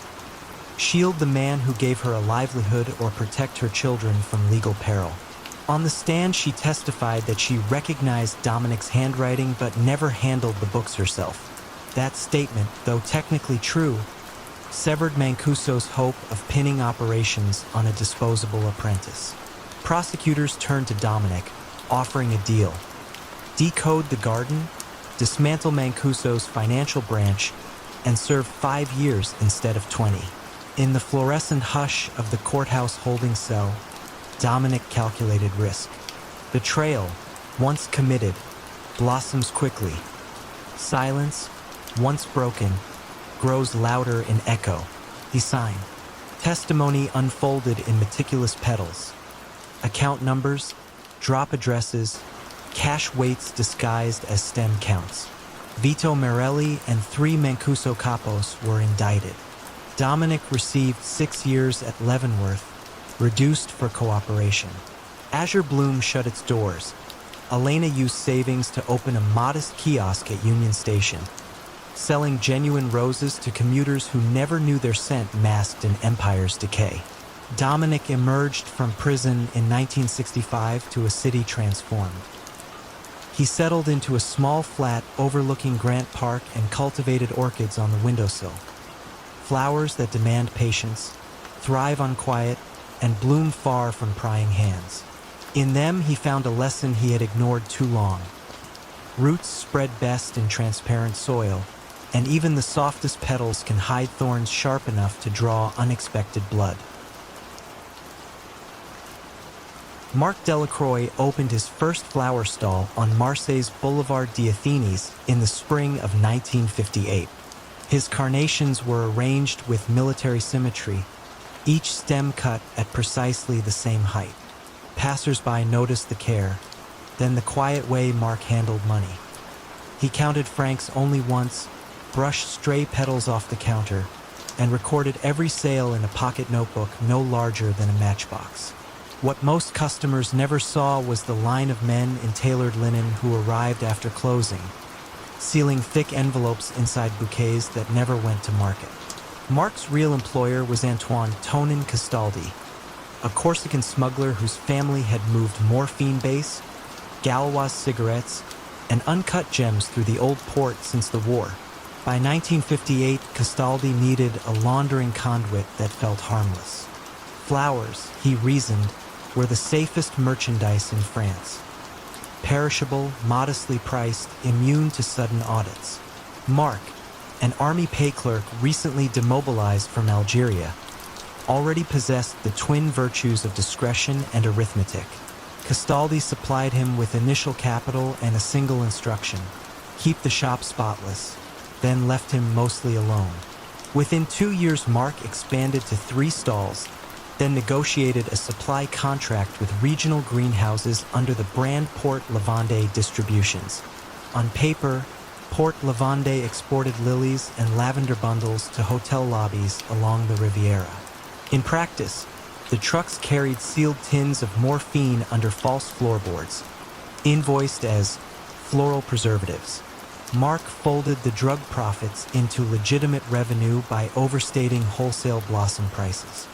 shield the man who gave her a livelihood or protect her children from legal peril. On the stand, she testified that she recognized Dominic's handwriting but never handled the books herself. That statement, though technically true, severed Mancuso's hope of pinning operations on a disposable apprentice. Prosecutors turned to Dominic, offering a deal: decode the garden, dismantle Mancuso's financial branch, and serve 5 years instead of 20. In the fluorescent hush of the courthouse holding cell, Dominic calculated risk. Betrayal, once committed, blossoms quickly. Silence, once broken, grows louder in echo. He signed. Testimony unfolded in meticulous petals. Account numbers, drop addresses, cash weights disguised as stem counts. Vito Morelli and 3 Mancuso capos were indicted. Dominic received 6 years at Leavenworth, reduced for cooperation. Azure Bloom shut its doors. Elena used savings to open a modest kiosk at Union Station, selling genuine roses to commuters who never knew their scent masked an empire's decay. Dominic emerged from prison in 1965 to a city transformed. He settled into a small flat overlooking Grant Park and cultivated orchids on the windowsill. Flowers that demand patience, thrive on quiet, and bloom far from prying hands. In them, he found a lesson he had ignored too long. Roots spread best in transparent soil, and even the softest petals can hide thorns sharp enough to draw unexpected blood. Marc Delacroix opened his first flower stall on Marseille's Boulevard des Athènes in the spring of 1958. His carnations were arranged with military symmetry, each stem cut at precisely the same height. Passers-by noticed the care, then the quiet way Marc handled money. He counted francs only once, brushed stray petals off the counter, and recorded every sale in a pocket notebook no larger than a matchbox. What most customers never saw was the line of men in tailored linen who arrived after closing, sealing thick envelopes inside bouquets that never went to market. Marc's real employer was Antoine Tonin Castaldi, a Corsican smuggler whose family had moved morphine base, Gauloise cigarettes, and uncut gems through the old port since the war. By 1958, Castaldi needed a laundering conduit that felt harmless. Flowers, he reasoned, were the safest merchandise in France. Perishable, modestly priced, immune to sudden audits. Marc, an army pay clerk recently demobilized from Algeria, already possessed the twin virtues of discretion and arithmetic. Castaldi supplied him with initial capital and a single instruction: keep the shop spotless, then left him mostly alone. Within 2 years, Marc expanded to 3 stalls, then negotiated a supply contract with regional greenhouses under the brand Port Lavande Distributions. On paper, Port Lavande exported lilies and lavender bundles to hotel lobbies along the Riviera. In practice, the trucks carried sealed tins of morphine under false floorboards, invoiced as floral preservatives. Marc folded the drug profits into legitimate revenue by overstating wholesale blossom prices.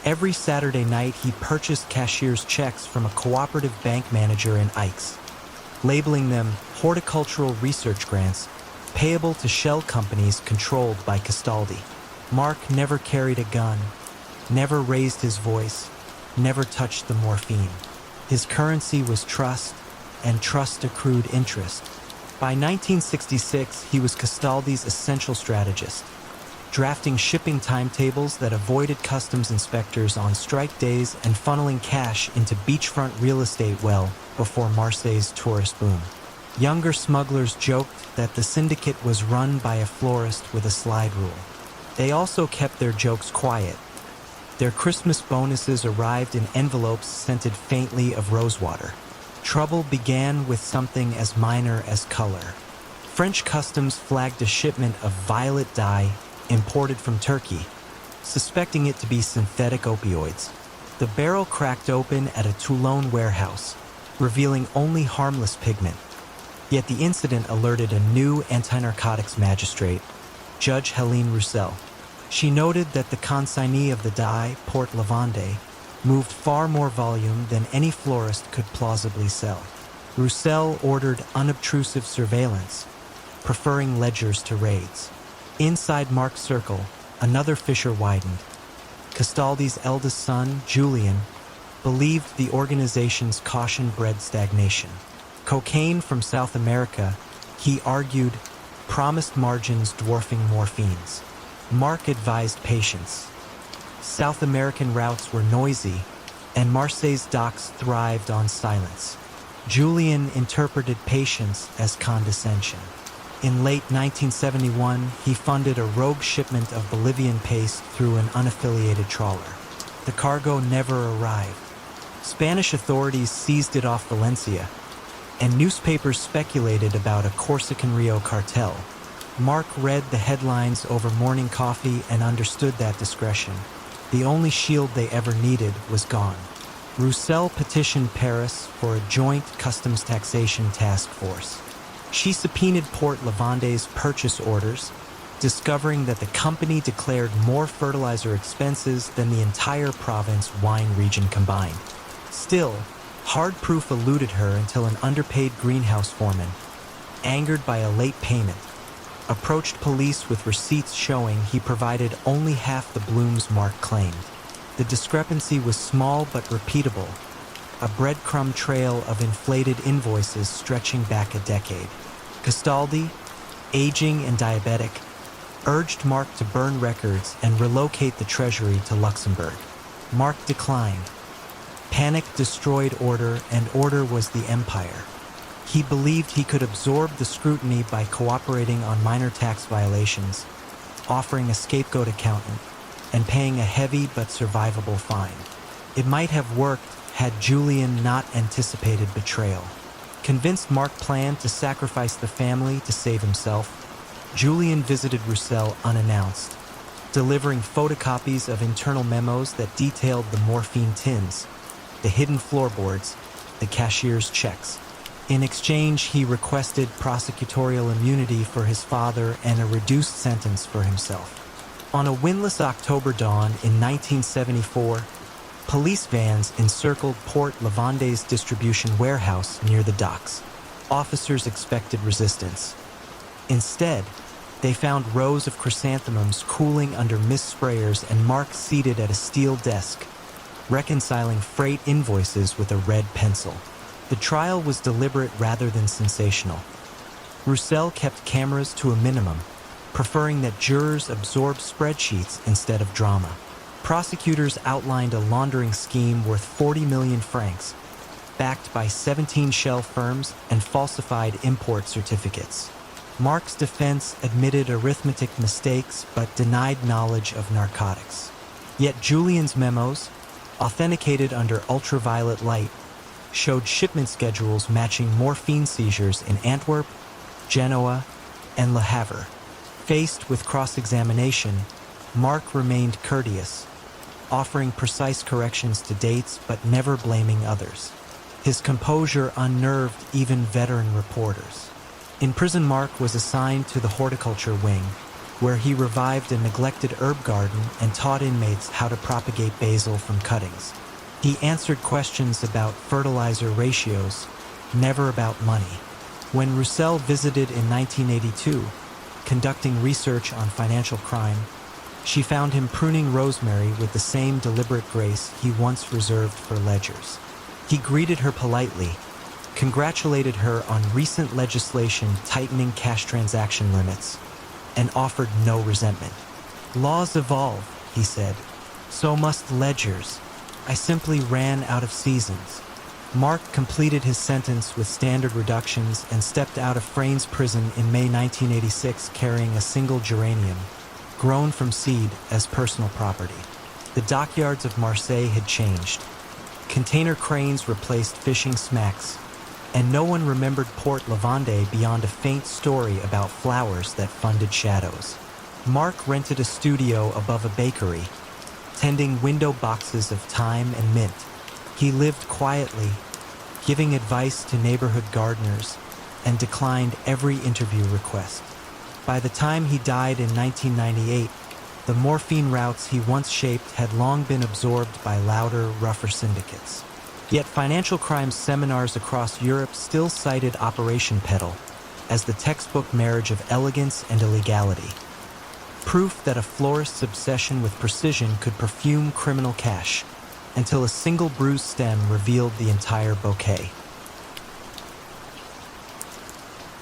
Every Saturday night, he purchased cashier's checks from a cooperative bank manager in Aix, labeling them horticultural research grants payable to shell companies controlled by Castaldi. Marc never carried a gun, never raised his voice, never touched the morphine. His currency was trust, and trust accrued interest. By 1966, he was Castaldi's essential strategist, drafting shipping timetables that avoided customs inspectors on strike days and funneling cash into beachfront real estate well before Marseille's tourist boom. Younger smugglers joked that the syndicate was run by a florist with a slide rule. They also kept their jokes quiet. Their Christmas bonuses arrived in envelopes scented faintly of rosewater. Trouble began with something as minor as color. French customs flagged a shipment of violet dye imported from Turkey, suspecting it to be synthetic opioids. The barrel cracked open at a Toulon warehouse, revealing only harmless pigment. Yet the incident alerted a new anti-narcotics magistrate, Judge Helene Roussel. She noted that the consignee of the dye, Port Lavande, moved far more volume than any florist could plausibly sell. Roussel ordered unobtrusive surveillance, preferring ledgers to raids. Inside Marc's circle, another fissure widened. Castaldi's eldest son, Julian, believed the organization's caution bred stagnation. Cocaine from South America, he argued, promised margins dwarfing morphines. Marc advised patience. South American routes were noisy, and Marseille's docks thrived on silence. Julian interpreted patience as condescension. In late 1971, he funded a rogue shipment of Bolivian paste through an unaffiliated trawler. The cargo never arrived. Spanish authorities seized it off Valencia, and newspapers speculated about a Corsican Rio cartel. Mark read the headlines over morning coffee and understood that discretion, the only shield they ever needed, was gone. Roussel petitioned Paris for a joint customs taxation task force. She subpoenaed Port Lavende's purchase orders, discovering that the company declared more fertilizer expenses than the entire province wine region combined. Still, hard proof eluded her until an underpaid greenhouse foreman, angered by a late payment, approached police with receipts showing he provided only half the blooms Mark claimed. The discrepancy was small but repeatable, a breadcrumb trail of inflated invoices stretching back a decade. Castaldi, aging and diabetic, urged Mark to burn records and relocate the treasury to Luxembourg. Mark declined. Panic destroyed order, and order was the empire. He believed he could absorb the scrutiny by cooperating on minor tax violations, offering a scapegoat accountant, and paying a heavy but survivable fine. It might have worked had Julian not anticipated betrayal. Convinced Mark planned to sacrifice the family to save himself, Julian visited Roussel unannounced, delivering photocopies of internal memos that detailed the morphine tins, the hidden floorboards, the cashier's checks. In exchange, he requested prosecutorial immunity for his father and a reduced sentence for himself. On a windless October dawn in 1974, police vans encircled Port Lavende's distribution warehouse near the docks. Officers expected resistance. Instead, they found rows of chrysanthemums cooling under mist sprayers and Mark seated at a steel desk, reconciling freight invoices with a red pencil. The trial was deliberate rather than sensational. Roussel kept cameras to a minimum, preferring that jurors absorb spreadsheets instead of drama. Prosecutors outlined a laundering scheme worth 40 million francs, backed by 17 shell firms and falsified import certificates. Mark's defense admitted arithmetic mistakes but denied knowledge of narcotics. Yet Julian's memos, authenticated under ultraviolet light, showed shipment schedules matching morphine seizures in Antwerp, Genoa, and Le Havre. Faced with cross-examination, Mark remained courteous, offering precise corrections to dates but never blaming others. His composure unnerved even veteran reporters. In prison, Mark was assigned to the horticulture wing, where he revived a neglected herb garden and taught inmates how to propagate basil from cuttings. He answered questions about fertilizer ratios, never about money. When Roussel visited in 1982, conducting research on financial crime, she found him pruning rosemary with the same deliberate grace he once reserved for ledgers. He greeted her politely, congratulated her on recent legislation tightening cash transaction limits, and offered no resentment. "Laws evolve," he said. "So must ledgers. I simply ran out of seasons." Mark completed his sentence with standard reductions and stepped out of Fraynes prison in May 1986 carrying a single geranium, grown from seed, as personal property. The dockyards of Marseille had changed. Container cranes replaced fishing smacks, and no one remembered Port Lavende beyond a faint story about flowers that funded shadows. Mark rented a studio above a bakery, tending window boxes of thyme and mint. He lived quietly, giving advice to neighborhood gardeners, and declined every interview request. By the time he died in 1998, the morphine routes he once shaped had long been absorbed by louder, rougher syndicates. Yet financial crime seminars across Europe still cited Operation Petal as the textbook marriage of elegance and illegality. Proof that a florist's obsession with precision could perfume criminal cash, until a single bruised stem revealed the entire bouquet.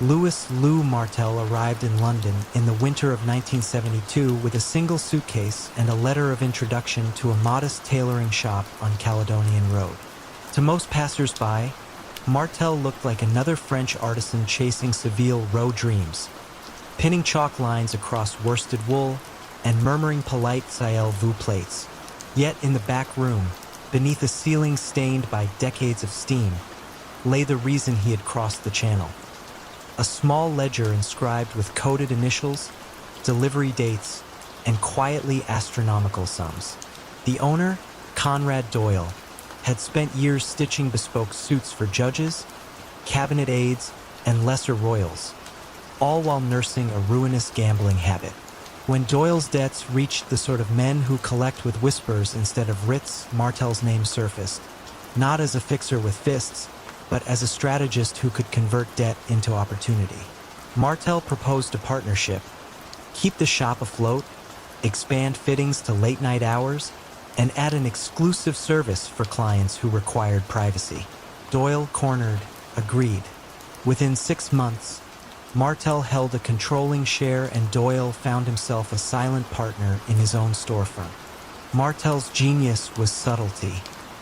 Louis Lou Martel arrived in London in the winter of 1972 with a single suitcase and a letter of introduction to a modest tailoring shop on Caledonian Road. To most passers-by, Martel looked like another French artisan chasing Seville Row dreams, pinning chalk lines across worsted wool and murmuring polite sailez-vous plates. Yet in the back room, beneath a ceiling stained by decades of steam, lay the reason he had crossed the channel. A small ledger inscribed with coded initials, delivery dates, and quietly astronomical sums. The owner, Conrad Doyle, had spent years stitching bespoke suits for judges, cabinet aides, and lesser royals, all while nursing a ruinous gambling habit. When Doyle's debts reached the sort of men who collect with whispers instead of writs, Martel's name surfaced, not as a fixer with fists, but as a strategist who could convert debt into opportunity. Martel proposed a partnership: keep the shop afloat, expand fittings to late-night hours, and add an exclusive service for clients who required privacy. Doyle, cornered, agreed. Within 6 months, Martel held a controlling share and Doyle found himself a silent partner in his own storefront. Martel's genius was subtlety.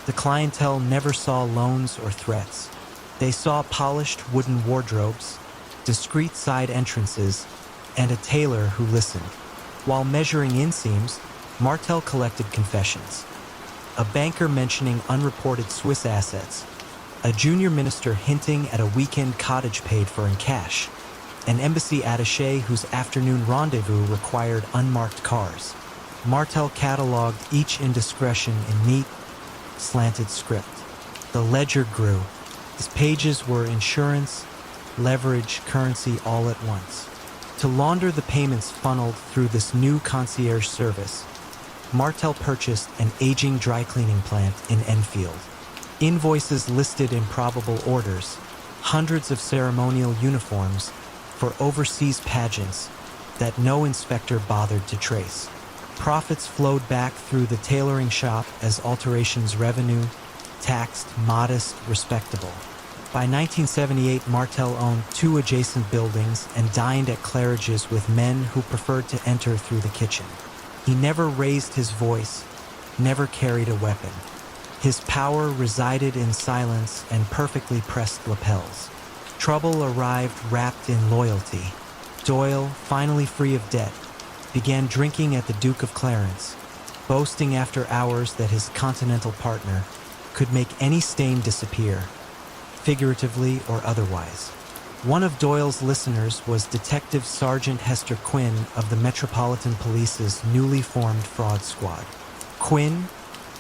The clientele never saw loans or threats. They saw polished wooden wardrobes, discreet side entrances, and a tailor who listened. While measuring inseams, Martel collected confessions. A banker mentioning unreported Swiss assets, a junior minister hinting at a weekend cottage paid for in cash, an embassy attaché whose afternoon rendezvous required unmarked cars. Martel cataloged each indiscretion in neat, slanted script. The ledger grew. Its pages were insurance, leverage, currency all at once. To launder the payments funneled through this new concierge service, Martel purchased an aging dry cleaning plant in Enfield. Invoices listed improbable orders, hundreds of ceremonial uniforms for overseas pageants that no inspector bothered to trace. Profits flowed back through the tailoring shop as alterations revenue, taxed, modest, respectable. By 1978, Martel owned 2 adjacent buildings and dined at Claridge's with men who preferred to enter through the kitchen. He never raised his voice, never carried a weapon. His power resided in silence and perfectly pressed lapels. Trouble arrived wrapped in loyalty. Doyle, finally free of debt, began drinking at the Duke of Clarence, boasting after hours that his continental partner could make any stain disappear, figuratively or otherwise. One of Doyle's listeners was Detective Sergeant Hester Quinn of the Metropolitan Police's newly formed fraud squad. Quinn,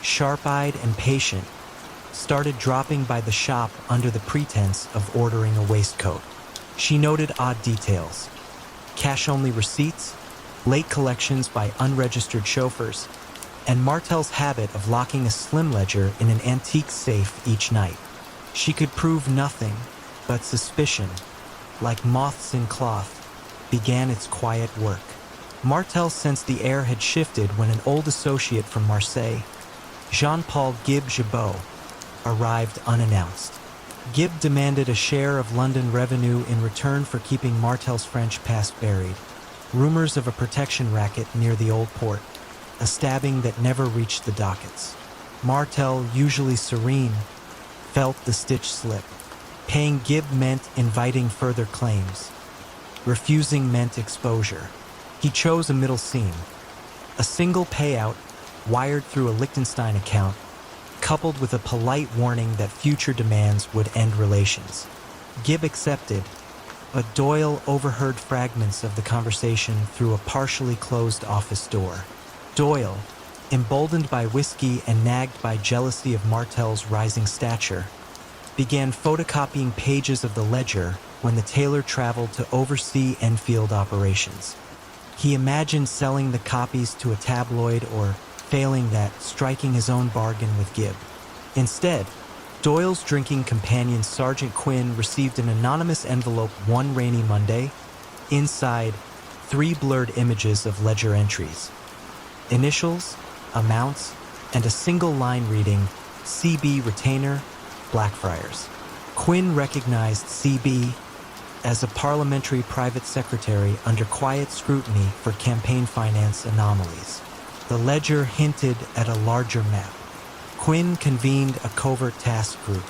sharp-eyed and patient, started dropping by the shop under the pretense of ordering a waistcoat. She noted odd details: cash-only receipts, late collections by unregistered chauffeurs, and Martel's habit of locking a slim ledger in an antique safe each night. She could prove nothing, but suspicion, like moths in cloth, began its quiet work. Martel sensed the air had shifted when an old associate from Marseille, Jean-Paul Gib Gibault, arrived unannounced. Gib demanded a share of London revenue in return for keeping Martel's French past buried. Rumors of a protection racket near the old port, a stabbing that never reached the dockets. Martel, usually serene, felt the stitch slip. Paying Gib meant inviting further claims. Refusing meant exposure. He chose a middle seam. A single payout, wired through a Liechtenstein account, coupled with a polite warning that future demands would end relations. Gib accepted, but Doyle overheard fragments of the conversation through a partially closed office door. Doyle, emboldened by whiskey and nagged by jealousy of Martel's rising stature, began photocopying pages of the ledger when the tailor traveled to oversee Enfield operations. He imagined selling the copies to a tabloid or, failing that, striking his own bargain with Gib. Instead, Doyle's drinking companion Sergeant Quinn received an anonymous envelope one rainy Monday. Inside, 3 blurred images of ledger entries. Initials, amounts, and a single line reading, CB Retainer, Blackfriars. Quinn recognized CB as a parliamentary private secretary under quiet scrutiny for campaign finance anomalies. The ledger hinted at a larger map. Quinn convened a covert task group.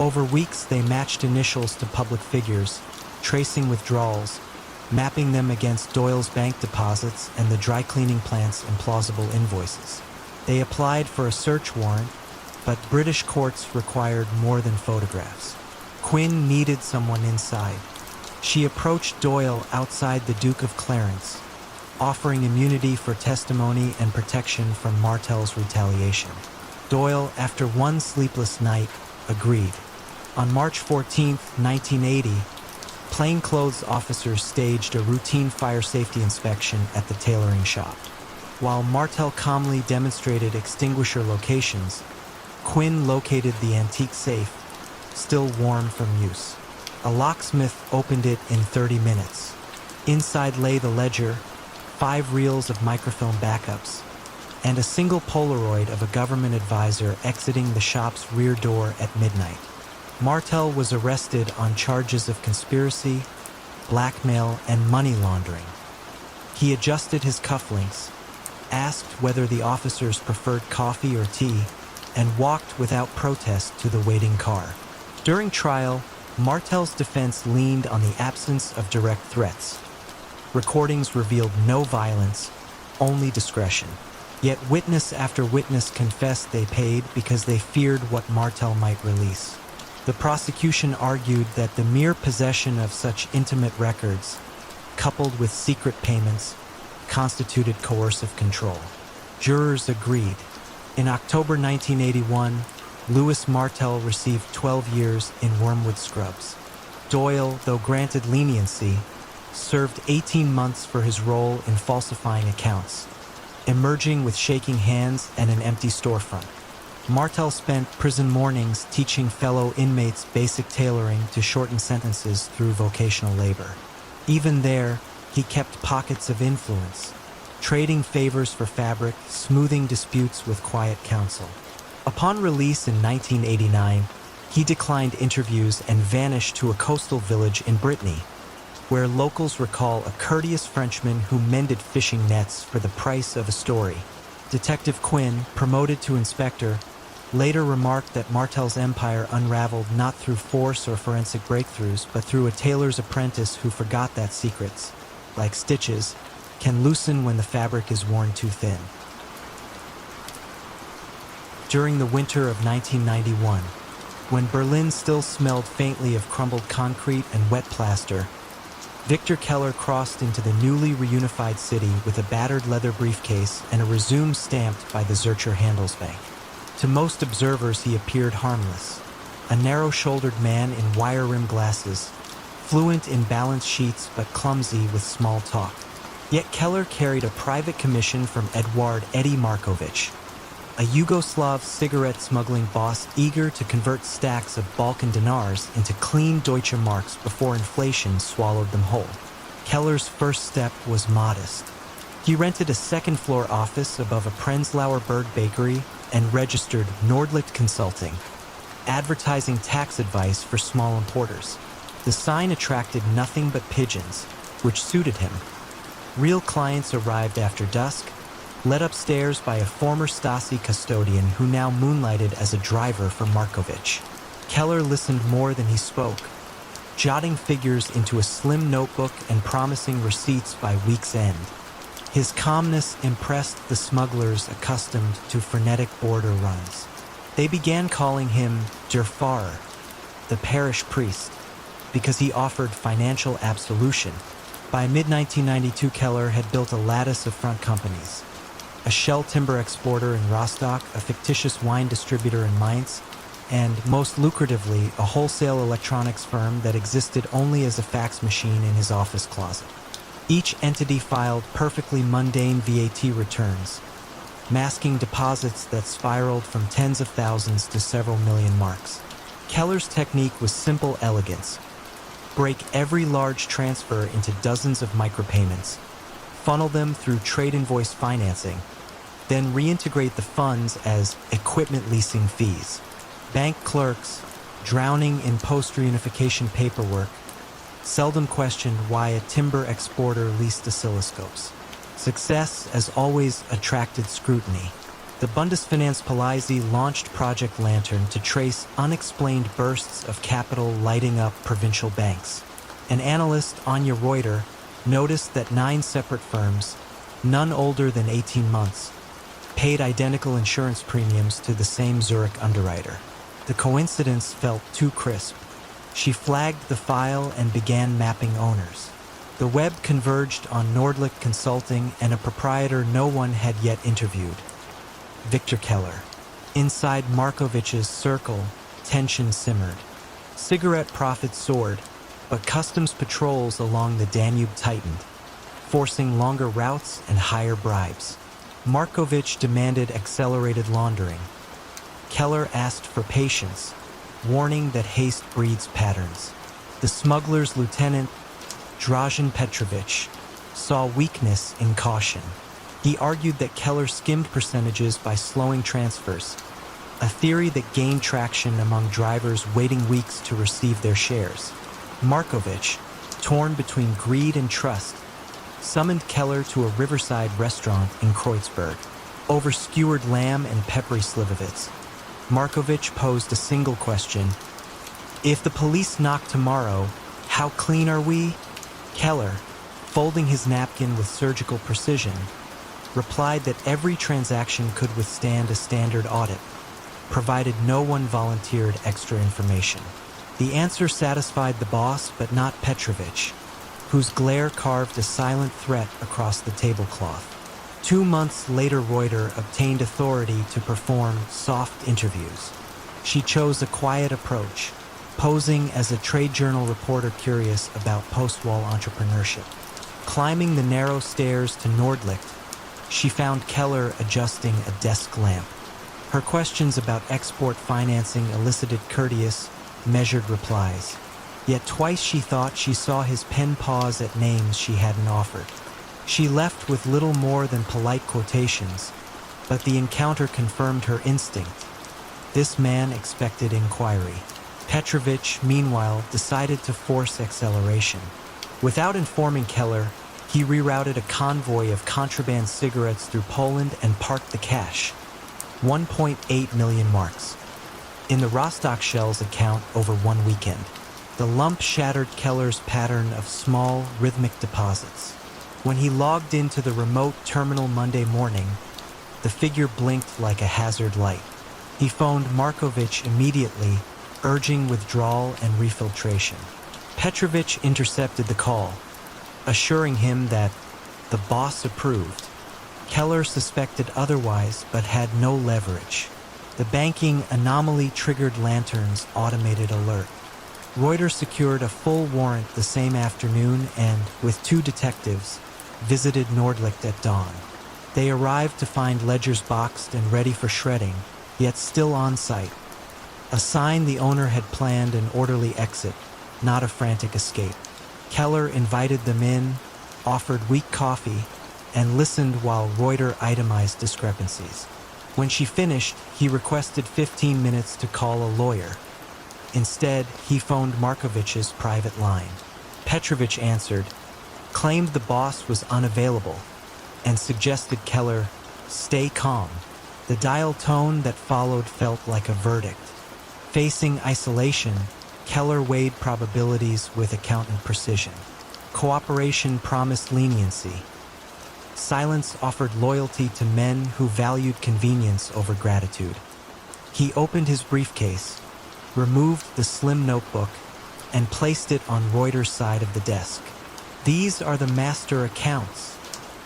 Over weeks, they matched initials to public figures, tracing withdrawals, mapping them against Doyle's bank deposits and the dry cleaning plant's implausible invoices. They applied for a search warrant, but British courts required more than photographs. Quinn needed someone inside. She approached Doyle outside the Duke of Clarence, offering immunity for testimony and protection from Martel's retaliation. Doyle, after one sleepless night, agreed. On March 14, 1980, plainclothes officers staged a routine fire safety inspection at the tailoring shop. While Martel calmly demonstrated extinguisher locations, Quinn located the antique safe, still warm from use. A locksmith opened it in 30 minutes. Inside lay the ledger, 5 reels of microfilm backups, and a single Polaroid of a government advisor exiting the shop's rear door at midnight. Martel was arrested on charges of conspiracy, blackmail, and money laundering. He adjusted his cufflinks, asked whether the officers preferred coffee or tea, and walked without protest to the waiting car. During trial, Martel's defense leaned on the absence of direct threats. Recordings revealed no violence, only discretion. Yet witness after witness confessed they paid because they feared what Martel might release. The prosecution argued that the mere possession of such intimate records, coupled with secret payments, constituted coercive control. Jurors agreed. In October 1981, Louis Martel received 12 years in Wormwood Scrubs. Doyle, though granted leniency, served 18 months for his role in falsifying accounts, emerging with shaking hands and an empty storefront. Martel spent prison mornings teaching fellow inmates basic tailoring to shorten sentences through vocational labor. Even there, he kept pockets of influence, trading favors for fabric, smoothing disputes with quiet counsel. Upon release in 1989, he declined interviews and vanished to a coastal village in Brittany, where locals recall a courteous Frenchman who mended fishing nets for the price of a story. Detective Quinn, promoted to inspector, later remarked that Martel's empire unraveled not through force or forensic breakthroughs, but through a tailor's apprentice who forgot that secrets, like stitches, can loosen when the fabric is worn too thin. During the winter of 1991, when Berlin still smelled faintly of crumbled concrete and wet plaster, Victor Keller crossed into the newly reunified city with a battered leather briefcase and a resume stamped by the Zurcher Handelsbank. To most observers, he appeared harmless, a narrow-shouldered man in wire-rimmed glasses, fluent in balance sheets but clumsy with small talk. Yet Keller carried a private commission from Eduard Eddie Markovich, a Yugoslav cigarette smuggling boss eager to convert stacks of Balkan dinars into clean Deutsche Marks before inflation swallowed them whole. Keller's first step was modest. He rented a second-floor office above a Prenzlauer Berg bakery and registered Nordlicht Consulting, advertising tax advice for small importers. The sign attracted nothing but pigeons, which suited him. Real clients arrived after dusk, led upstairs by a former Stasi custodian who now moonlighted as a driver for Markovich. Keller listened more than he spoke, jotting figures into a slim notebook and promising receipts by week's end. His calmness impressed the smugglers accustomed to frenetic border runs. They began calling him Der Pfarrer, the parish priest, because he offered financial absolution. By mid-1992, Keller had built a lattice of front companies: a shell timber exporter in Rostock, a fictitious wine distributor in Mainz, and, most lucratively, a wholesale electronics firm that existed only as a fax machine in his office closet. Each entity filed perfectly mundane VAT returns, masking deposits that spiraled from tens of thousands to several million marks. Keller's technique was simple elegance: break every large transfer into dozens of micropayments, funnel them through trade invoice financing, then reintegrate the funds as equipment leasing fees. Bank clerks, drowning in post-reunification paperwork, seldom questioned why a timber exporter leased oscilloscopes. Success, as always, attracted scrutiny. The Bundesfinanzpolizei launched Project Lantern to trace unexplained bursts of capital lighting up provincial banks. An analyst, Anja Reuter, noticed that 9 separate firms, none older than 18 months, paid identical insurance premiums to the same Zurich underwriter. The coincidence felt too crisp. She flagged the file and began mapping owners. The web converged on Nordlicht Consulting and a proprietor no one had yet interviewed, Victor Keller. Inside Markovich's circle, tension simmered. Cigarette profits soared, but customs patrols along the Danube tightened, forcing longer routes and higher bribes. Markovich demanded accelerated laundering. Keller asked for patience, warning that haste breeds patterns. The smuggler's lieutenant, Dražen Petrovich, saw weakness in caution. He argued that Keller skimmed percentages by slowing transfers, a theory that gained traction among drivers waiting weeks to receive their shares. Markovich, torn between greed and trust, summoned Keller to a riverside restaurant in Kreuzberg. Over skewered lamb and peppery slivovitz, Markovich posed a single question. If the police knock tomorrow, how clean are we? Keller, folding his napkin with surgical precision, replied that every transaction could withstand a standard audit, provided no one volunteered extra information. The answer satisfied the boss, but not Petrovich, whose glare carved a silent threat across the tablecloth. 2 months later, Reuter obtained authority to perform soft interviews. She chose a quiet approach, posing as a trade journal reporter curious about post-war entrepreneurship. Climbing the narrow stairs to Nordlicht, she found Keller adjusting a desk lamp. Her questions about export financing elicited courteous, measured replies. Yet twice she thought she saw his pen pause at names she hadn't offered. She left with little more than polite quotations, but the encounter confirmed her instinct. This man expected inquiry. Petrovich, meanwhile, decided to force acceleration. Without informing Keller, he rerouted a convoy of contraband cigarettes through Poland and parked the cash, 1.8 million marks, in the Rostock Shell's account over 1 weekend. The lump shattered Keller's pattern of small, rhythmic deposits. When he logged into the remote terminal Monday morning, the figure blinked like a hazard light. He phoned Markovich immediately, urging withdrawal and refiltration. Petrovich intercepted the call, assuring him that the boss approved. Keller suspected otherwise, but had no leverage. The banking anomaly triggered Lantern's automated alert. Reuter secured a full warrant the same afternoon and, with 2 detectives, visited Nordlicht at dawn. They arrived to find ledgers boxed and ready for shredding, yet still on site. A sign the owner had planned an orderly exit, not a frantic escape. Keller invited them in, offered weak coffee, and listened while Reuter itemized discrepancies. When she finished, he requested 15 minutes to call a lawyer. Instead, he phoned Markovich's private line. Petrovich answered, claimed the boss was unavailable, and suggested Keller stay calm. The dial tone that followed felt like a verdict. Facing isolation, Keller weighed probabilities with accountant precision. Cooperation promised leniency. Silence offered loyalty to men who valued convenience over gratitude. He opened his briefcase, removed the slim notebook, and placed it on Reuter's side of the desk. "These are the master accounts,"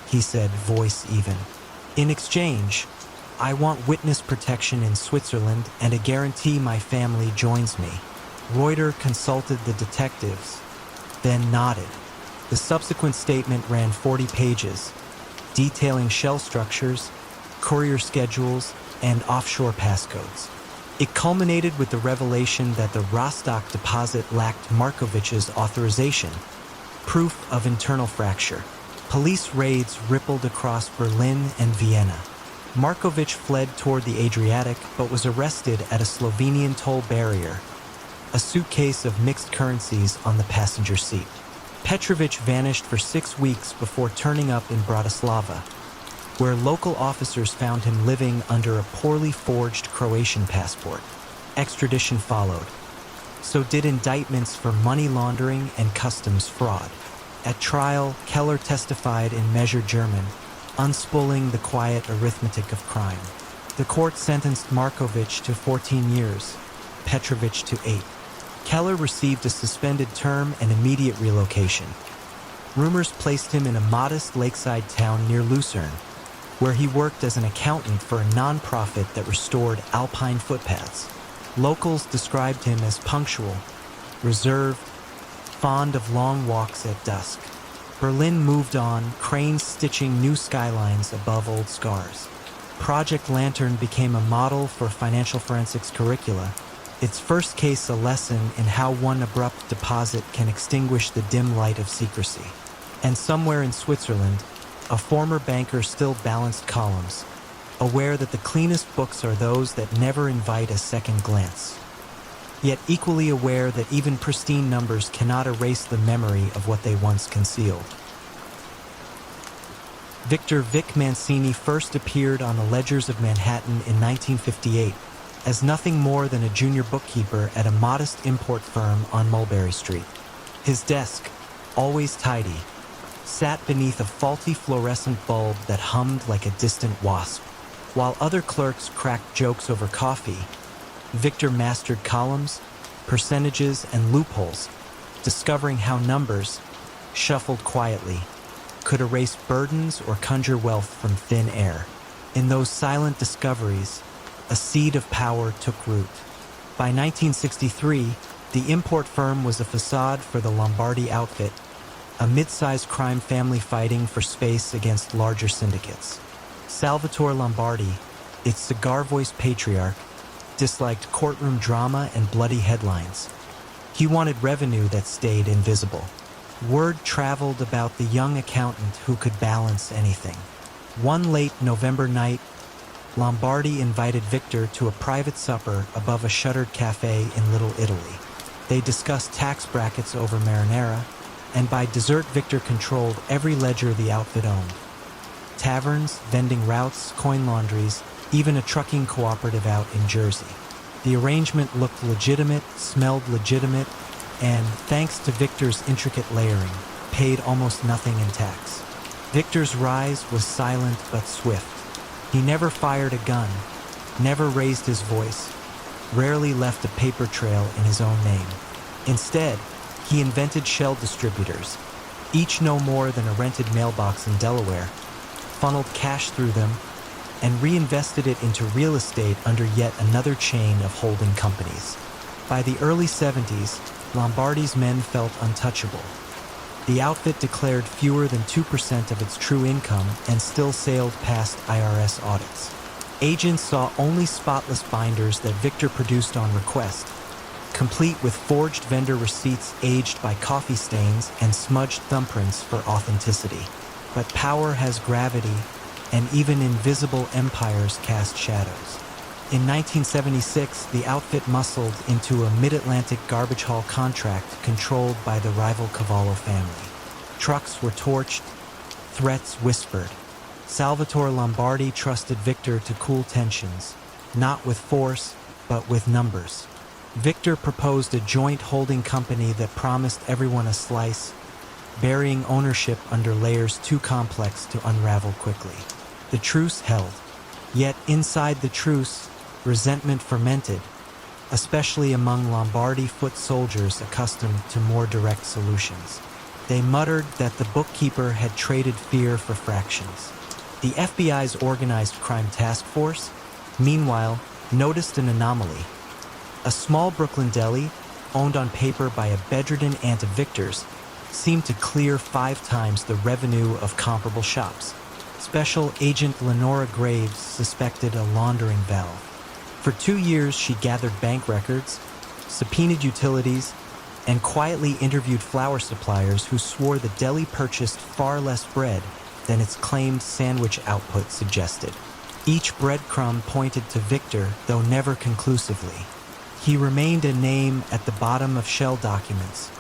he said, voice even. "In exchange, I want witness protection in Switzerland and a guarantee my family joins me." Reuter consulted the detectives, then nodded. The subsequent statement ran 40 pages, detailing shell structures, courier schedules, and offshore passcodes. It culminated with the revelation that the Rostock deposit lacked Markovich's authorization, proof of internal fracture. Police raids rippled across Berlin and Vienna. Markovich fled toward the Adriatic but was arrested at a Slovenian toll barrier, a suitcase of mixed currencies on the passenger seat. Petrovich vanished for 6 weeks before turning up in Bratislava, where local officers found him living under a poorly forged Croatian passport. Extradition followed. So did indictments for money laundering and customs fraud. At trial, Keller testified in measured German, unspooling the quiet arithmetic of crime. The court sentenced Markovich to 14 years, Petrovich to 8. Keller received a suspended term and immediate relocation. Rumors placed him in a modest lakeside town near Lucerne, where he worked as an accountant for a nonprofit that restored alpine footpaths. Locals described him as punctual, reserved, fond of long walks at dusk. Berlin moved on, cranes stitching new skylines above old scars. Project Lantern became a model for financial forensics curricula, its first case a lesson in how one abrupt deposit can extinguish the dim light of secrecy. And somewhere in Switzerland, a former banker still balanced columns, aware that the cleanest books are those that never invite a second glance, yet equally aware that even pristine numbers cannot erase the memory of what they once concealed. Victor Vic Mancini first appeared on the ledgers of Manhattan in 1958 as nothing more than a junior bookkeeper at a modest import firm on Mulberry Street. His desk, always tidy, sat beneath a faulty fluorescent bulb that hummed like a distant wasp. While other clerks cracked jokes over coffee, Victor mastered columns, percentages, and loopholes, discovering how numbers, shuffled quietly, could erase burdens or conjure wealth from thin air. In those silent discoveries, a seed of power took root. By 1963, the import firm was a facade for the Lombardi outfit, a mid-sized crime family fighting for space against larger syndicates. Salvatore Lombardi, its cigar-voiced patriarch, disliked courtroom drama and bloody headlines. He wanted revenue that stayed invisible. Word traveled about the young accountant who could balance anything. One late November night, Lombardi invited Victor to a private supper above a shuttered cafe in Little Italy. They discussed tax brackets over marinara, and by dessert Victor controlled every ledger the outfit owned. Taverns, vending routes, coin laundries, even a trucking cooperative out in Jersey. The arrangement looked legitimate, smelled legitimate, and, thanks to Victor's intricate layering, paid almost nothing in tax. Victor's rise was silent but swift. He never fired a gun, never raised his voice, rarely left a paper trail in his own name. Instead, he invented shell distributors, each no more than a rented mailbox in Delaware, funneled cash through them, and reinvested it into real estate under yet another chain of holding companies. By the early 70s, Lombardi's men felt untouchable. The outfit declared fewer than 2% of its true income and still sailed past IRS audits. Agents saw only spotless binders that Victor produced on request, complete with forged vendor receipts aged by coffee stains and smudged thumbprints for authenticity. But power has gravity, and even invisible empires cast shadows. In 1976, the outfit muscled into a mid-Atlantic garbage haul contract controlled by the rival Cavallo family. Trucks were torched, threats whispered. Salvatore Lombardi trusted Victor to cool tensions, not with force, but with numbers. Victor proposed a joint holding company that promised everyone a slice, burying ownership under layers too complex to unravel quickly. The truce held, yet inside the truce, resentment fermented, especially among Lombardi foot soldiers accustomed to more direct solutions. They muttered that the bookkeeper had traded fear for fractions. The FBI's organized crime task force, meanwhile, noticed an anomaly. A small Brooklyn deli, owned on paper by a bedridden aunt of Victor's, seemed to clear 5 times the revenue of comparable shops. Special Agent Lenora Graves suspected a laundering valve. For 2 years, she gathered bank records, subpoenaed utilities, and quietly interviewed flour suppliers who swore the deli purchased far less bread than its claimed sandwich output suggested. Each breadcrumb pointed to Victor, though never conclusively. He remained a name at the bottom of shell documents,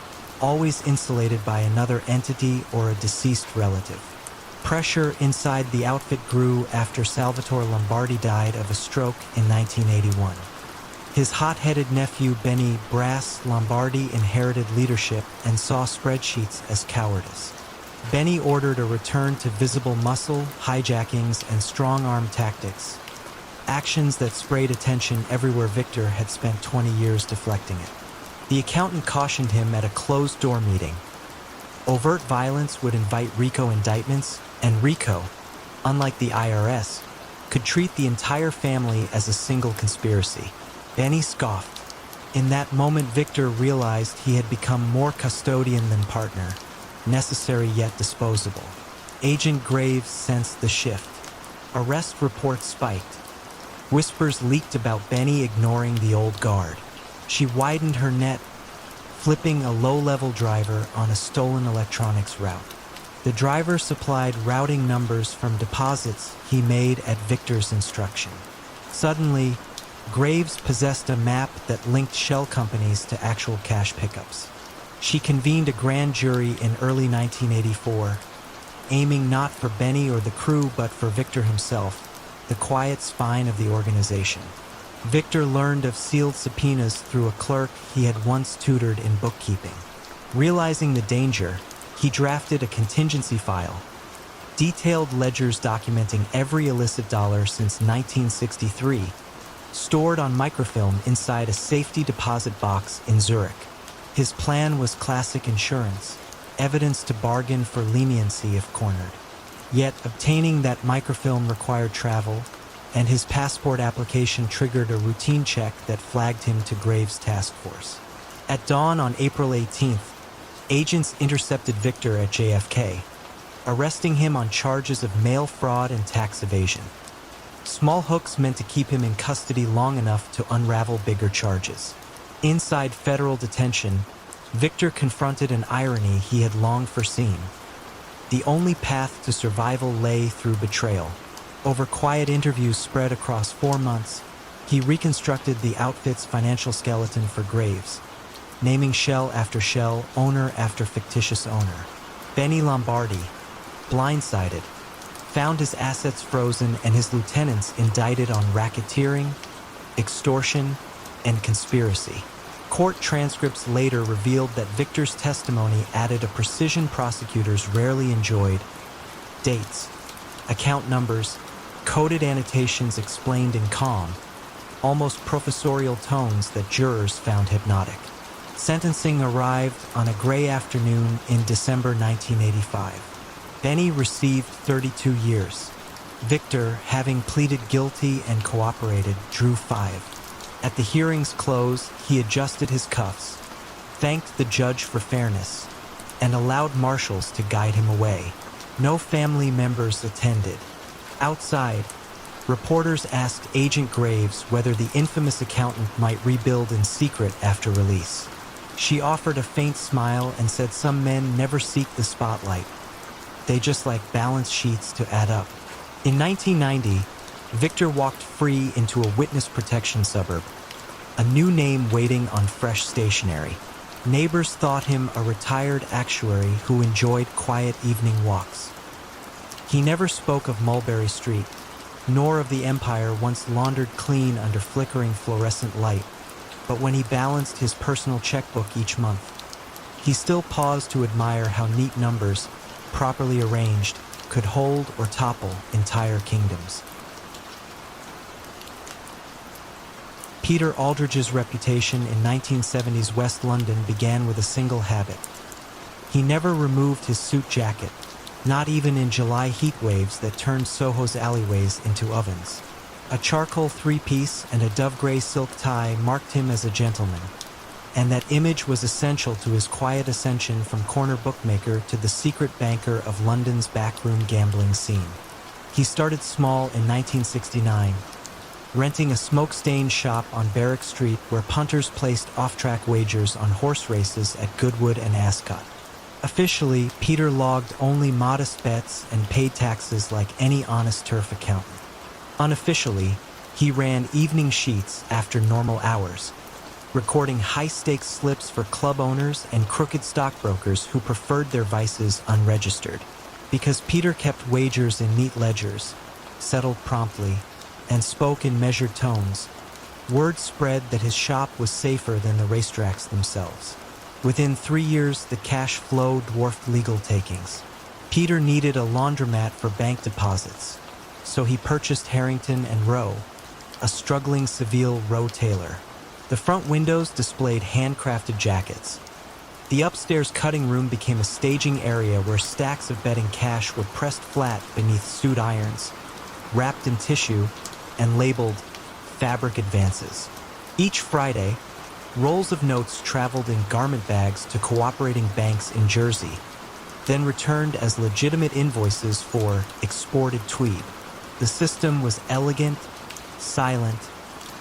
always insulated by another entity or a deceased relative. Pressure inside the outfit grew after Salvatore Lombardi died of a stroke in 1981. His hot-headed nephew Benny "Brass" Lombardi inherited leadership and saw spreadsheets as cowardice. Benny ordered a return to visible muscle, hijackings, and strong-arm tactics, actions that sprayed attention everywhere Victor had spent 20 years deflecting it. The accountant cautioned him at a closed-door meeting. Overt violence would invite RICO indictments, and RICO, unlike the IRS, could treat the entire family as a single conspiracy. Benny scoffed. In that moment, Victor realized he had become more custodian than partner, necessary yet disposable. Agent Graves sensed the shift. Arrest reports spiked. Whispers leaked about Benny ignoring the old guard. She widened her net, flipping a low-level driver on a stolen electronics route. The driver supplied routing numbers from deposits he made at Victor's instruction. Suddenly, Graves possessed a map that linked shell companies to actual cash pickups. She convened a grand jury in early 1984, aiming not for Benny or the crew but for Victor himself, the quiet spine of the organization. Victor learned of sealed subpoenas through a clerk he had once tutored in bookkeeping. Realizing the danger, he drafted a contingency file, detailed ledgers documenting every illicit dollar since 1963, stored on microfilm inside a safety deposit box in Zurich. His plan was classic insurance, evidence to bargain for leniency if cornered. Yet obtaining that microfilm required travel, and his passport application triggered a routine check that flagged him to Graves' task force. At dawn on April 18th, agents intercepted Victor at JFK, arresting him on charges of mail fraud and tax evasion. Small hooks meant to keep him in custody long enough to unravel bigger charges. Inside federal detention, Victor confronted an irony he had long foreseen. The only path to survival lay through betrayal. Over quiet interviews spread across 4 months, he reconstructed the outfit's financial skeleton for Graves, naming shell after shell, owner after fictitious owner. Benny Lombardi, blindsided, found his assets frozen and his lieutenants indicted on racketeering, extortion, and conspiracy. Court transcripts later revealed that Victor's testimony added a precision prosecutors rarely enjoyed: dates, account numbers, coded annotations explained in calm, almost professorial tones that jurors found hypnotic. Sentencing arrived on a gray afternoon in December 1985. Benny received 32 years. Victor, having pleaded guilty and cooperated, drew 5. At the hearing's close, he adjusted his cuffs, thanked the judge for fairness, and allowed marshals to guide him away. No family members attended. Outside, reporters asked Agent Graves whether the infamous accountant might rebuild in secret after release. She offered a faint smile and said some men never seek the spotlight. They just like balance sheets to add up. In 1990, Victor walked free into a witness protection suburb, a new name waiting on fresh stationery. Neighbors thought him a retired actuary who enjoyed quiet evening walks. He never spoke of Mulberry Street, nor of the empire once laundered clean under flickering fluorescent light, but when he balanced his personal checkbook each month, he still paused to admire how neat numbers, properly arranged, could hold or topple entire kingdoms. Peter Aldridge's reputation in 1970s West London began with a single habit. He never removed his suit jacket, not even in July heat waves that turned Soho's alleyways into ovens. A charcoal three-piece and a dove-gray silk tie marked him as a gentleman, and that image was essential to his quiet ascension from corner bookmaker to the secret banker of London's backroom gambling scene. He started small in 1969, renting a smoke-stained shop on Barrack Street where punters placed off-track wagers on horse races at Goodwood and Ascot. Officially, Peter logged only modest bets and paid taxes like any honest turf accountant. Unofficially, he ran evening sheets after normal hours, recording high-stakes slips for club owners and crooked stockbrokers who preferred their vices unregistered. Because Peter kept wagers in neat ledgers, settled promptly, and spoke in measured tones, word spread that his shop was safer than the racetracks themselves. Within 3 years, the cash flow dwarfed legal takings. Peter needed a laundromat for bank deposits, so he purchased Harrington and Rowe, a struggling Seville Rowe tailor. The front windows displayed handcrafted jackets. The upstairs cutting room became a staging area where stacks of betting cash were pressed flat beneath suit irons, wrapped in tissue, and labeled fabric advances. Each Friday, rolls of notes traveled in garment bags to cooperating banks in Jersey, then returned as legitimate invoices for exported tweed. The system was elegant, silent,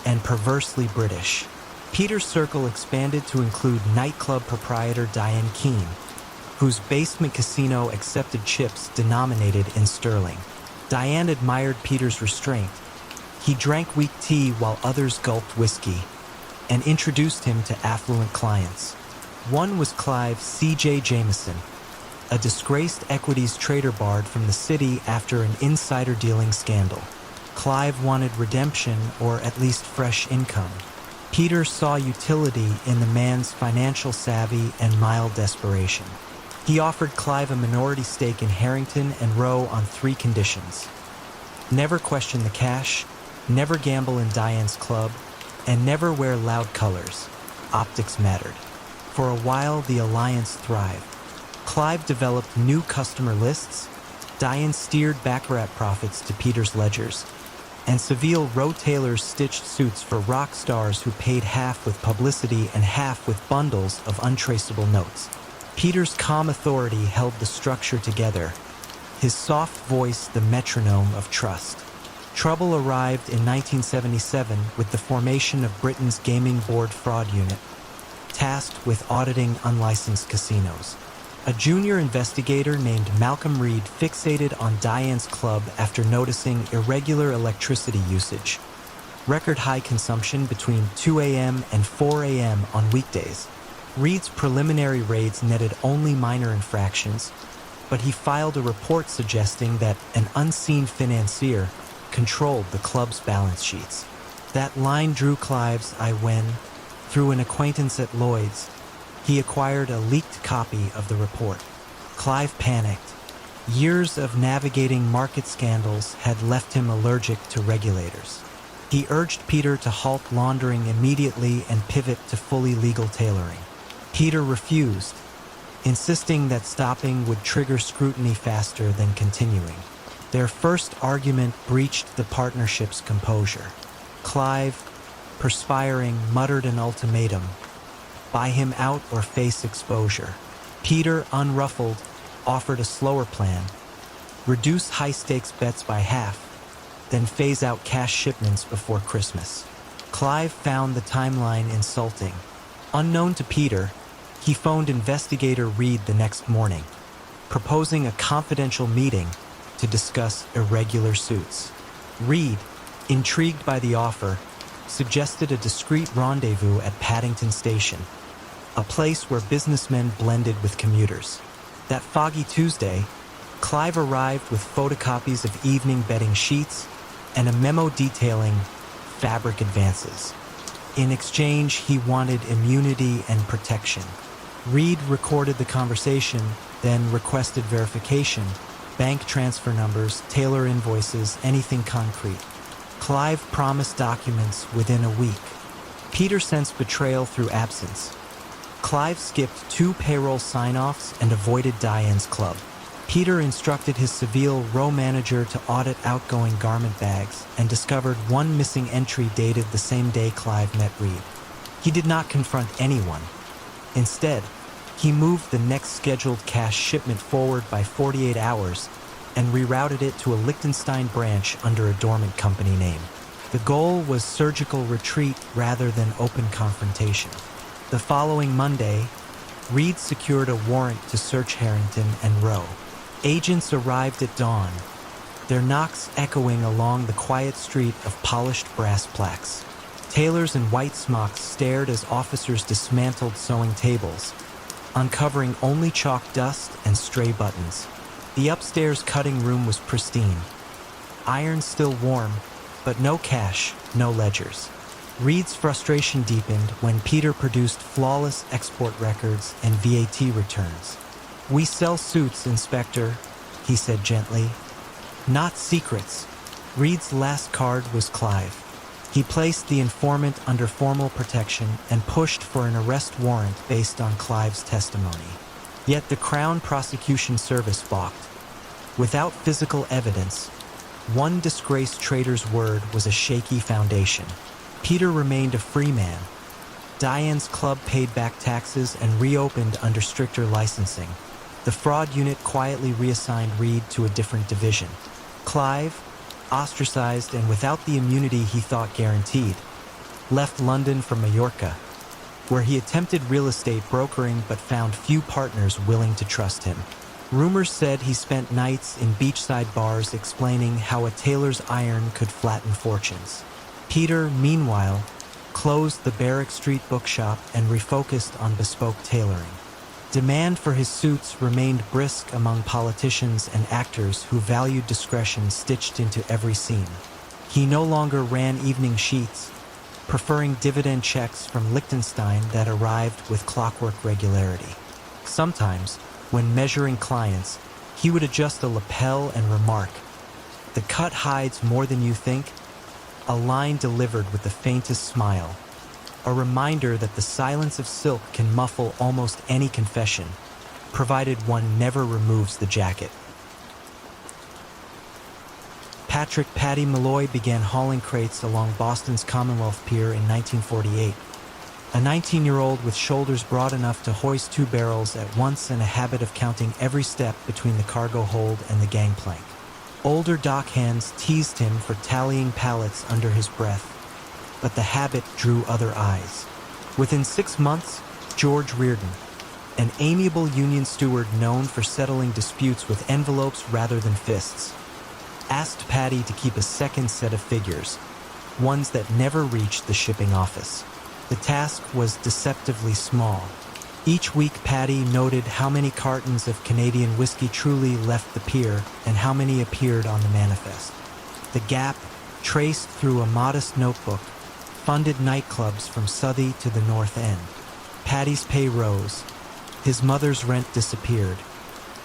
and perversely British. Peter's circle expanded to include nightclub proprietor Diane Keane, whose basement casino accepted chips denominated in sterling. Diane admired Peter's restraint. He drank weak tea while others gulped whiskey, and introduced him to affluent clients. One was Clive C.J. Jameson, a disgraced equities trader barred from the city after an insider dealing scandal. Clive wanted redemption, or at least fresh income. Peter saw utility in the man's financial savvy and mild desperation. He offered Clive a minority stake in Harrington and Row on 3 conditions: never question the cash, never gamble in Diane's club, and never wear loud colors. Optics mattered. For a while, the alliance thrived. Clive developed new customer lists, Diane steered baccarat profits to Peter's ledgers, and Seville Row tailors stitched suits for rock stars who paid half with publicity and half with bundles of untraceable notes. Peter's calm authority held the structure together, his soft voice the metronome of trust. Trouble arrived in 1977 with the formation of Britain's Gaming Board Fraud Unit, tasked with auditing unlicensed casinos. A junior investigator named Malcolm Reed fixated on Diane's club after noticing irregular electricity usage, record high consumption between 2 a.m. and 4 a.m. on weekdays. Reed's preliminary raids netted only minor infractions, but he filed a report suggesting that an unseen financier controlled the club's balance sheets. That line drew Clive's eye when, through an acquaintance at Lloyd's, he acquired a leaked copy of the report. Clive panicked. Years of navigating market scandals had left him allergic to regulators. He urged Peter to halt laundering immediately and pivot to fully legal tailoring. Peter refused, insisting that stopping would trigger scrutiny faster than continuing. Their first argument breached the partnership's composure. Clive, perspiring, muttered an ultimatum: buy him out or face exposure. Peter, unruffled, offered a slower plan: reduce high-stakes bets by half, then phase out cash shipments before Christmas. Clive found the timeline insulting. Unknown to Peter, he phoned investigator Reed the next morning, proposing a confidential meeting to discuss irregular suits. Reed, intrigued by the offer, suggested a discreet rendezvous at Paddington Station, a place where businessmen blended with commuters. That foggy Tuesday, Clive arrived with photocopies of evening betting sheets and a memo detailing fabric advances. In exchange, he wanted immunity and protection. Reed recorded the conversation, then requested verification: bank transfer numbers, tailor invoices, anything concrete. Clive promised documents within a week. Peter sensed betrayal through absence. Clive skipped 2 payroll sign-offs and avoided Diane's club. Peter instructed his Seville Row manager to audit outgoing garment bags and discovered 1 missing entry dated the same day Clive met Reed. He did not confront anyone. Instead, he moved the next scheduled cash shipment forward by 48 hours and rerouted it to a Liechtenstein branch under a dormant company name. The goal was surgical retreat rather than open confrontation. The following Monday, Reed secured a warrant to search Harrington and Row. Agents arrived at dawn, their knocks echoing along the quiet street of polished brass plaques. Tailors in white smocks stared as officers dismantled sewing tables, uncovering only chalk dust and stray buttons. The upstairs cutting room was pristine. Iron still warm, but no cash, no ledgers. Reed's frustration deepened when Peter produced flawless export records and VAT returns. "We sell suits, Inspector," he said gently. "Not secrets." Reed's last card was Clive. He placed the informant under formal protection and pushed for an arrest warrant based on Clive's testimony. Yet the Crown Prosecution Service balked. Without physical evidence, one disgraced traitor's word was a shaky foundation. Peter remained a free man. Diane's club paid back taxes and reopened under stricter licensing. The fraud unit quietly reassigned Reed to a different division. Clive, ostracized and without the immunity he thought guaranteed, left London for Majorca, where he attempted real estate brokering but found few partners willing to trust him. Rumors said he spent nights in beachside bars explaining how a tailor's iron could flatten fortunes. Peter, meanwhile, closed the Barrack Street bookshop and refocused on bespoke tailoring. Demand for his suits remained brisk among politicians and actors who valued discretion stitched into every scene. He no longer ran evening sheets, preferring dividend checks from Liechtenstein that arrived with clockwork regularity. Sometimes, when measuring clients, he would adjust a lapel and remark, "The cut hides more than you think," a line delivered with the faintest smile. A reminder that the silence of Silk can muffle almost any confession, provided one never removes the jacket. Patrick "Paddy" Malloy began hauling crates along Boston's Commonwealth Pier in 1948. A 19-year-old with shoulders broad enough to hoist 2 barrels at once and a habit of counting every step between the cargo hold and the gangplank. Older dockhands teased him for tallying pallets under his breath, but the habit drew other eyes. Within 6 months, George Reardon, an amiable union steward known for settling disputes with envelopes rather than fists, asked Paddy to keep a second set of figures, ones that never reached the shipping office. The task was deceptively small. Each week, Paddy noted how many cartons of Canadian whiskey truly left the pier and how many appeared on the manifest. The gap, traced through a modest notebook, funded nightclubs from Southey to the North End. Paddy's pay rose. His mother's rent disappeared.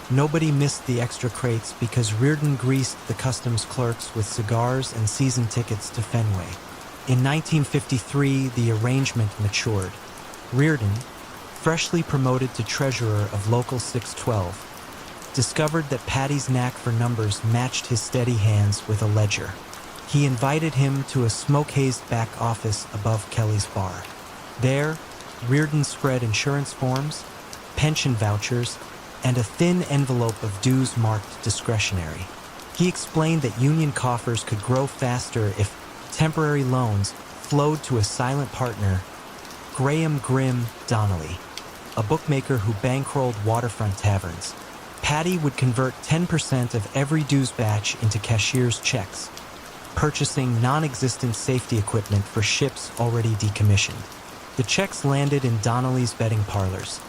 Nobody missed the extra crates because Reardon greased the customs clerks with cigars and season tickets to Fenway. In 1953, the arrangement matured. Reardon, freshly promoted to treasurer of Local 612, discovered that Paddy's knack for numbers matched his steady hands with a ledger. He invited him to a smoke-hazed back office above Kelly's bar. There, Reardon spread insurance forms, pension vouchers, and a thin envelope of dues marked discretionary. He explained that union coffers could grow faster if temporary loans flowed to a silent partner, Graham "Grim" Donnelly, a bookmaker who bankrolled waterfront taverns. Paddy would convert 10% of every dues batch into cashier's checks, purchasing non-existent safety equipment for ships already decommissioned. The checks landed in Donnelly's betting parlors,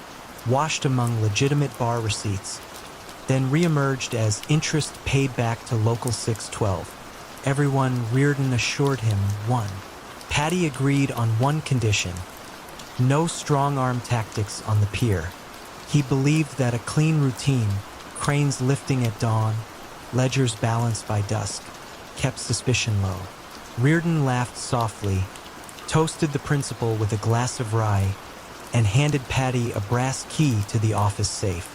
washed among legitimate bar receipts, then re-emerged as interest paid back to Local 612. Everyone, Reardon assured him, won. Paddy agreed on one condition: no strong-arm tactics on the pier. He believed that a clean routine, cranes lifting at dawn, ledgers balanced by dusk, kept suspicion low. Reardon laughed softly, toasted the principal with a glass of rye, and handed Paddy a brass key to the office safe.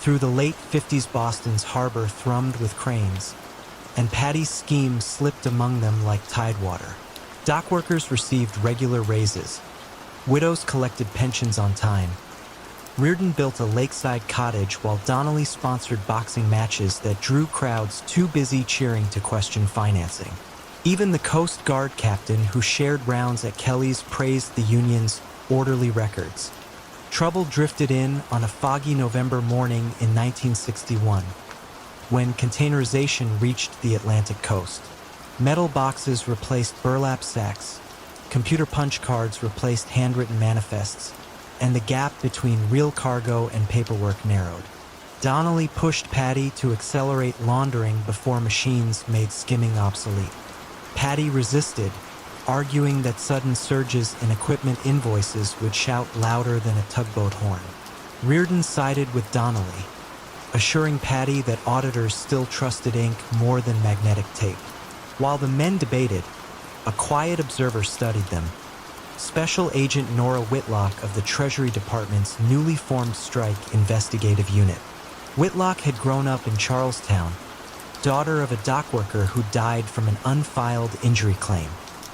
Through the late 50s, Boston's harbor thrummed with cranes, and Paddy's scheme slipped among them like tidewater. Dockworkers received regular raises. Widows collected pensions on time. Reardon built a lakeside cottage while Donnelly sponsored boxing matches that drew crowds too busy cheering to question financing. Even the Coast Guard captain who shared rounds at Kelly's praised the union's orderly records. Trouble drifted in on a foggy November morning in 1961, when containerization reached the Atlantic coast. Metal boxes replaced burlap sacks, computer punch cards replaced handwritten manifests, and the gap between real cargo and paperwork narrowed. Donnelly pushed Paddy to accelerate laundering before machines made skimming obsolete. Paddy resisted, arguing that sudden surges in equipment invoices would shout louder than a tugboat horn. Reardon sided with Donnelly, assuring Paddy that auditors still trusted ink more than magnetic tape. While the men debated, A quiet observer studied them. Special Agent Nora Whitlock of the Treasury Department's newly formed Strike Investigative Unit. Whitlock had grown up in Charlestown, daughter of a dock worker who died from an unfiled injury claim.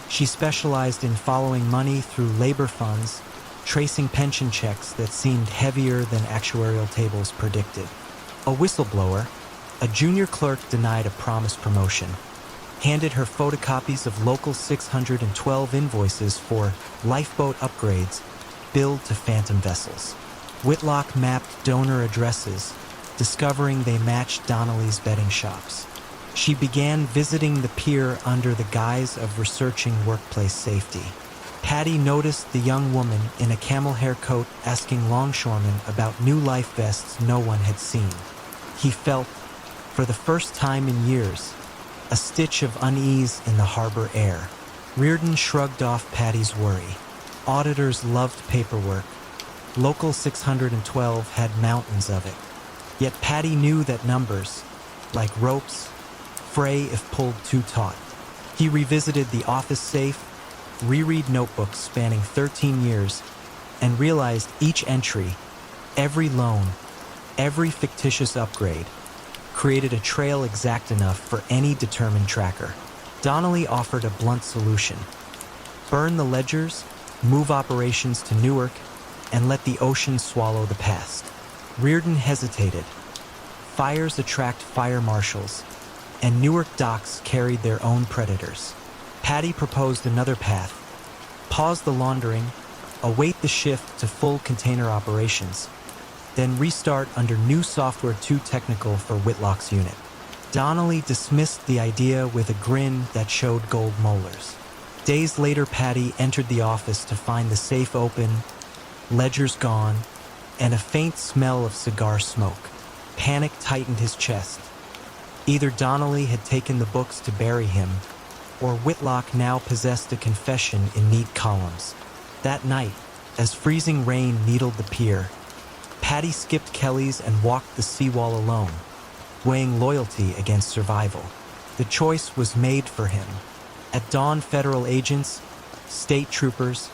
She specialized in following money through labor funds, tracing pension checks that seemed heavier than actuarial tables predicted. A whistleblower, a junior clerk denied a promised promotion, handed her photocopies of local 612 invoices for lifeboat upgrades billed to phantom vessels. Whitlock mapped donor addresses, discovering they matched Donnelly's betting shops. She began visiting the pier under the guise of researching workplace safety. Patty noticed the young woman in a camel hair coat asking longshoremen about new life vests no one had seen. He felt, for the first time in years, a stitch of unease in the harbor air. Reardon shrugged off Patty's worry. Auditors loved paperwork. Local 612 had mountains of it. Yet Patty knew that numbers, like ropes, fray if pulled too taut. He revisited the office safe, reread notebooks spanning 13 years, and realized each entry, every loan, every fictitious upgrade, created a trail exact enough for any determined tracker. Donnelly offered a blunt solution. Burn the ledgers, move operations to Newark, and let the ocean swallow the past. Reardon hesitated. Fires attract fire marshals, and Newark docks carried their own predators. Patty proposed another path. Pause the laundering, await the shift to full container operations, then restart under new software too technical for Whitlock's unit. Donnelly dismissed the idea with a grin that showed gold molars. Days later, Patty entered the office to find the safe open, ledgers gone, and a faint smell of cigar smoke. Panic tightened his chest. Either Donnelly had taken the books to bury him, or Whitlock now possessed a confession in neat columns. That night, as freezing rain needled the pier, Patty skipped Kelly's and walked the seawall alone, weighing loyalty against survival. The choice was made for him. At dawn, federal agents, state troopers,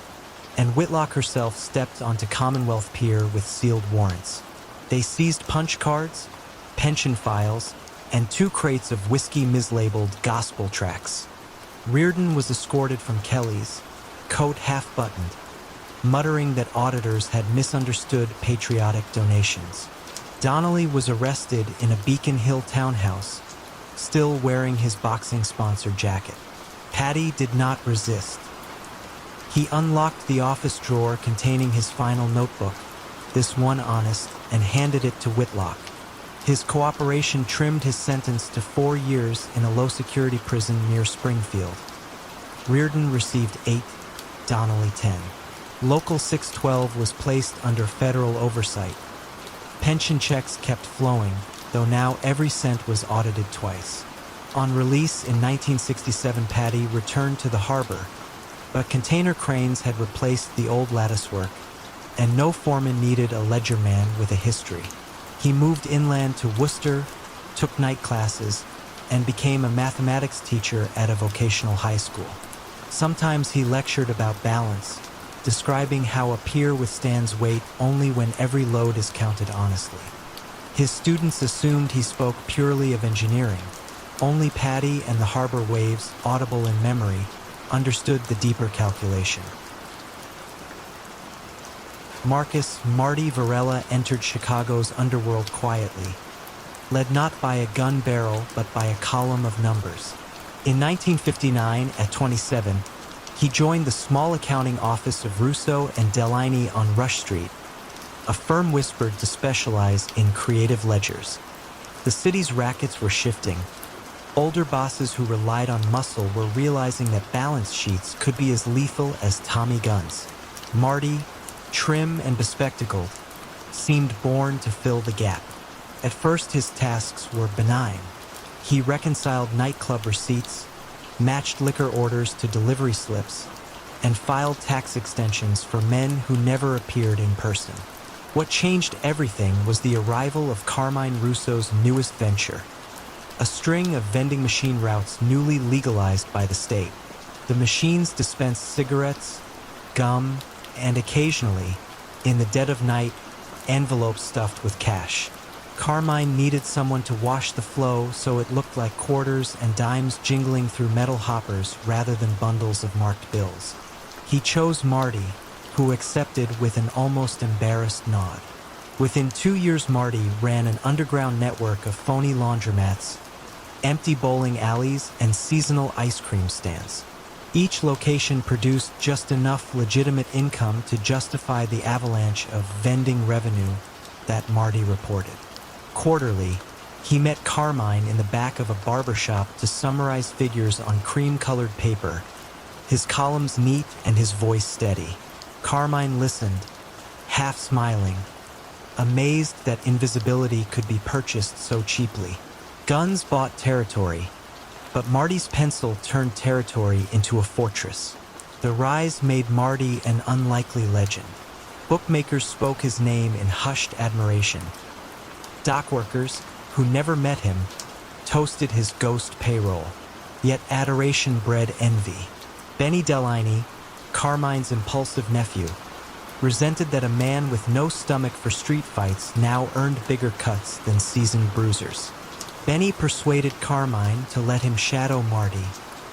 and Whitlock herself stepped onto Commonwealth Pier with sealed warrants. They seized punch cards, pension files, and 2 crates of whiskey mislabeled gospel tracts. Reardon was escorted from Kelly's, coat half-buttoned, muttering that auditors had misunderstood patriotic donations. Donnelly was arrested in a Beacon Hill townhouse, still wearing his boxing-sponsored jacket. Patty did not resist. He unlocked the office drawer containing his final notebook, this one honest, and handed it to Whitlock. His cooperation trimmed his sentence to 4 years in a low-security prison near Springfield. Reardon received 8, Donnelly 10. Local 612 was placed under federal oversight. Pension checks kept flowing, though now every cent was audited twice. On release in 1967, Patty returned to the harbor, but container cranes had replaced the old latticework, and no foreman needed a ledger man with a history. He moved inland to Worcester, took night classes, and became a mathematics teacher at a vocational high school. Sometimes he lectured about balance, describing how a pier withstands weight only when every load is counted honestly. His students assumed he spoke purely of engineering. Only Patty and the harbor waves, audible in memory, understood the deeper calculation. Marty Varela entered Chicago's underworld quietly, led not by a gun barrel but by a column of numbers. In 1959, at 27, he joined the small accounting office of Russo and Delaney on Rush Street, a firm whispered to specialize in creative ledgers. The city's rackets were shifting. Older bosses who relied on muscle were realizing that balance sheets could be as lethal as Tommy guns. Marty, trim and bespectacled, seemed born to fill the gap. At first, his tasks were benign. He reconciled nightclub receipts, matched liquor orders to delivery slips, and filed tax extensions for men who never appeared in person. What changed everything was the arrival of Carmine Russo's newest venture, a string of vending machine routes newly legalized by the state. The machines dispensed cigarettes, gum, and occasionally, in the dead of night, envelopes stuffed with cash. Carmine needed someone to wash the flow so it looked like quarters and dimes jingling through metal hoppers rather than bundles of marked bills. He chose Marty, who accepted with an almost embarrassed nod. Within 2 years, Marty ran an underground network of phony laundromats, empty bowling alleys, and seasonal ice cream stands. Each location produced just enough legitimate income to justify the avalanche of vending revenue that Marty reported. Quarterly, he met Carmine in the back of a barbershop to summarize figures on cream-colored paper, his columns neat and his voice steady. Carmine listened, half smiling, amazed that invisibility could be purchased so cheaply. Guns bought territory, but Marty's pencil turned territory into a fortress. The rise made Marty an unlikely legend. Bookmakers spoke his name in hushed admiration. Dockworkers, who never met him, toasted his ghost payroll. Yet adoration bred envy. Benny Delaney, Carmine's impulsive nephew, resented that a man with no stomach for street fights now earned bigger cuts than seasoned bruisers. Benny persuaded Carmine to let him shadow Marty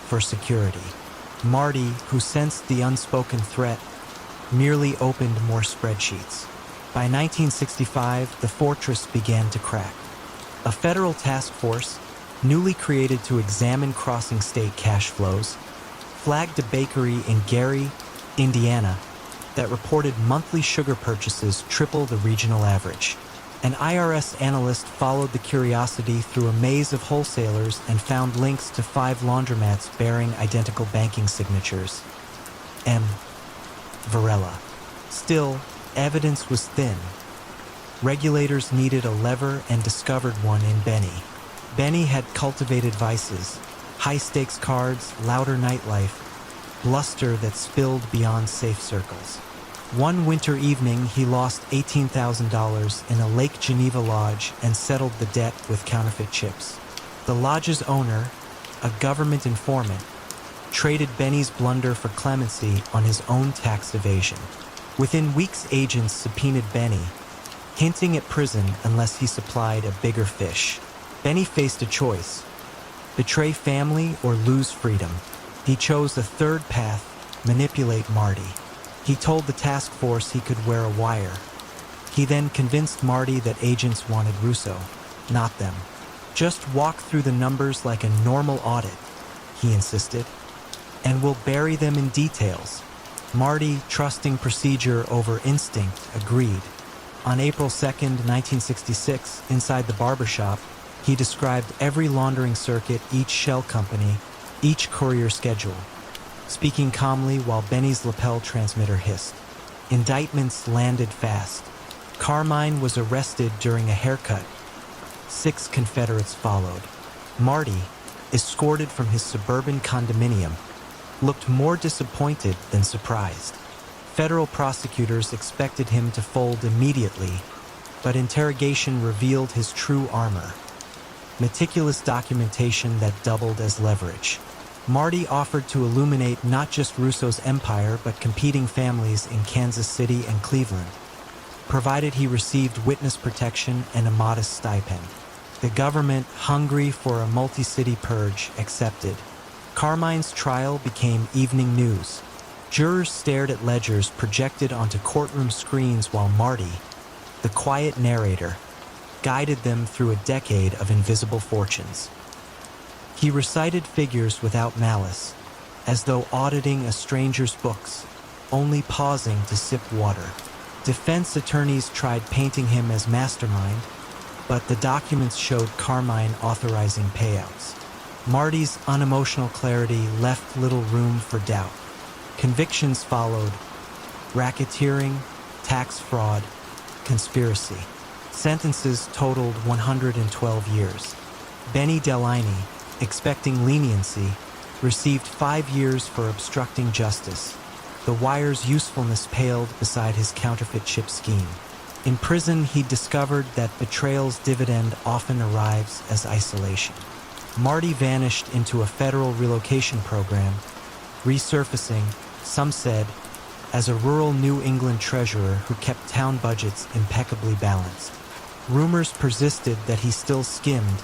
for security. Marty, who sensed the unspoken threat, merely opened more spreadsheets. By 1965, the fortress began to crack. A federal task force, newly created to examine crossing state cash flows, flagged a bakery in Gary, Indiana, that reported monthly sugar purchases triple the regional average. An IRS analyst followed the curiosity through a maze of wholesalers and found links to 5 laundromats bearing identical banking signatures. M. Varela. Still, evidence was thin. Regulators needed a lever and discovered one in Benny. Benny had cultivated vices, high-stakes cards, louder nightlife, bluster that spilled beyond safe circles. One winter evening, he lost $18,000 in a Lake Geneva lodge and settled the debt with counterfeit chips. The lodge's owner, a government informant, traded Benny's blunder for clemency on his own tax evasion. Within weeks, agents subpoenaed Benny, hinting at prison unless he supplied a bigger fish. Benny faced a choice: betray family or lose freedom. He chose a third path: manipulate Marty. He told the task force he could wear a wire. He then convinced Marty that agents wanted Russo, not them. Just walk through the numbers like a normal audit, he insisted, and we'll bury them in details. Marty, trusting procedure over instinct, agreed. On April 2nd, 1966, inside the barbershop, he described every laundering circuit, each shell company, each courier schedule, speaking calmly while Benny's lapel transmitter hissed. Indictments landed fast. Carmine was arrested during a haircut. 6 Confederates followed. Marty, escorted from his suburban condominium, looked more disappointed than surprised. Federal prosecutors expected him to fold immediately, but interrogation revealed his true armor: meticulous documentation that doubled as leverage. Marty offered to illuminate not just Russo's empire but competing families in Kansas City and Cleveland, provided he received witness protection and a modest stipend. The government, hungry for a multi-city purge, accepted. Carmine's trial became evening news. Jurors stared at ledgers projected onto courtroom screens while Marty, the quiet narrator, guided them through a decade of invisible fortunes. He recited figures without malice, as though auditing a stranger's books, only pausing to sip water. Defense attorneys tried painting him as mastermind, but the documents showed Carmine authorizing payouts. Marty's unemotional clarity left little room for doubt. Convictions followed: racketeering, tax fraud, conspiracy. Sentences totaled 112 years. Benny Delaney, expecting leniency, received 5 years for obstructing justice. The wire's usefulness paled beside his counterfeit chip scheme. In prison, he discovered that betrayal's dividend often arrives as isolation. Marty vanished into a federal relocation program, resurfacing, some said, as a rural New England treasurer who kept town budgets impeccably balanced. Rumors persisted that he still skimmed,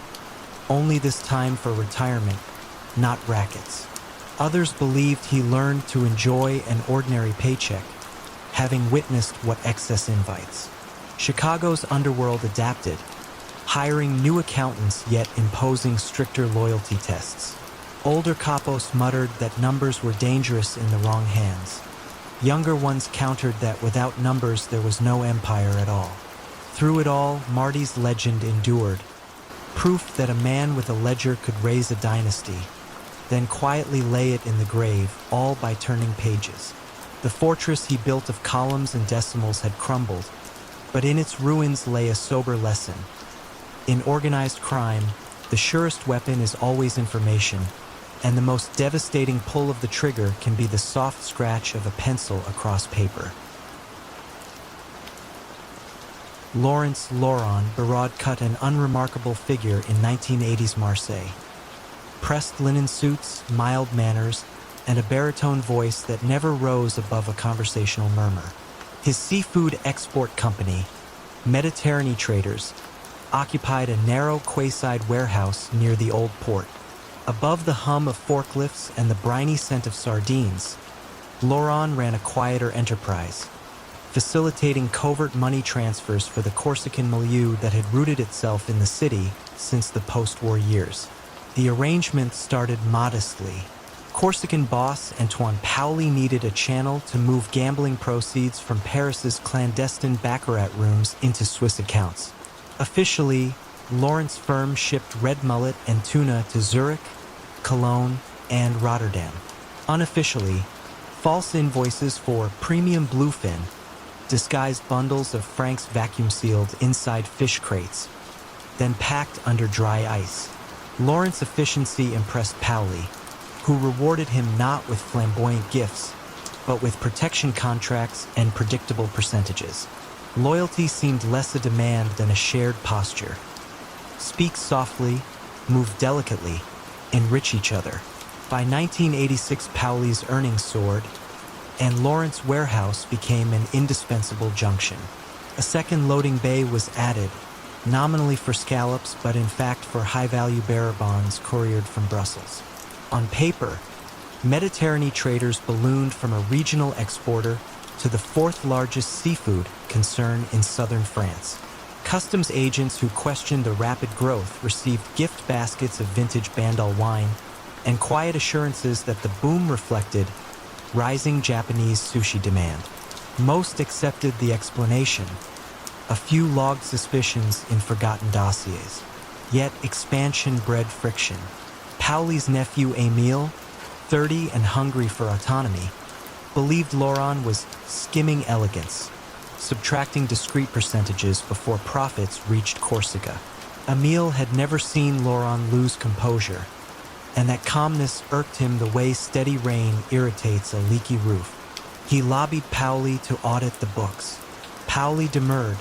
only this time for retirement, not rackets. Others believed he learned to enjoy an ordinary paycheck, having witnessed what excess invites. Chicago's underworld adapted, hiring new accountants yet imposing stricter loyalty tests. Older capos muttered that numbers were dangerous in the wrong hands. Younger ones countered that without numbers there was no empire at all. Through it all, Marty's legend endured, proof that a man with a ledger could raise a dynasty, then quietly lay it in the grave, all by turning pages. The fortress he built of columns and decimals had crumbled, but in its ruins lay a sober lesson. In organized crime, the surest weapon is always information, and the most devastating pull of the trigger can be the soft scratch of a pencil across paper. Lawrence Laurent Barraud cut an unremarkable figure in 1980s Marseille. Pressed linen suits, mild manners, and a baritone voice that never rose above a conversational murmur. His seafood export company, Mediterranean Traders, occupied a narrow quayside warehouse near the old port. Above the hum of forklifts and the briny scent of sardines, Laurent ran a quieter enterprise, facilitating covert money transfers for the Corsican milieu that had rooted itself in the city since the post-war years. The arrangement started modestly. Corsican boss Antoine Paoli needed a channel to move gambling proceeds from Paris's clandestine baccarat rooms into Swiss accounts. Officially, Lawrence's firm shipped red mullet and tuna to Zurich, Cologne, and Rotterdam. Unofficially, false invoices for premium bluefin disguised bundles of francs vacuum-sealed inside fish crates, then packed under dry ice. Lawrence's efficiency impressed Paoli, who rewarded him not with flamboyant gifts, but with protection contracts and predictable percentages. Loyalty seemed less a demand than a shared posture. Speak softly, move delicately, enrich each other. By 1986, Paoli's earnings soared, and Lawrence's warehouse became an indispensable junction. A second loading bay was added, nominally for scallops, but in fact for high-value bearer bonds couriered from Brussels. On paper, Mediterranean Traders ballooned from a regional exporter to the fourth-largest seafood concern in southern France. Customs agents who questioned the rapid growth received gift baskets of vintage Bandol wine and quiet assurances that the boom reflected rising Japanese sushi demand. Most accepted the explanation, a few logged suspicions in forgotten dossiers. Yet expansion bred friction. Paoli's nephew Emile, 30 and hungry for autonomy, believed Laurent was skimming elegance, subtracting discrete percentages before profits reached Corsica. Emile had never seen Laurent lose composure, and that calmness irked him the way steady rain irritates a leaky roof. He lobbied Paoli to audit the books. Paoli demurred,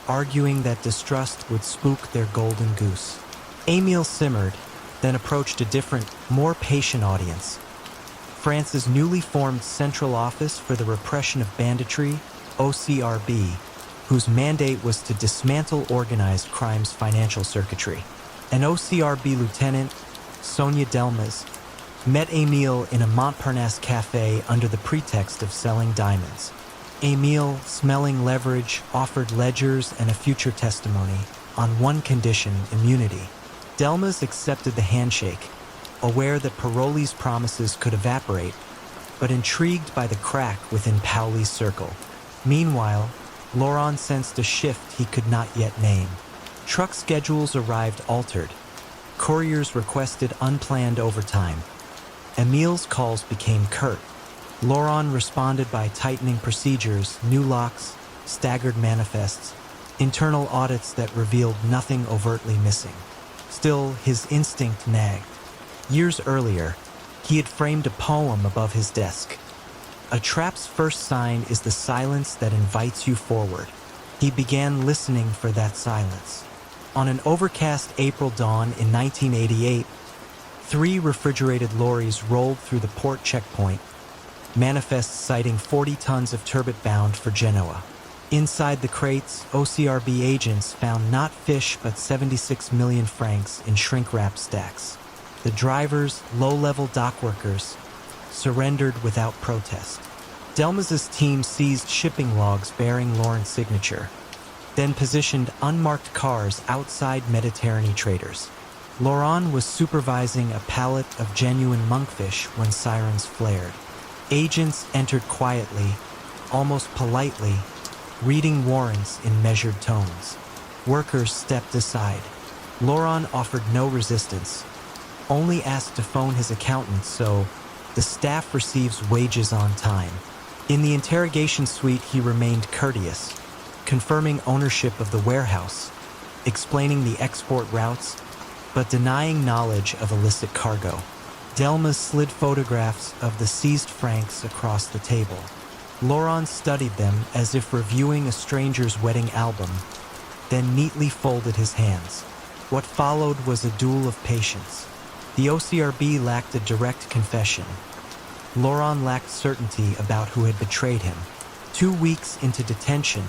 arguing that distrust would spook their golden goose. Emile simmered, then approached a different, more patient audience. France's newly formed Central Office for the Repression of Banditry, OCRB, whose mandate was to dismantle organized crime's financial circuitry. An OCRB lieutenant, Sonia Delmas, met Emile in a Montparnasse cafe under the pretext of selling diamonds. Emile, smelling leverage, offered ledgers and a future testimony, on one condition: immunity. Delmas accepted the handshake, aware that Paroli's promises could evaporate, but intrigued by the crack within Paoli's circle. Meanwhile, Laurent sensed a shift he could not yet name. Truck schedules arrived altered. Couriers requested unplanned overtime. Emile's calls became curt. Laurent responded by tightening procedures, new locks, staggered manifests, internal audits that revealed nothing overtly missing. Still, his instinct nagged. Years earlier, he had framed a poem above his desk. A trap's first sign is the silence that invites you forward. He began listening for that silence. On an overcast April dawn in 1988, 3 refrigerated lorries rolled through the port checkpoint, manifests citing 40 tons of turbot bound for Genoa. Inside the crates, OCRB agents found not fish but 76 million francs in shrink-wrap stacks. The drivers, low-level dock workers, surrendered without protest. Delmas's team seized shipping logs bearing Laurent's signature, then positioned unmarked cars outside Mediterranean traders. Laurent was supervising a pallet of genuine monkfish when sirens flared. Agents entered quietly, almost politely, reading warrants in measured tones. Workers stepped aside. Laurent offered no resistance, only asked to phone his accountant so the staff receives wages on time. In the interrogation suite, he remained courteous, confirming ownership of the warehouse, explaining the export routes, but denying knowledge of illicit cargo. Delmas slid photographs of the seized francs across the table. Laurent studied them as if reviewing a stranger's wedding album, then neatly folded his hands. What followed was a duel of patience. The OCRB lacked a direct confession. Laurent lacked certainty about who had betrayed him. 2 weeks into detention,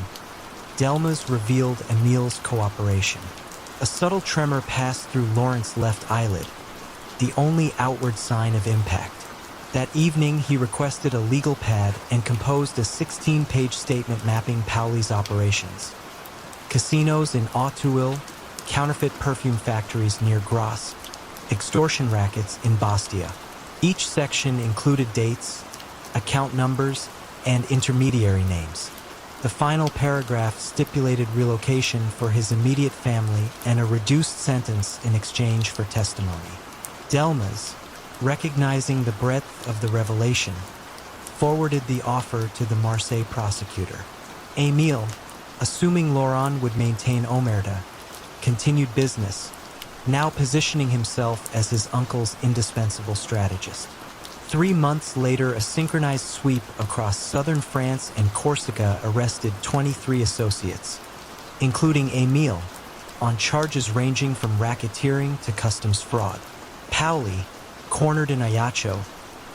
Delmas revealed Émile's cooperation. A subtle tremor passed through Laurent's left eyelid, the only outward sign of impact. That evening, he requested a legal pad and composed a 16-page statement mapping Pauli's operations. Casinos in Auteuil, counterfeit perfume factories near Grasse, extortion rackets in Bastia. Each section included dates, account numbers, and intermediary names. The final paragraph stipulated relocation for his immediate family and a reduced sentence in exchange for testimony. Delmas, recognizing the breadth of the revelation, forwarded the offer to the Marseille prosecutor. Émile, assuming Laurent would maintain omerta, continued business, now positioning himself as his uncle's indispensable strategist. 3 months later, a synchronized sweep across southern France and Corsica arrested 23 associates, including Émile, on charges ranging from racketeering to customs fraud. Pauli, cornered in Ajaccio,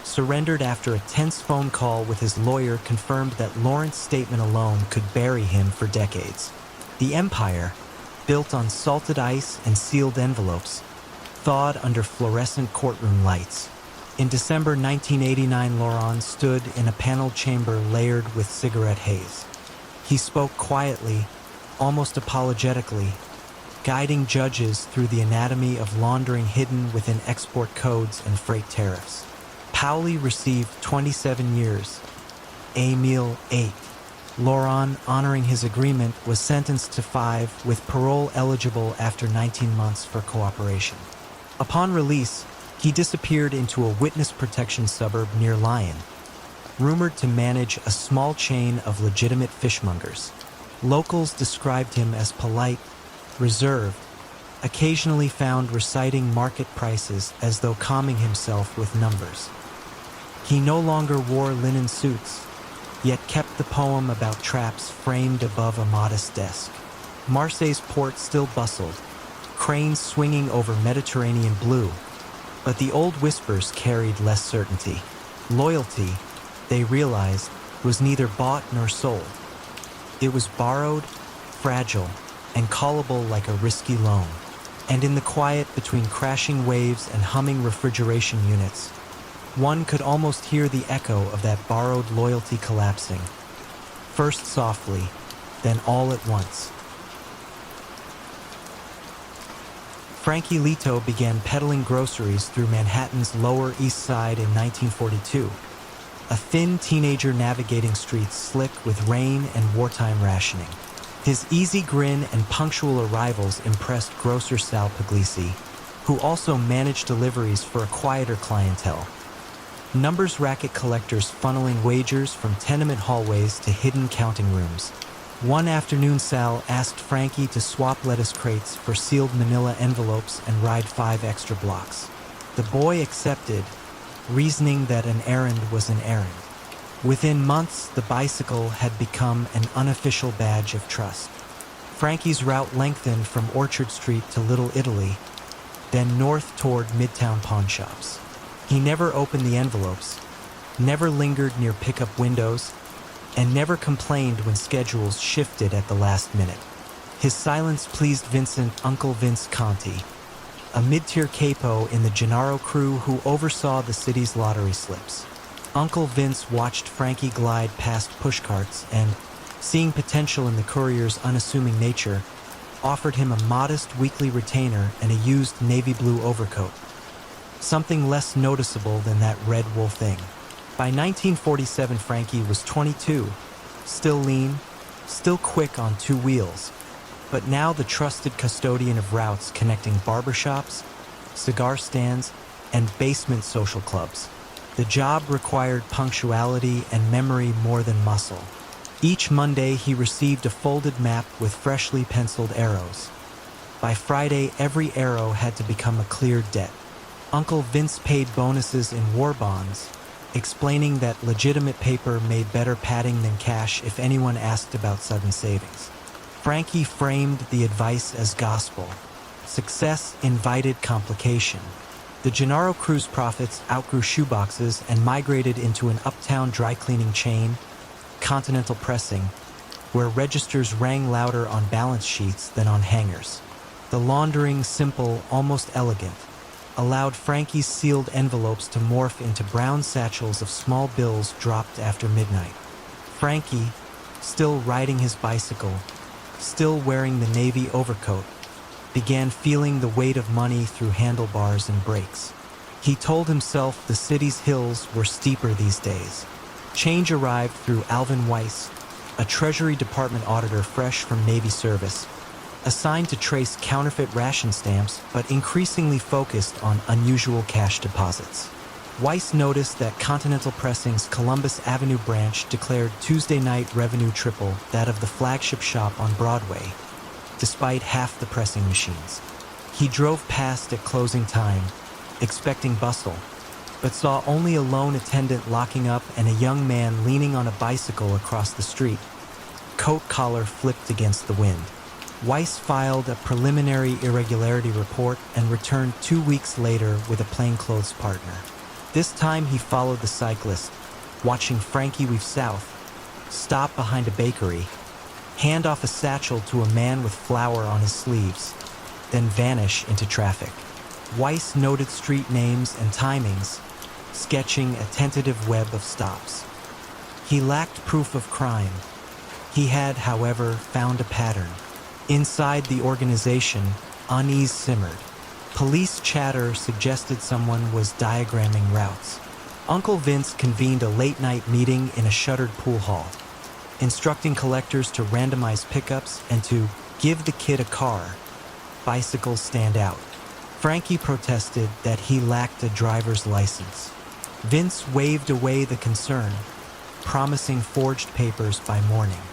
surrendered after a tense phone call with his lawyer confirmed that Laurent's statement alone could bury him for decades. The empire, built on salted ice and sealed envelopes, thawed under fluorescent courtroom lights. In December 1989, Laurent stood in a paneled chamber layered with cigarette haze. He spoke quietly, almost apologetically, guiding judges through the anatomy of laundering hidden within export codes and freight tariffs. Pauli received 27 years, Émile 8. Laurent, honoring his agreement, was sentenced to 5 with parole eligible after 19 months for cooperation. Upon release, he disappeared into a witness protection suburb near Lyon, rumored to manage a small chain of legitimate fishmongers. Locals described him as polite, reserved, occasionally found reciting market prices as though calming himself with numbers. He no longer wore linen suits, yet kept the poem about traps framed above a modest desk. Marseille's port still bustled, cranes swinging over Mediterranean blue, but the old whispers carried less certainty. Loyalty, they realized, was neither bought nor sold. It was borrowed, fragile, and callable like a risky loan. And in the quiet between crashing waves and humming refrigeration units, one could almost hear the echo of that borrowed loyalty collapsing, first softly, then all at once. Frankie Lito began peddling groceries through Manhattan's Lower East Side in 1942, a thin teenager navigating streets slick with rain and wartime rationing. His easy grin and punctual arrivals impressed grocer Sal Puglisi, who also managed deliveries for a quieter clientele. Numbers racket collectors funneling wagers from tenement hallways to hidden counting rooms. One afternoon, Sal asked Frankie to swap lettuce crates for sealed manila envelopes and ride 5 extra blocks. The boy accepted, reasoning that an errand was an errand. Within months, the bicycle had become an unofficial badge of trust. Frankie's route lengthened from Orchard Street to Little Italy, then north toward Midtown pawn shops. He never opened the envelopes, never lingered near pickup windows, and never complained when schedules shifted at the last minute. His silence pleased Uncle Vince Conti, a mid-tier capo in the Gennaro crew who oversaw the city's lottery slips. Uncle Vince watched Frankie glide past pushcarts and, seeing potential in the courier's unassuming nature, offered him a modest weekly retainer and a used navy blue overcoat. Something less noticeable than that red wool thing. By 1947, Frankie was 22, still lean, still quick on two wheels, but now the trusted custodian of routes connecting barbershops, cigar stands, and basement social clubs. The job required punctuality and memory more than muscle. Each Monday, he received a folded map with freshly penciled arrows. By Friday, every arrow had to become a cleared debt. Uncle Vince paid bonuses in war bonds, explaining that legitimate paper made better padding than cash if anyone asked about sudden savings. Frankie framed the advice as gospel. Success invited complication. The Gennaro crew's profits outgrew shoeboxes and migrated into an uptown dry cleaning chain, Continental Pressing, where registers rang louder on balance sheets than on hangers. The laundering, simple, almost elegant, allowed Frankie's sealed envelopes to morph into brown satchels of small bills dropped after midnight. Frankie, still riding his bicycle, still wearing the navy overcoat, began feeling the weight of money through handlebars and brakes. He told himself the city's hills were steeper these days. Change arrived through Alvin Weiss, a Treasury Department auditor fresh from Navy service, assigned to trace counterfeit ration stamps but increasingly focused on unusual cash deposits. Weiss noticed that Continental Pressing's Columbus Avenue branch declared Tuesday night revenue triple that of the flagship shop on Broadway, despite half the pressing machines. He drove past at closing time, expecting bustle, but saw only a lone attendant locking up and a young man leaning on a bicycle across the street, coat collar flipped against the wind. Weiss filed a preliminary irregularity report and returned 2 weeks later with a plainclothes partner. This time he followed the cyclist, watching Frankie weave south, stop behind a bakery, hand off a satchel to a man with flour on his sleeves, then vanish into traffic. Weiss noted street names and timings, sketching a tentative web of stops. He lacked proof of crime. He had, however, found a pattern. Inside the organization, unease simmered. Police chatter suggested someone was diagramming routes. Uncle Vince convened a late-night meeting in a shuttered pool hall, instructing collectors to randomize pickups and to give the kid a car. Bicycles stand out. Frankie protested that he lacked a driver's license. Vince waved away the concern, promising forged papers by morning.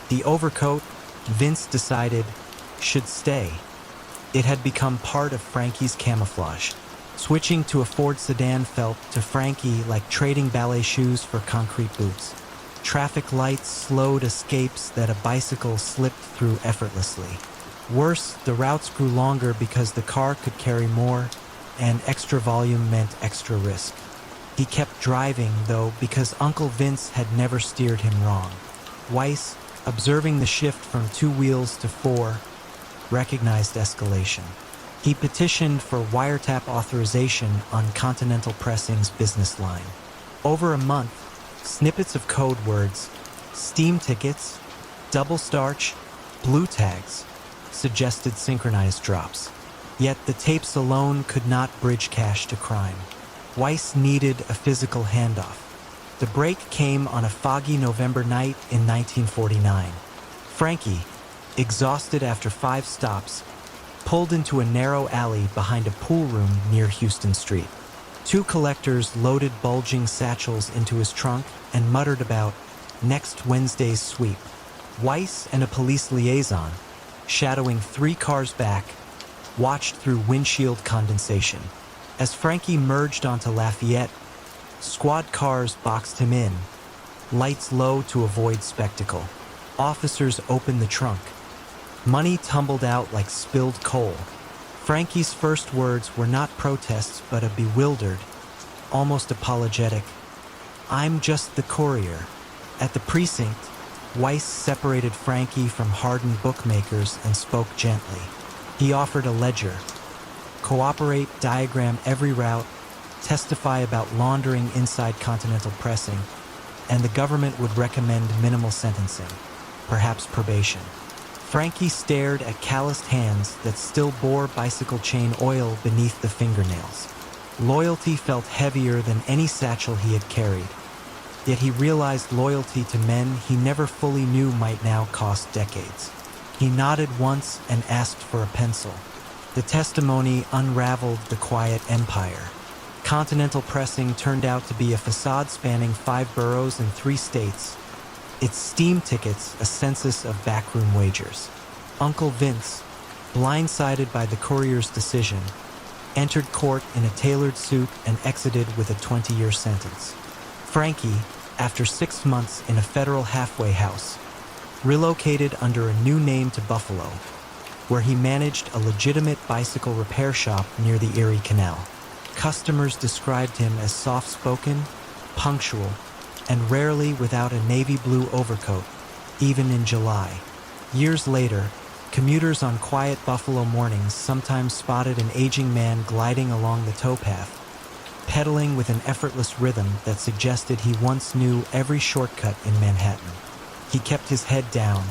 The overcoat, Vince decided, should stay. It had become part of Frankie's camouflage. Switching to a Ford sedan felt to Frankie like trading ballet shoes for concrete boots. Traffic lights slowed escapes that a bicycle slipped through effortlessly. Worse, the routes grew longer because the car could carry more, and extra volume meant extra risk. He kept driving, though, because Uncle Vince had never steered him wrong. Weiss, observing the shift from 2 wheels to 4, recognized escalation. He petitioned for wiretap authorization on Continental Pressing's business line. Over a month, snippets of code words, steam tickets, double starch, blue tags, suggested synchronized drops. Yet the tapes alone could not bridge cash to crime. Weiss needed a physical handoff. The break came on a foggy November night in 1949. Frankie, exhausted after 5 stops, pulled into a narrow alley behind a pool room near Houston Street. 2 collectors loaded bulging satchels into his trunk and muttered about next Wednesday's sweep. Weiss and a police liaison, shadowing 3 cars back, watched through windshield condensation. As Frankie merged onto Lafayette, squad cars boxed him in, lights low to avoid spectacle. Officers opened the trunk. Money tumbled out like spilled coal. Frankie's first words were not protests but a bewildered, almost apologetic, "I'm just the courier." At the precinct, Weiss separated Frankie from hardened bookmakers and spoke gently. He offered a ledger. Cooperate, diagram every route, testify about laundering inside Continental Pressing, and the government would recommend minimal sentencing, perhaps probation. Frankie stared at calloused hands that still bore bicycle chain oil beneath the fingernails. Loyalty felt heavier than any satchel he had carried. Yet he realized loyalty to men he never fully knew might now cost decades. He nodded once and asked for a pencil. The testimony unraveled the quiet empire. Continental Pressing turned out to be a facade spanning 5 boroughs and 3 states. Its steam tickets a census of backroom wagers. Uncle Vince, blindsided by the courier's decision, entered court in a tailored suit and exited with a 20-year sentence. Frankie, after 6 months in a federal halfway house, relocated under a new name to Buffalo, where he managed a legitimate bicycle repair shop near the Erie Canal. Customers described him as soft-spoken, punctual, and rarely without a navy blue overcoat, even in July. Years later, commuters on quiet Buffalo mornings sometimes spotted an aging man gliding along the towpath, pedaling with an effortless rhythm that suggested he once knew every shortcut in Manhattan. He kept his head down,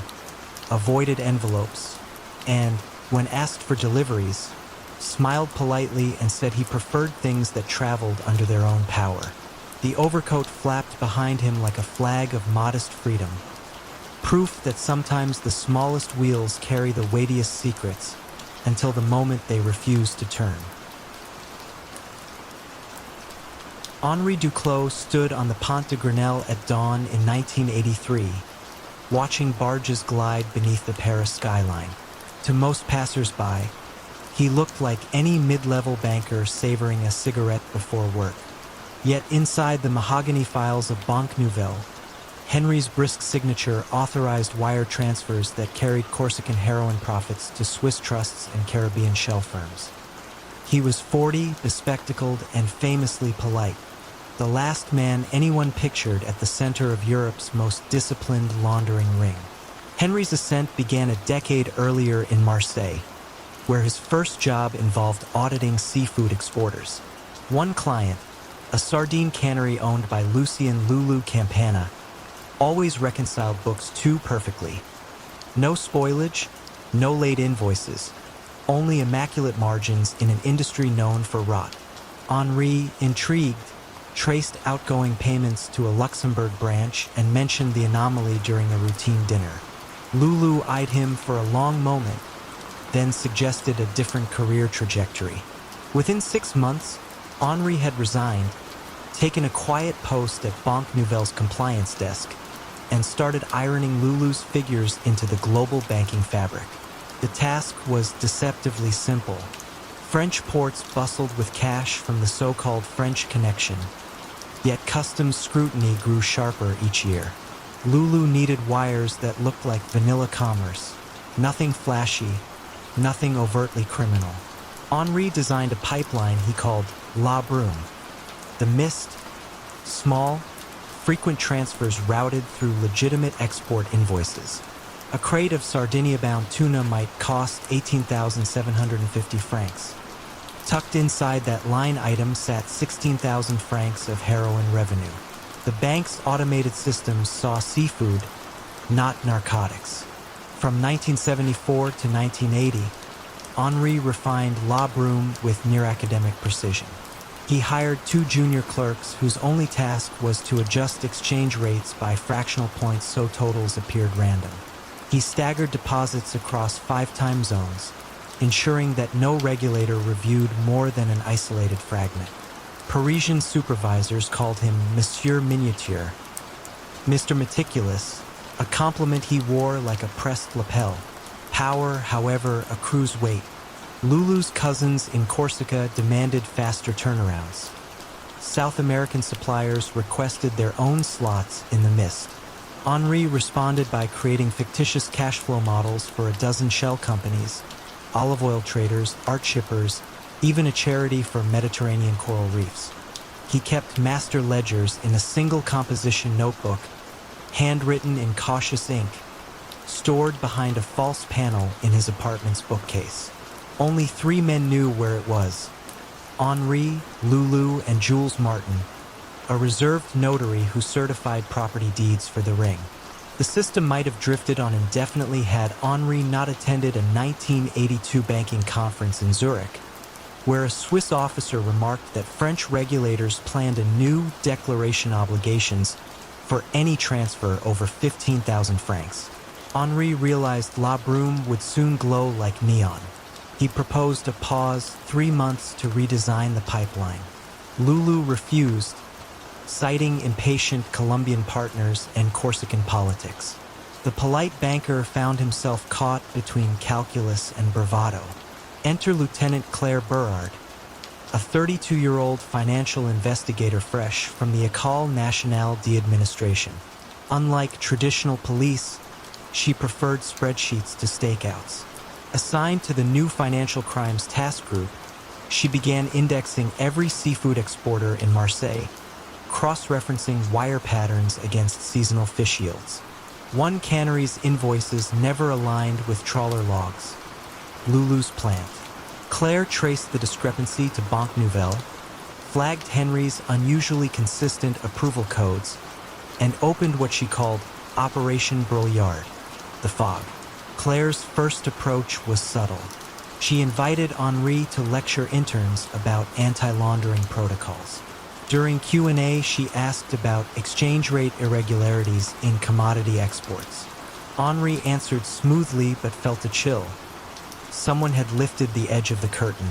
avoided envelopes, and, when asked for deliveries, smiled politely and said he preferred things that traveled under their own power. The overcoat flapped behind him like a flag of modest freedom, proof that sometimes the smallest wheels carry the weightiest secrets until the moment they refuse to turn. Henri Duclos stood on the Pont de Grenelle at dawn in 1983, watching barges glide beneath the Paris skyline. To most passers-by, he looked like any mid-level banker savoring a cigarette before work. Yet inside the mahogany files of Banque Nouvelle, Henry's brisk signature authorized wire transfers that carried Corsican heroin profits to Swiss trusts and Caribbean shell firms. He was 40, bespectacled, and famously polite, the last man anyone pictured at the center of Europe's most disciplined laundering ring. Henry's ascent began a decade earlier in Marseille, where his first job involved auditing seafood exporters. One client, a sardine cannery owned by Lucien Lulu Campana, always reconciled books too perfectly. No spoilage, no late invoices, only immaculate margins in an industry known for rot. Henri, intrigued, traced outgoing payments to a Luxembourg branch and mentioned the anomaly during a routine dinner. Lulu eyed him for a long moment, then suggested a different career trajectory. Within 6 months, Henri had resigned, taken a quiet post at Banque Nouvelle's compliance desk, and started ironing Lulu's figures into the global banking fabric. The task was deceptively simple. French ports bustled with cash from the so-called French Connection, yet customs scrutiny grew sharper each year. Lulu needed wires that looked like vanilla commerce, nothing flashy, nothing overtly criminal. Henri designed a pipeline he called La Brume. The mist, small, frequent transfers routed through legitimate export invoices. A crate of Sardinia-bound tuna might cost 18,750 francs. Tucked inside that line item sat 16,000 francs of heroin revenue. The bank's automated systems saw seafood, not narcotics. From 1974 to 1980, Henri refined La Brume with near-academic precision. He hired 2 junior clerks whose only task was to adjust exchange rates by fractional points so totals appeared random. He staggered deposits across 5 time zones, ensuring that no regulator reviewed more than an isolated fragment. Parisian supervisors called him Monsieur Miniature, Mr. Meticulous, a compliment he wore like a pressed lapel. Power, however, accrues weight. Lulu's cousins in Corsica demanded faster turnarounds. South American suppliers requested their own slots in the mist. Henri responded by creating fictitious cash flow models for a dozen shell companies, olive oil traders, art shippers, even a charity for Mediterranean coral reefs. He kept master ledgers in a single composition notebook, handwritten in cautious ink, stored behind a false panel in his apartment's bookcase. Only 3 men knew where it was: Henri, Lulu, and Jules Martin, a reserved notary who certified property deeds for the ring. The system might have drifted on indefinitely had Henri not attended a 1982 banking conference in Zurich, where a Swiss officer remarked that French regulators planned a new declaration obligations for any transfer over 15,000 francs. Henri realized La Brume would soon glow like neon. He proposed a pause, 3 months to redesign the pipeline. Lulu refused, citing impatient Colombian partners and Corsican politics. The polite banker found himself caught between calculus and bravado. Enter Lieutenant Claire Berard, a 32-year-old financial investigator fresh from the École Nationale d'Administration. Unlike traditional police, she preferred spreadsheets to stakeouts. Assigned to the new Financial Crimes Task Group, she began indexing every seafood exporter in Marseille, cross-referencing wire patterns against seasonal fish yields. One cannery's invoices never aligned with trawler logs. Lulu's plant. Claire traced the discrepancy to Banque Nouvelle, flagged Henry's unusually consistent approval codes, and opened what she called Operation Brouillard, the fog. Claire's first approach was subtle. She invited Henri to lecture interns about anti-laundering protocols. During Q&A, she asked about exchange rate irregularities in commodity exports. Henri answered smoothly but felt a chill. Someone had lifted the edge of the curtain.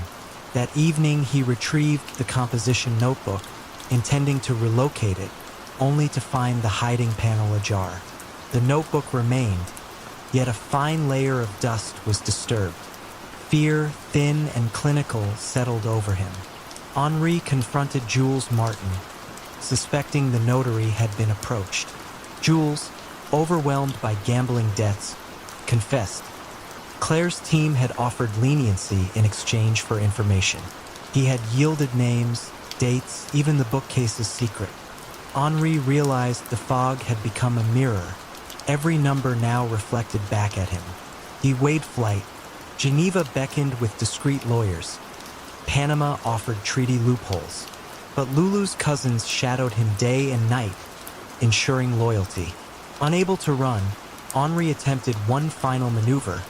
That evening, he retrieved the composition notebook, intending to relocate it, only to find the hiding panel ajar. The notebook remained, yet a fine layer of dust was disturbed. Fear, thin and clinical, settled over him. Henri confronted Jules Martin, suspecting the notary had been approached. Jules, overwhelmed by gambling debts, confessed. Claire's team had offered leniency in exchange for information. He had yielded names, dates, even the bookcase's secret. Henri realized the fog had become a mirror. Every number now reflected back at him. He weighed flight. Geneva beckoned with discreet lawyers. Panama offered treaty loopholes. But Lulu's cousins shadowed him day and night, ensuring loyalty. Unable to run, Henri attempted one final maneuver.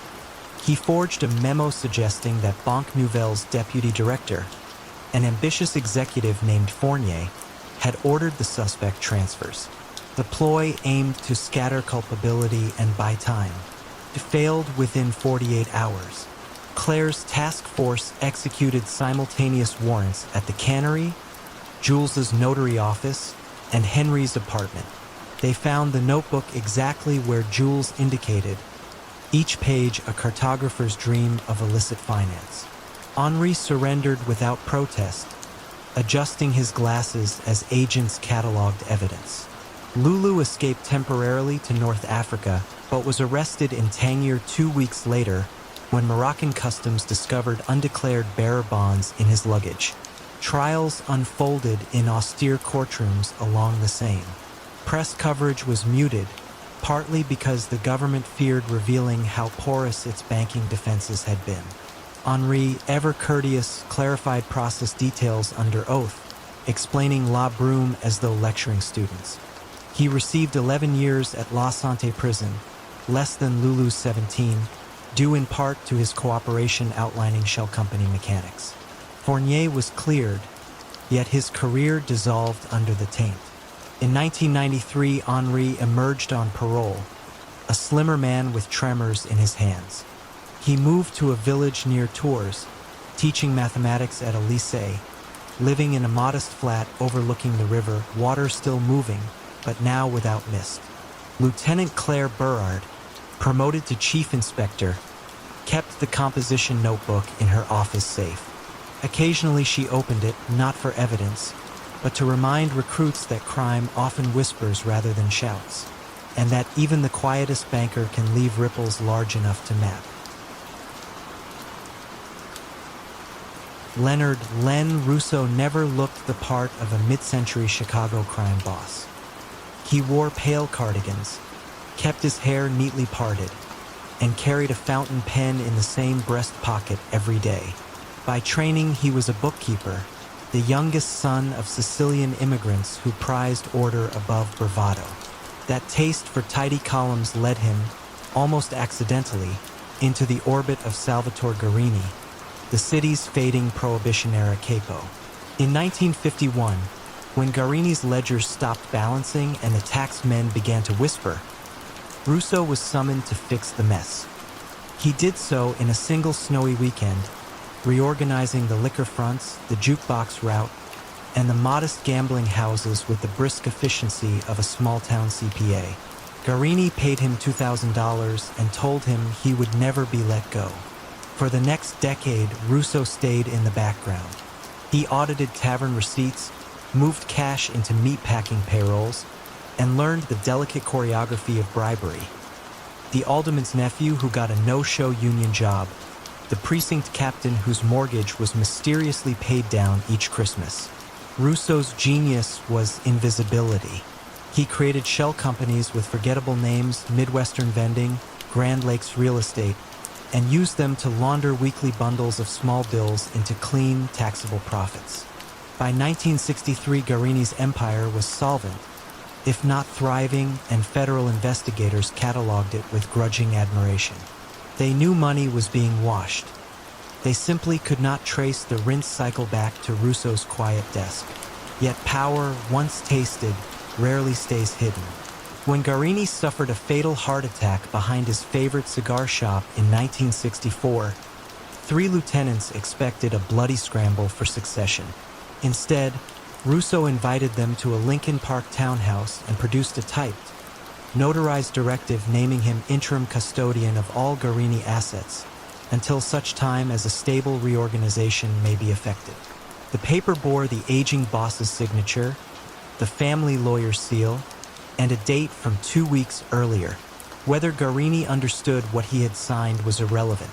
He forged a memo suggesting that Banque Nouvelle's deputy director, an ambitious executive named Fournier, had ordered the suspect transfers. The ploy aimed to scatter culpability and buy time. It failed within 48 hours. Claire's task force executed simultaneous warrants at the cannery, Jules's notary office, and Henry's apartment. They found the notebook exactly where Jules indicated, each page a cartographer's dream of illicit finance. Henri surrendered without protest, adjusting his glasses as agents cataloged evidence. Lulu escaped temporarily to North Africa, but was arrested in Tangier 2 weeks later when Moroccan customs discovered undeclared bearer bonds in his luggage. Trials unfolded in austere courtrooms along the Seine. Press coverage was muted, partly because the government feared revealing how porous its banking defenses had been. Henri, ever courteous, clarified process details under oath, explaining La Brume as though lecturing students. He received 11 years at La Santé prison, less than Lulu's 17, due in part to his cooperation outlining shell company mechanics. Fournier was cleared, yet his career dissolved under the taint. In 1993, Henri emerged on parole, a slimmer man with tremors in his hands. He moved to a village near Tours, teaching mathematics at a lycée, living in a modest flat overlooking the river, water still moving, but now without mist. Lieutenant Claire Berard, promoted to chief inspector, kept the composition notebook in her office safe. Occasionally she opened it, not for evidence, but to remind recruits that crime often whispers rather than shouts, and that even the quietest banker can leave ripples large enough to map. Leonard "Len" Russo never looked the part of a mid-century Chicago crime boss. He wore pale cardigans, kept his hair neatly parted, and carried a fountain pen in the same breast pocket every day. By training, he was a bookkeeper, the youngest son of Sicilian immigrants who prized order above bravado. That taste for tidy columns led him, almost accidentally, into the orbit of Salvatore Guarini, the city's fading Prohibition-era capo. In 1951, when Guarini's ledgers stopped balancing and the tax men began to whisper, Russo was summoned to fix the mess. He did so in a single snowy weekend, reorganizing the liquor fronts, the jukebox route, and the modest gambling houses with the brisk efficiency of a small-town CPA. Guarini paid him $2,000 and told him he would never be let go. For the next decade, Russo stayed in the background. He audited tavern receipts, moved cash into meatpacking payrolls, and learned the delicate choreography of bribery. The alderman's nephew who got a no-show union job, the precinct captain whose mortgage was mysteriously paid down each Christmas. Russo's genius was invisibility. He created shell companies with forgettable names, Midwestern Vending, Grand Lakes Real Estate, and used them to launder weekly bundles of small bills into clean, taxable profits. By 1963, Guarini's empire was solvent, if not thriving, and federal investigators cataloged it with grudging admiration. They knew money was being washed. They simply could not trace the rinse cycle back to Russo's quiet desk. Yet power, once tasted, rarely stays hidden. When Guarini suffered a fatal heart attack behind his favorite cigar shop in 1964, 3 lieutenants expected a bloody scramble for succession. Instead, Russo invited them to a Lincoln Park townhouse and produced a typed, notarized directive naming him interim custodian of all Guarini assets until such time as a stable reorganization may be effected. The paper bore the aging boss's signature, the family lawyer's seal, and a date from 2 weeks earlier. Whether Guarini understood what he had signed was irrelevant.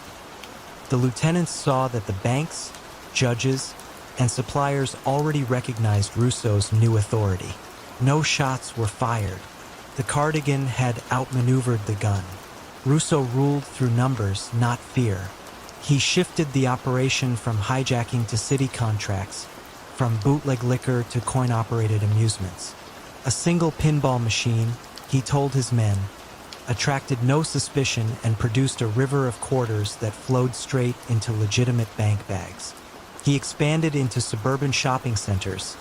The lieutenants saw that the banks, judges, and suppliers already recognized Russo's new authority. No shots were fired. The cardigan had outmaneuvered the gun. Russo ruled through numbers, not fear. He shifted the operation from hijacking to city contracts, from bootleg liquor to coin-operated amusements. A single pinball machine, he told his men, attracted no suspicion and produced a river of quarters that flowed straight into legitimate bank bags. He expanded into suburban shopping centers,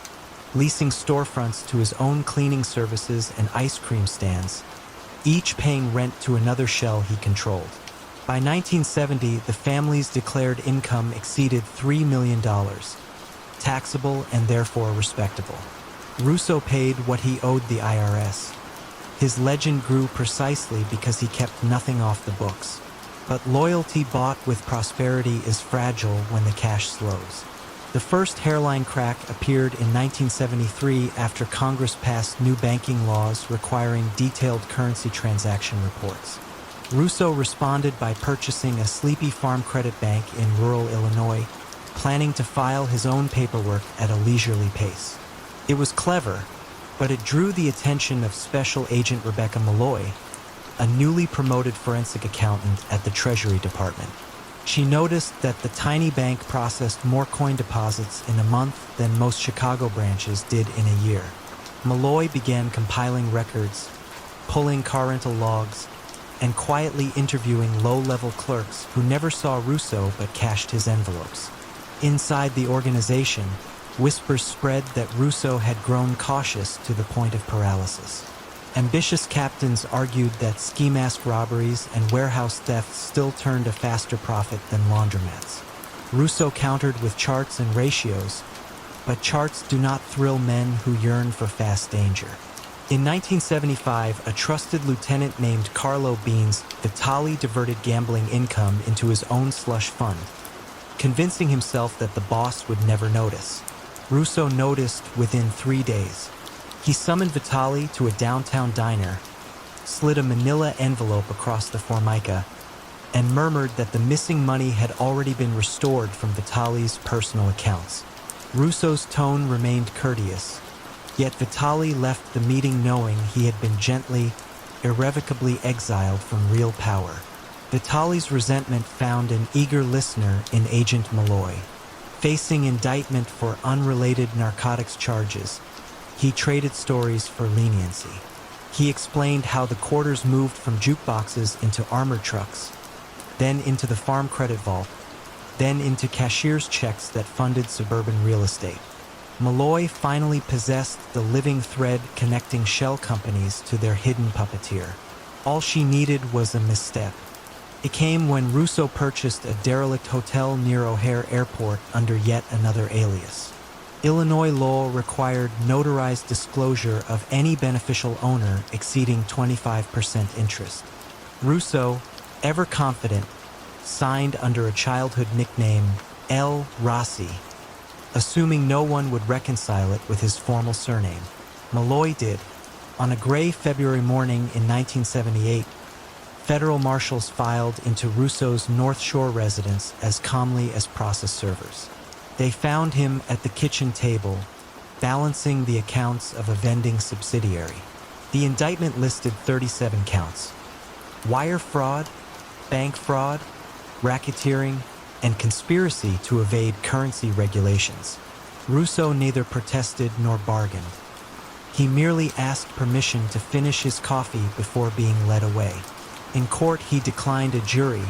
leasing storefronts to his own cleaning services and ice cream stands, each paying rent to another shell he controlled. By 1970, the family's declared income exceeded $3 million, taxable and therefore respectable. Russo paid what he owed the IRS. His legend grew precisely because he kept nothing off the books. But loyalty bought with prosperity is fragile when the cash slows. The first hairline crack appeared in 1973 after Congress passed new banking laws requiring detailed currency transaction reports. Russo responded by purchasing a sleepy farm credit bank in rural Illinois, planning to file his own paperwork at a leisurely pace. It was clever, but it drew the attention of Special Agent Rebecca Malloy, a newly promoted forensic accountant at the Treasury Department. She noticed that the tiny bank processed more coin deposits in a month than most Chicago branches did in a year. Malloy began compiling records, pulling car rental logs, and quietly interviewing low-level clerks who never saw Russo but cashed his envelopes. Inside the organization, whispers spread that Russo had grown cautious to the point of paralysis. Ambitious captains argued that ski mask robberies and warehouse thefts still turned a faster profit than laundromats. Russo countered with charts and ratios, but charts do not thrill men who yearn for fast danger. In 1975, a trusted lieutenant named Carlo Beans vitally diverted gambling income into his own slush fund, convincing himself that the boss would never notice. Russo noticed within 3 days. He summoned Vitali to a downtown diner, slid a manila envelope across the formica, and murmured that the missing money had already been restored from Vitali's personal accounts. Russo's tone remained courteous, yet Vitali left the meeting knowing he had been gently, irrevocably exiled from real power. Vitali's resentment found an eager listener in Agent Malloy. Facing indictment for unrelated narcotics charges, he traded stories for leniency. He explained how the quarters moved from jukeboxes into armored trucks, then into the farm credit vault, then into cashier's checks that funded suburban real estate. Malloy finally possessed the living thread connecting shell companies to their hidden puppeteer. All she needed was a misstep. It came when Russo purchased a derelict hotel near O'Hare Airport under yet another alias. Illinois law required notarized disclosure of any beneficial owner exceeding 25% interest. Russo, ever confident, signed under a childhood nickname El Rossi, assuming no one would reconcile it with his formal surname. Malloy did. On a gray February morning in 1978, federal marshals filed into Russo's North Shore residence as calmly as process servers. They found him at the kitchen table, balancing the accounts of a vending subsidiary. The indictment listed 37 counts: wire fraud, bank fraud, racketeering, and conspiracy to evade currency regulations. Russo neither protested nor bargained. He merely asked permission to finish his coffee before being led away. In court, he declined a jury,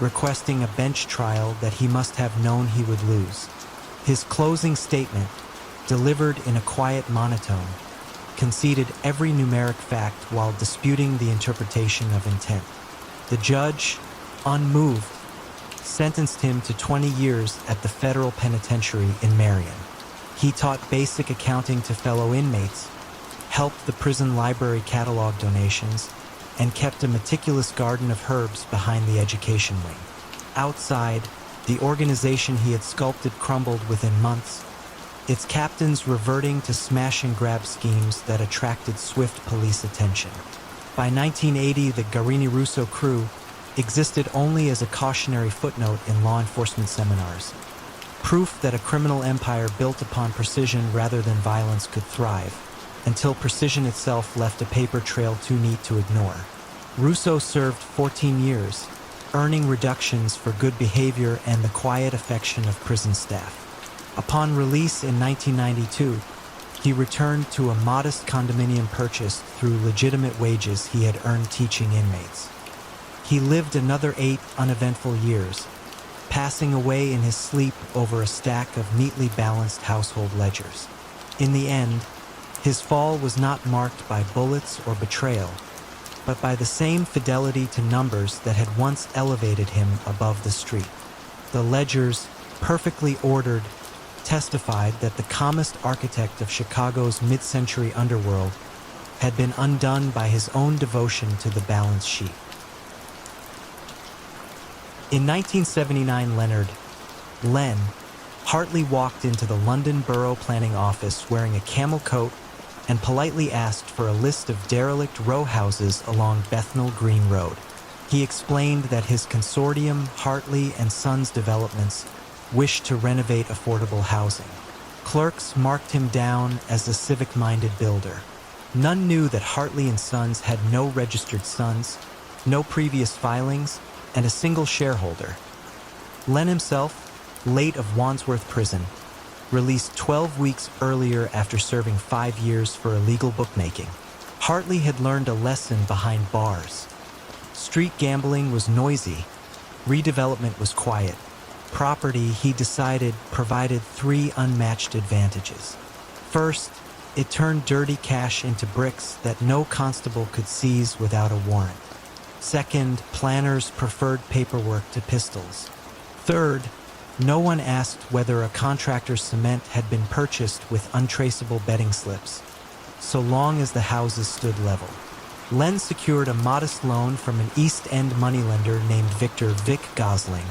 requesting a bench trial that he must have known he would lose. His closing statement, delivered in a quiet monotone, conceded every numeric fact while disputing the interpretation of intent. The judge, unmoved, sentenced him to 20 years at the federal penitentiary in Marian. He taught basic accounting to fellow inmates, helped the prison library catalog donations, and kept a meticulous garden of herbs behind the education wing. Outside, the organization he had sculpted crumbled within months, its captains reverting to smash-and-grab schemes that attracted swift police attention. By 1980, the Garini Russo crew existed only as a cautionary footnote in law enforcement seminars, proof that a criminal empire built upon precision rather than violence could thrive, until precision itself left a paper trail too neat to ignore. Russo served 14 years, earning reductions for good behavior and the quiet affection of prison staff. Upon release in 1992, he returned to a modest condominium purchased through legitimate wages he had earned teaching inmates. He lived another 8 uneventful years, passing away in his sleep over a stack of neatly balanced household ledgers. In the end, his fall was not marked by bullets or betrayal, but by the same fidelity to numbers that had once elevated him above the street. The ledgers, perfectly ordered, testified that the calmest architect of Chicago's mid-century underworld had been undone by his own devotion to the balance sheet. In 1979, Len Hartley walked into the London Borough Planning Office wearing a camel coat and politely asked for a list of derelict row houses along Bethnal Green Road. He explained that his consortium, Hartley and Sons Developments, wished to renovate affordable housing. Clerks marked him down as a civic-minded builder. None knew that Hartley and Sons had no registered sons, no previous filings, and a single shareholder. Len himself, late of Wandsworth Prison, released 12 weeks earlier after serving 5 years for illegal bookmaking. Hartley had learned a lesson behind bars. Street gambling was noisy, redevelopment was quiet. Property, he decided, provided 3 unmatched advantages. First, it turned dirty cash into bricks that no constable could seize without a warrant. Second, planners preferred paperwork to pistols. Third, no one asked whether a contractor's cement had been purchased with untraceable betting slips, so long as the houses stood level. Len secured a modest loan from an East End moneylender named Vic Gosling,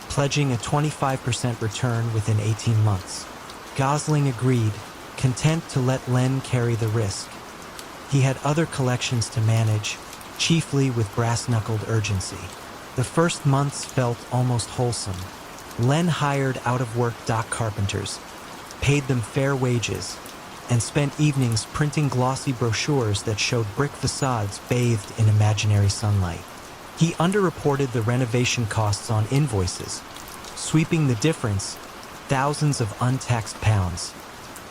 pledging a 25% return within 18 months. Gosling agreed, content to let Len carry the risk. He had other collections to manage, chiefly with brass-knuckled urgency. The first months felt almost wholesome. Len hired out-of-work dock carpenters, paid them fair wages, and spent evenings printing glossy brochures that showed brick facades bathed in imaginary sunlight. He underreported the renovation costs on invoices, sweeping the difference, thousands of untaxed pounds,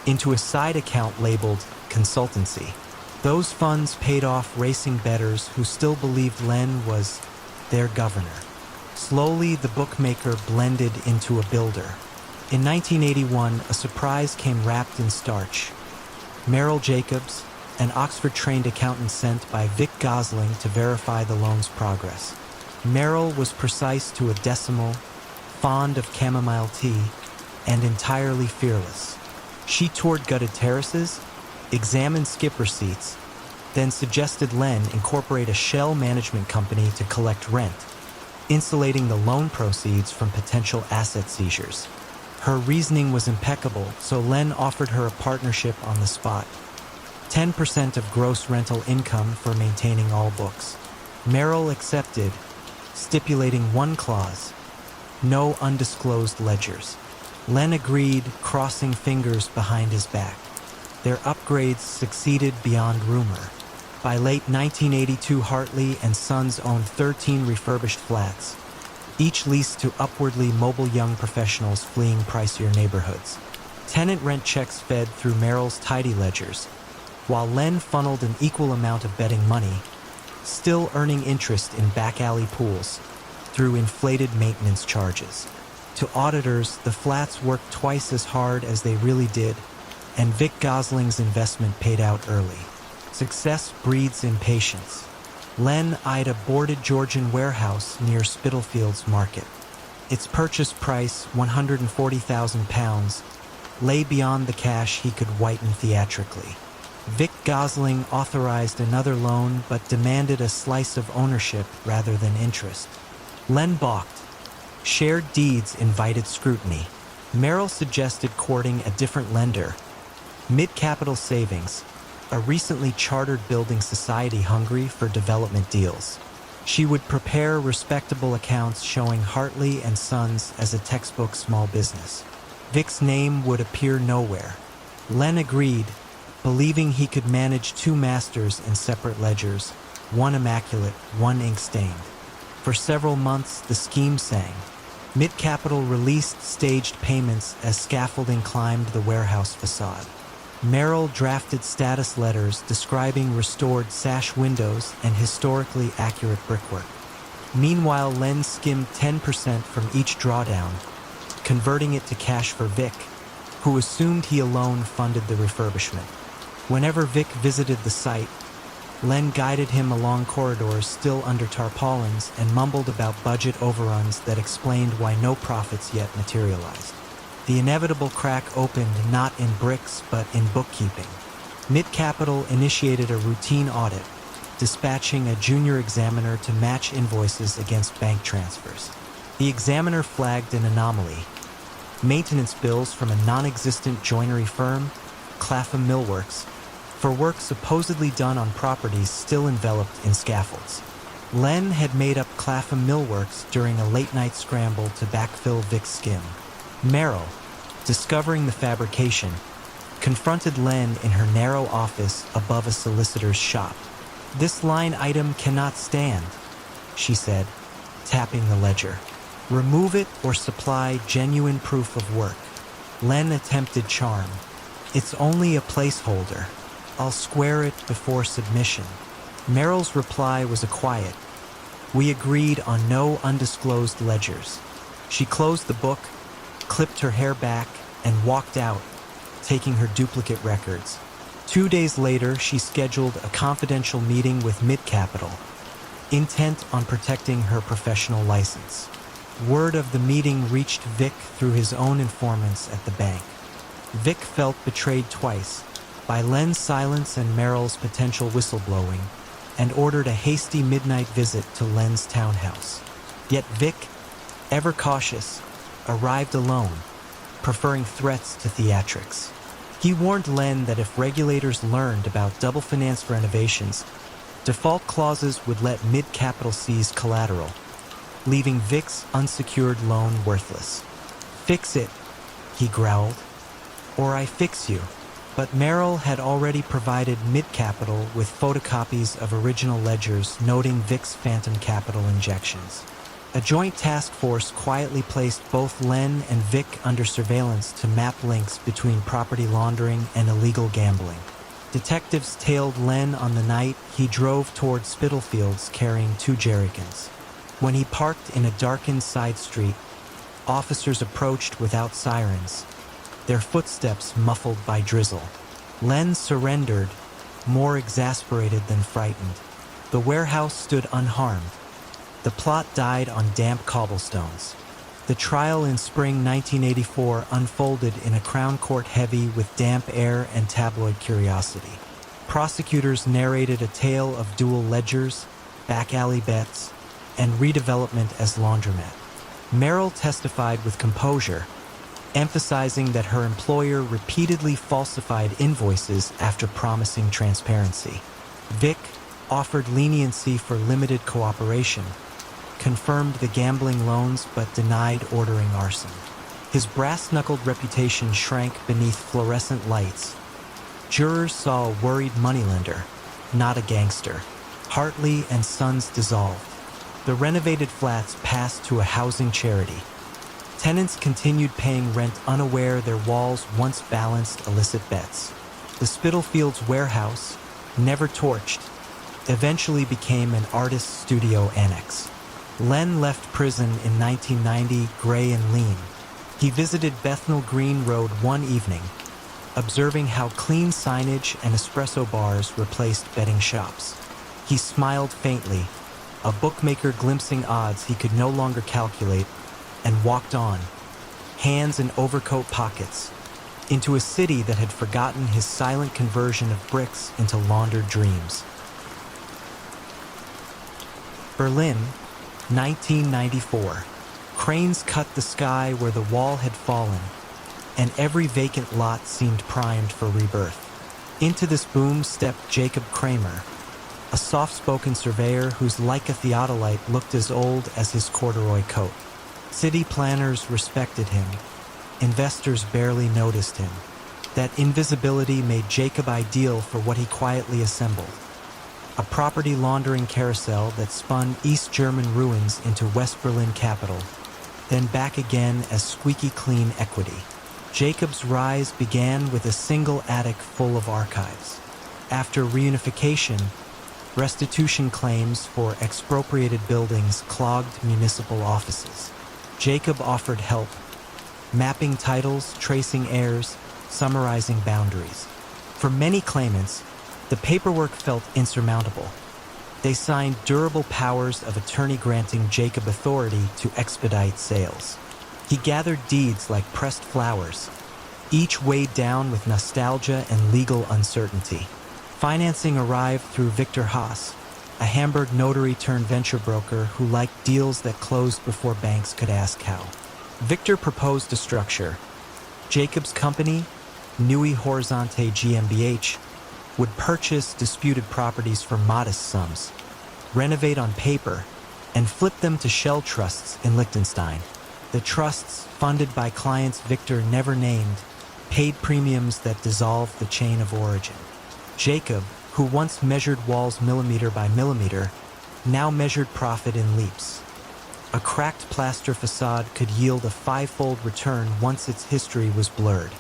into a side account labeled consultancy. Those funds paid off racing bettors who still believed Len was their governor. Slowly, the bookmaker blended into a builder. In 1981, a surprise came wrapped in starch. Merrill Jacobs, an Oxford-trained accountant sent by Vic Gosling to verify the loan's progress. Merrill was precise to a decimal, fond of chamomile tea, and entirely fearless. She toured gutted terraces, examined skip receipts, then suggested Len incorporate a shell management company to collect rent, insulating the loan proceeds from potential asset seizures. Her reasoning was impeccable, so Len offered her a partnership on the spot. 10% of gross rental income for maintaining all books. Merrill accepted, stipulating one clause: no undisclosed ledgers. Len agreed, crossing fingers behind his back. Their upgrades succeeded beyond rumor. By late 1982, Hartley and Sons owned 13 refurbished flats, each leased to upwardly mobile young professionals fleeing pricier neighborhoods. Tenant rent checks fed through Merrill's tidy ledgers, while Len funneled an equal amount of betting money, still earning interest in back-alley pools through inflated maintenance charges. To auditors, the flats worked twice as hard as they really did, and Vic Gosling's investment paid out early. Success breeds impatience. Len eyed a boarded Georgian warehouse near Spitalfields Market. Its purchase price, £140,000, lay beyond the cash he could whiten theatrically. Vic Gosling authorized another loan but demanded a slice of ownership rather than interest. Len balked. Shared deeds invited scrutiny. Merrill suggested courting a different lender, Mid-Capital Savings, a recently chartered building society hungry for development deals. She would prepare respectable accounts showing Hartley and Sons as a textbook small business. Vic's name would appear nowhere. Len agreed, believing he could manage two masters in separate ledgers, one immaculate, one ink-stained. For several months, the scheme sang. Mid-Capital released staged payments as scaffolding climbed the warehouse facade. Merrill drafted status letters describing restored sash windows and historically accurate brickwork. Meanwhile, Len skimmed 10% from each drawdown, converting it to cash for Vic, who assumed he alone funded the refurbishment. Whenever Vic visited the site, Len guided him along corridors still under tarpaulins and mumbled about budget overruns that explained why no profits yet materialized. The inevitable crack opened not in bricks but in bookkeeping. Mid-Capital initiated a routine audit, dispatching a junior examiner to match invoices against bank transfers. The examiner flagged an anomaly: maintenance bills from a non-existent joinery firm, Clapham Millworks, for work supposedly done on properties still enveloped in scaffolds. Len had made up Clapham Millworks during a late-night scramble to backfill Vic's skim. Merrill, discovering the fabrication, confronted Len in her narrow office above a solicitor's shop. "This line item cannot stand," she said, tapping the ledger. "Remove it or supply genuine proof of work." Len attempted charm. "It's only a placeholder. I'll square it before submission." Merrill's reply was a quiet, "We agreed on no undisclosed ledgers." She closed the book, clipped her hair back, and walked out, taking her duplicate records. 2 days later, she scheduled a confidential meeting with Mid-Capital, intent on protecting her professional license. Word of the meeting reached Vic through his own informants at the bank. Vic felt betrayed twice, by Len's silence and Merrill's potential whistleblowing, and ordered a hasty midnight visit to Len's townhouse. Yet Vic, ever cautious, arrived alone, preferring threats to theatrics. He warned Len that if regulators learned about double-financed renovations, default clauses would let Mid-Capital seize collateral. leaving Vic's unsecured loan worthless. "Fix it," he growled, "or I fix you." But Merrill had already provided mid-capital with photocopies of original ledgers noting Vic's phantom capital injections. A joint task force quietly placed both Len and Vic under surveillance to map links between property laundering and illegal gambling. Detectives tailed Len on the night he drove toward Spitalfields carrying 2 jerrycans. When he parked in a darkened side street, officers approached without sirens, their footsteps muffled by drizzle. Len surrendered, more exasperated than frightened. The warehouse stood unharmed. The plot died on damp cobblestones. The trial in spring 1984 unfolded in a Crown Court heavy with damp air and tabloid curiosity. Prosecutors narrated a tale of dual ledgers, back-alley bets, and redevelopment as laundromat. Merrill testified with composure, emphasizing that her employer repeatedly falsified invoices after promising transparency. Vic offered leniency for limited cooperation, confirmed the gambling loans but denied ordering arson. His brass-knuckled reputation shrank beneath fluorescent lights. Jurors saw a worried moneylender, not a gangster. Hartley and Sons dissolved. The renovated flats passed to a housing charity. Tenants continued paying rent unaware their walls once balanced illicit bets. The Spitalfields warehouse, never torched, eventually became an artist's studio annex. Len left prison in 1990, gray and lean. He visited Bethnal Green Road one evening, observing how clean signage and espresso bars replaced betting shops. He smiled faintly, a bookmaker glimpsing odds he could no longer calculate, and walked on, hands in overcoat pockets, into a city that had forgotten his silent conversion of bricks into laundered dreams. Berlin, 1994. Cranes cut the sky where the wall had fallen, and every vacant lot seemed primed for rebirth. Into this boom stepped Jacob Kramer, a soft-spoken surveyor whose Leica theodolite looked as old as his corduroy coat. City planners respected him. Investors barely noticed him. That invisibility made Jacob ideal for what he quietly assembled. A property laundering carousel that spun East German ruins into West Berlin capital, then back again as squeaky clean equity. Jacob's rise began with a single attic full of archives. After reunification, restitution claims for expropriated buildings clogged municipal offices. Jacob offered help, mapping titles, tracing heirs, summarizing boundaries. For many claimants, the paperwork felt insurmountable. They signed durable powers of attorney granting Jacob authority to expedite sales. He gathered deeds like pressed flowers, each weighed down with nostalgia and legal uncertainty. Financing arrived through Victor Haas, a Hamburg notary turned venture broker who liked deals that closed before banks could ask how. Victor proposed a structure. Jacob's company, Neue Horizonte GmbH, would purchase disputed properties for modest sums, renovate on paper, and flip them to shell trusts in Liechtenstein. The trusts, funded by clients Victor never named, paid premiums that dissolved the chain of origin. Jacob, who once measured walls millimeter by millimeter, now measured profit in leaps. A cracked plaster facade could yield a 5-fold return once its history was blurred.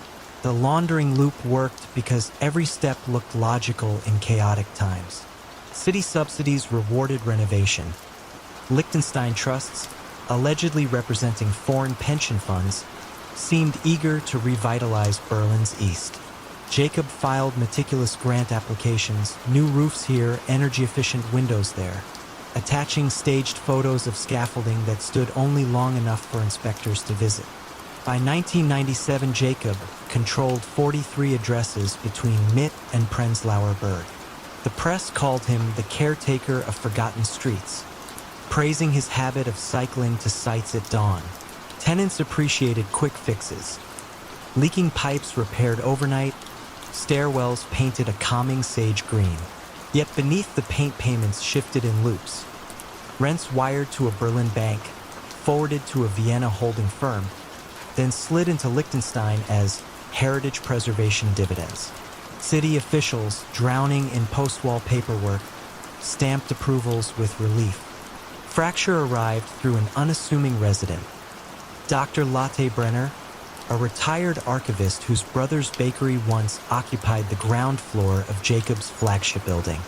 The laundering loop worked because every step looked logical in chaotic times. City subsidies rewarded renovation. Liechtenstein trusts, allegedly representing foreign pension funds, seemed eager to revitalize Berlin's East. Jacob filed meticulous grant applications, new roofs here, energy-efficient windows there, attaching staged photos of scaffolding that stood only long enough for inspectors to visit. By 1997, Jacob controlled 43 addresses between Mitt and Prenzlauer Berg. The press called him the caretaker of forgotten streets, praising his habit of cycling to sites at dawn. Tenants appreciated quick fixes. Leaking pipes repaired overnight, stairwells painted a calming sage green. Yet beneath the paint payments shifted in loops. Rents wired to a Berlin bank, forwarded to a Vienna holding firm, then slid into Liechtenstein as heritage preservation dividends. City officials, drowning in post-wall paperwork, stamped approvals with relief. Fracture arrived through an unassuming resident, Dr. Lotte Brenner, a retired archivist whose brother's bakery once occupied the ground floor of Jacob's flagship building.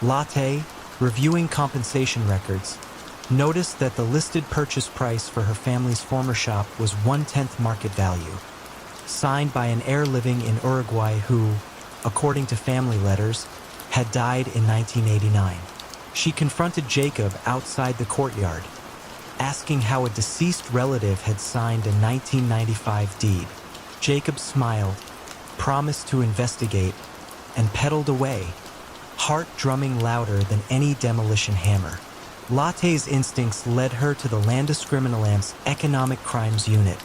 Lotte, reviewing compensation records, noticed that the listed purchase price for her family's former shop was 1/10 market value, signed by an heir living in Uruguay who, according to family letters, had died in 1989. She confronted Jacob outside the courtyard, asking how a deceased relative had signed a 1995 deed. Jacob smiled, promised to investigate, and pedaled away, heart drumming louder than any demolition hammer. Lotte's instincts led her to the Landeskriminalamt's Economic Crimes Unit,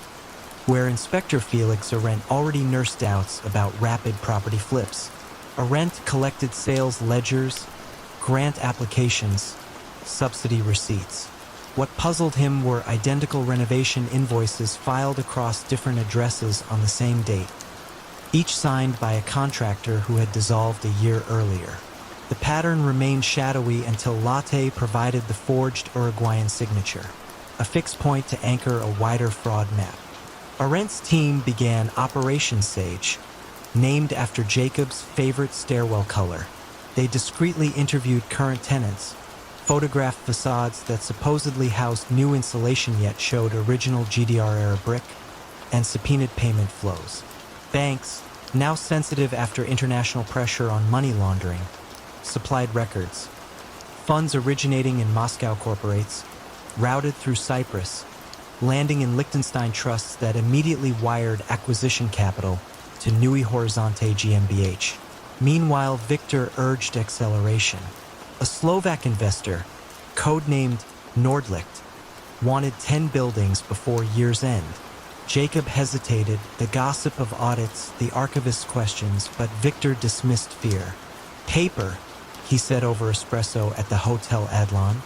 where Inspector Felix Arendt already nursed doubts about rapid property flips. Arendt collected sales ledgers, grant applications, subsidy receipts. What puzzled him were identical renovation invoices filed across different addresses on the same date, each signed by a contractor who had dissolved a year earlier. The pattern remained shadowy until Lotte provided the forged Uruguayan signature, a fixed point to anchor a wider fraud map. Arendt's team began Operation Sage, named after Jacob's favorite stairwell color. They discreetly interviewed current tenants, photographed facades that supposedly housed new insulation yet showed original GDR-era brick, and subpoenaed payment flows. Banks, now sensitive after international pressure on money laundering, supplied records. Funds originating in Moscow corporates, routed through Cyprus, landing in Liechtenstein trusts that immediately wired acquisition capital to Neue Horizonte GmbH. Meanwhile, Victor urged acceleration. A Slovak investor, codenamed Nordlicht, wanted 10 buildings before year's end. Jacob hesitated, the gossip of audits, the archivist's questions, but Victor dismissed fear. Paper, he said over espresso at the Hotel Adlon,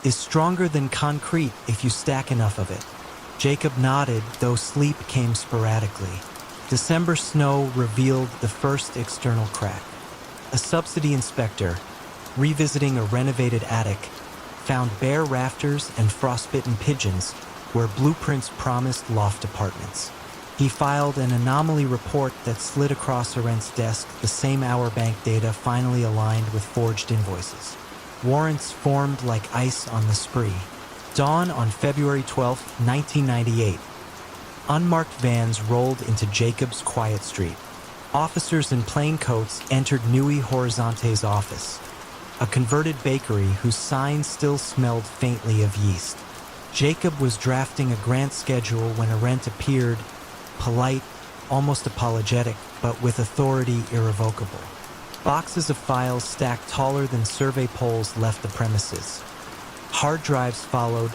is stronger than concrete if you stack enough of it. Jacob nodded, though sleep came sporadically. December snow revealed the first external crack. A subsidy inspector, revisiting a renovated attic, found bare rafters and frostbitten pigeons where blueprints promised loft apartments. He filed an anomaly report that slid across Arendt's desk the same hour bank data finally aligned with forged invoices. Warrants formed like ice on the spree. Dawn on February 12, 1998. Unmarked vans rolled into Jacob's quiet street. Officers in plain coats entered Neue Horizonte's office, a converted bakery whose sign still smelled faintly of yeast. Jacob was drafting a grant schedule when Arendt appeared, polite, almost apologetic, but with authority irrevocable. Boxes of files stacked taller than survey poles left the premises. Hard drives followed,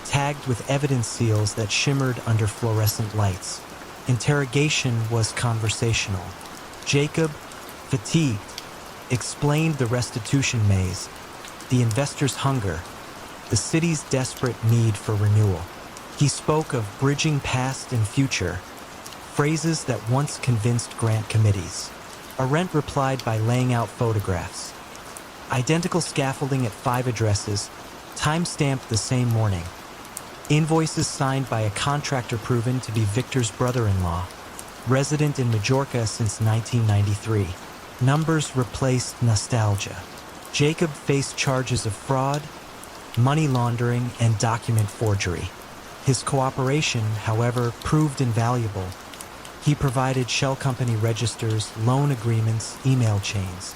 tagged with evidence seals that shimmered under fluorescent lights. Interrogation was conversational. Jacob, fatigued, explained the restitution maze, the investor's hunger, the city's desperate need for renewal. He spoke of bridging past and future, phrases that once convinced grant committees. Arendt replied by laying out photographs. Identical scaffolding at 5 addresses, time-stamped the same morning. Invoices signed by a contractor proven to be Victor's brother-in-law, resident in Majorca since 1993. Numbers replaced nostalgia. Jacob faced charges of fraud, money laundering, and document forgery. His cooperation, however, proved invaluable. He provided shell company registers, loan agreements, email chains.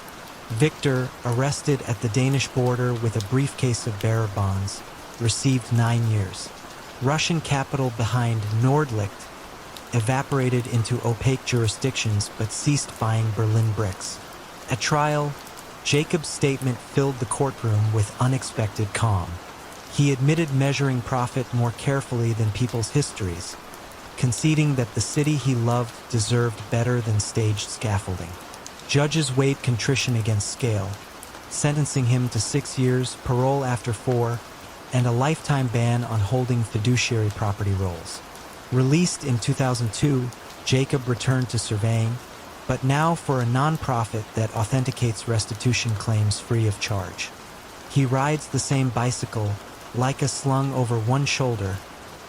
Victor, arrested at the Danish border with a briefcase of bearer bonds, received 9 years. Russian capital behind Nordlicht evaporated into opaque jurisdictions but ceased buying Berlin bricks. At trial, Jacob's statement filled the courtroom with unexpected calm. He admitted measuring profit more carefully than people's histories, conceding that the city he loved deserved better than staged scaffolding. Judges weighed contrition against scale, sentencing him to 6 years, parole after 4, and a lifetime ban on holding fiduciary property rolls. Released in 2002, Jacob returned to surveying, but now for a nonprofit that authenticates restitution claims free of charge. He rides the same bicycle, like a slung over one shoulder,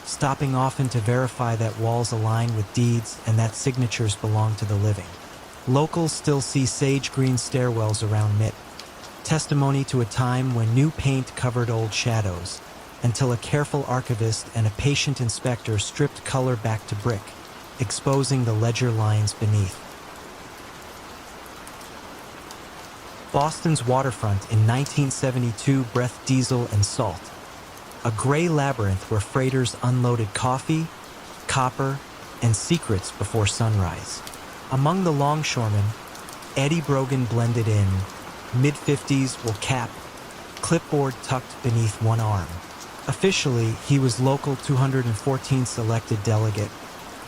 stopping often to verify that walls align with deeds and that signatures belong to the living. Locals still see sage green stairwells around MIT, testimony to a time when new paint covered old shadows, until a careful archivist and a patient inspector stripped color back to brick, exposing the ledger lines beneath. Boston's waterfront in 1972 breathed diesel and salt, a gray labyrinth where freighters unloaded coffee, copper, and secrets before sunrise. Among the longshoremen, Eddie Brogan blended in, mid-50s wool cap, clipboard tucked beneath one arm. Officially, he was Local 214 selected delegate,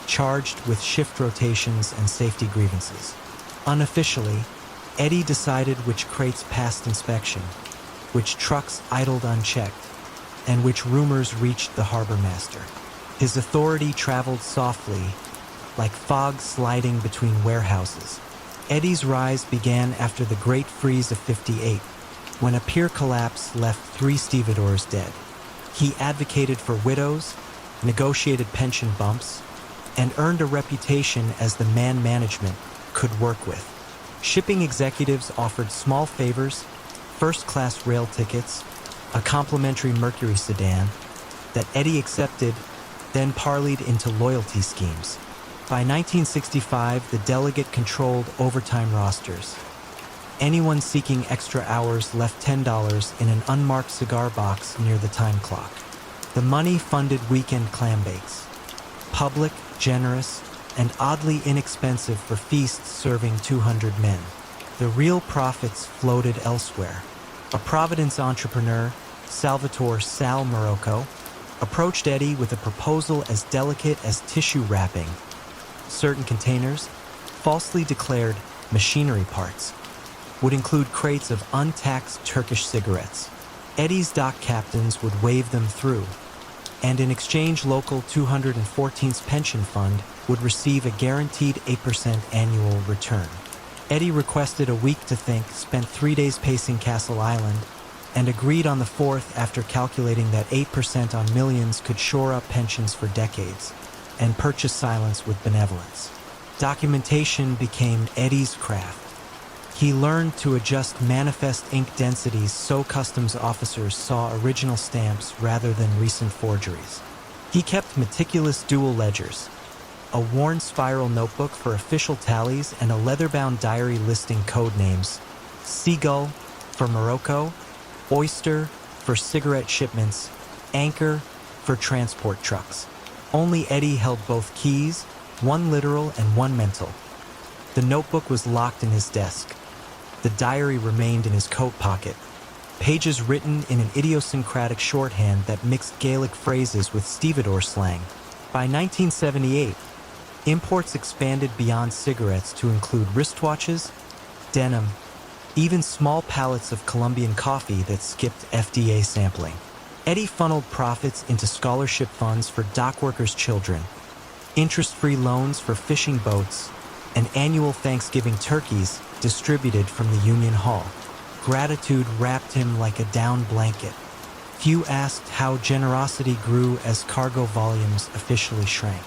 charged with shift rotations and safety grievances. Unofficially, Eddie decided which crates passed inspection, which trucks idled unchecked, and which rumors reached the harbor master. His authority traveled softly, like fog sliding between warehouses. Eddie's rise began after the Great Freeze of '58, when a pier collapse left 3 stevedores dead. He advocated for widows, negotiated pension bumps, and earned a reputation as the man management could work with. Shipping executives offered small favors, first-class rail tickets, a complimentary Mercury sedan that Eddie accepted, then parlayed into loyalty schemes. By 1965, the delegate controlled overtime rosters. Anyone seeking extra hours left $10 in an unmarked cigar box near the time clock. The money funded weekend clam bakes. Public, generous, and oddly inexpensive for feasts serving 200 men. The real profits floated elsewhere. A Providence entrepreneur, Salvatore Sal Morocco, approached Eddie with a proposal as delicate as tissue wrapping. Certain containers, falsely declared machinery parts, would include crates of untaxed Turkish cigarettes. Eddie's dock captains would wave them through, and in exchange Local 214's pension fund would receive a guaranteed 8% annual return. Eddie requested a week to think, spent 3 days pacing Castle Island, and agreed on the 4th after calculating that 8% on millions could shore up pensions for decades and purchase silence with benevolence. Documentation became Eddie's craft. He learned to adjust manifest ink densities so customs officers saw original stamps rather than recent forgeries. He kept meticulous dual ledgers, a worn spiral notebook for official tallies and a leather-bound diary listing code names: Seagull for Morocco, Oyster for cigarette shipments, Anchor for transport trucks. Only Eddie held both keys, one literal and one mental. The notebook was locked in his desk. The diary remained in his coat pocket, pages written in an idiosyncratic shorthand that mixed Gaelic phrases with stevedore slang. By 1978, imports expanded beyond cigarettes to include wristwatches, denim, even small pallets of Colombian coffee that skipped FDA sampling. Eddie funneled profits into scholarship funds for dock workers' children, interest-free loans for fishing boats, and annual Thanksgiving turkeys distributed from the Union Hall. Gratitude wrapped him like a down blanket. Few asked how generosity grew as cargo volumes officially shrank.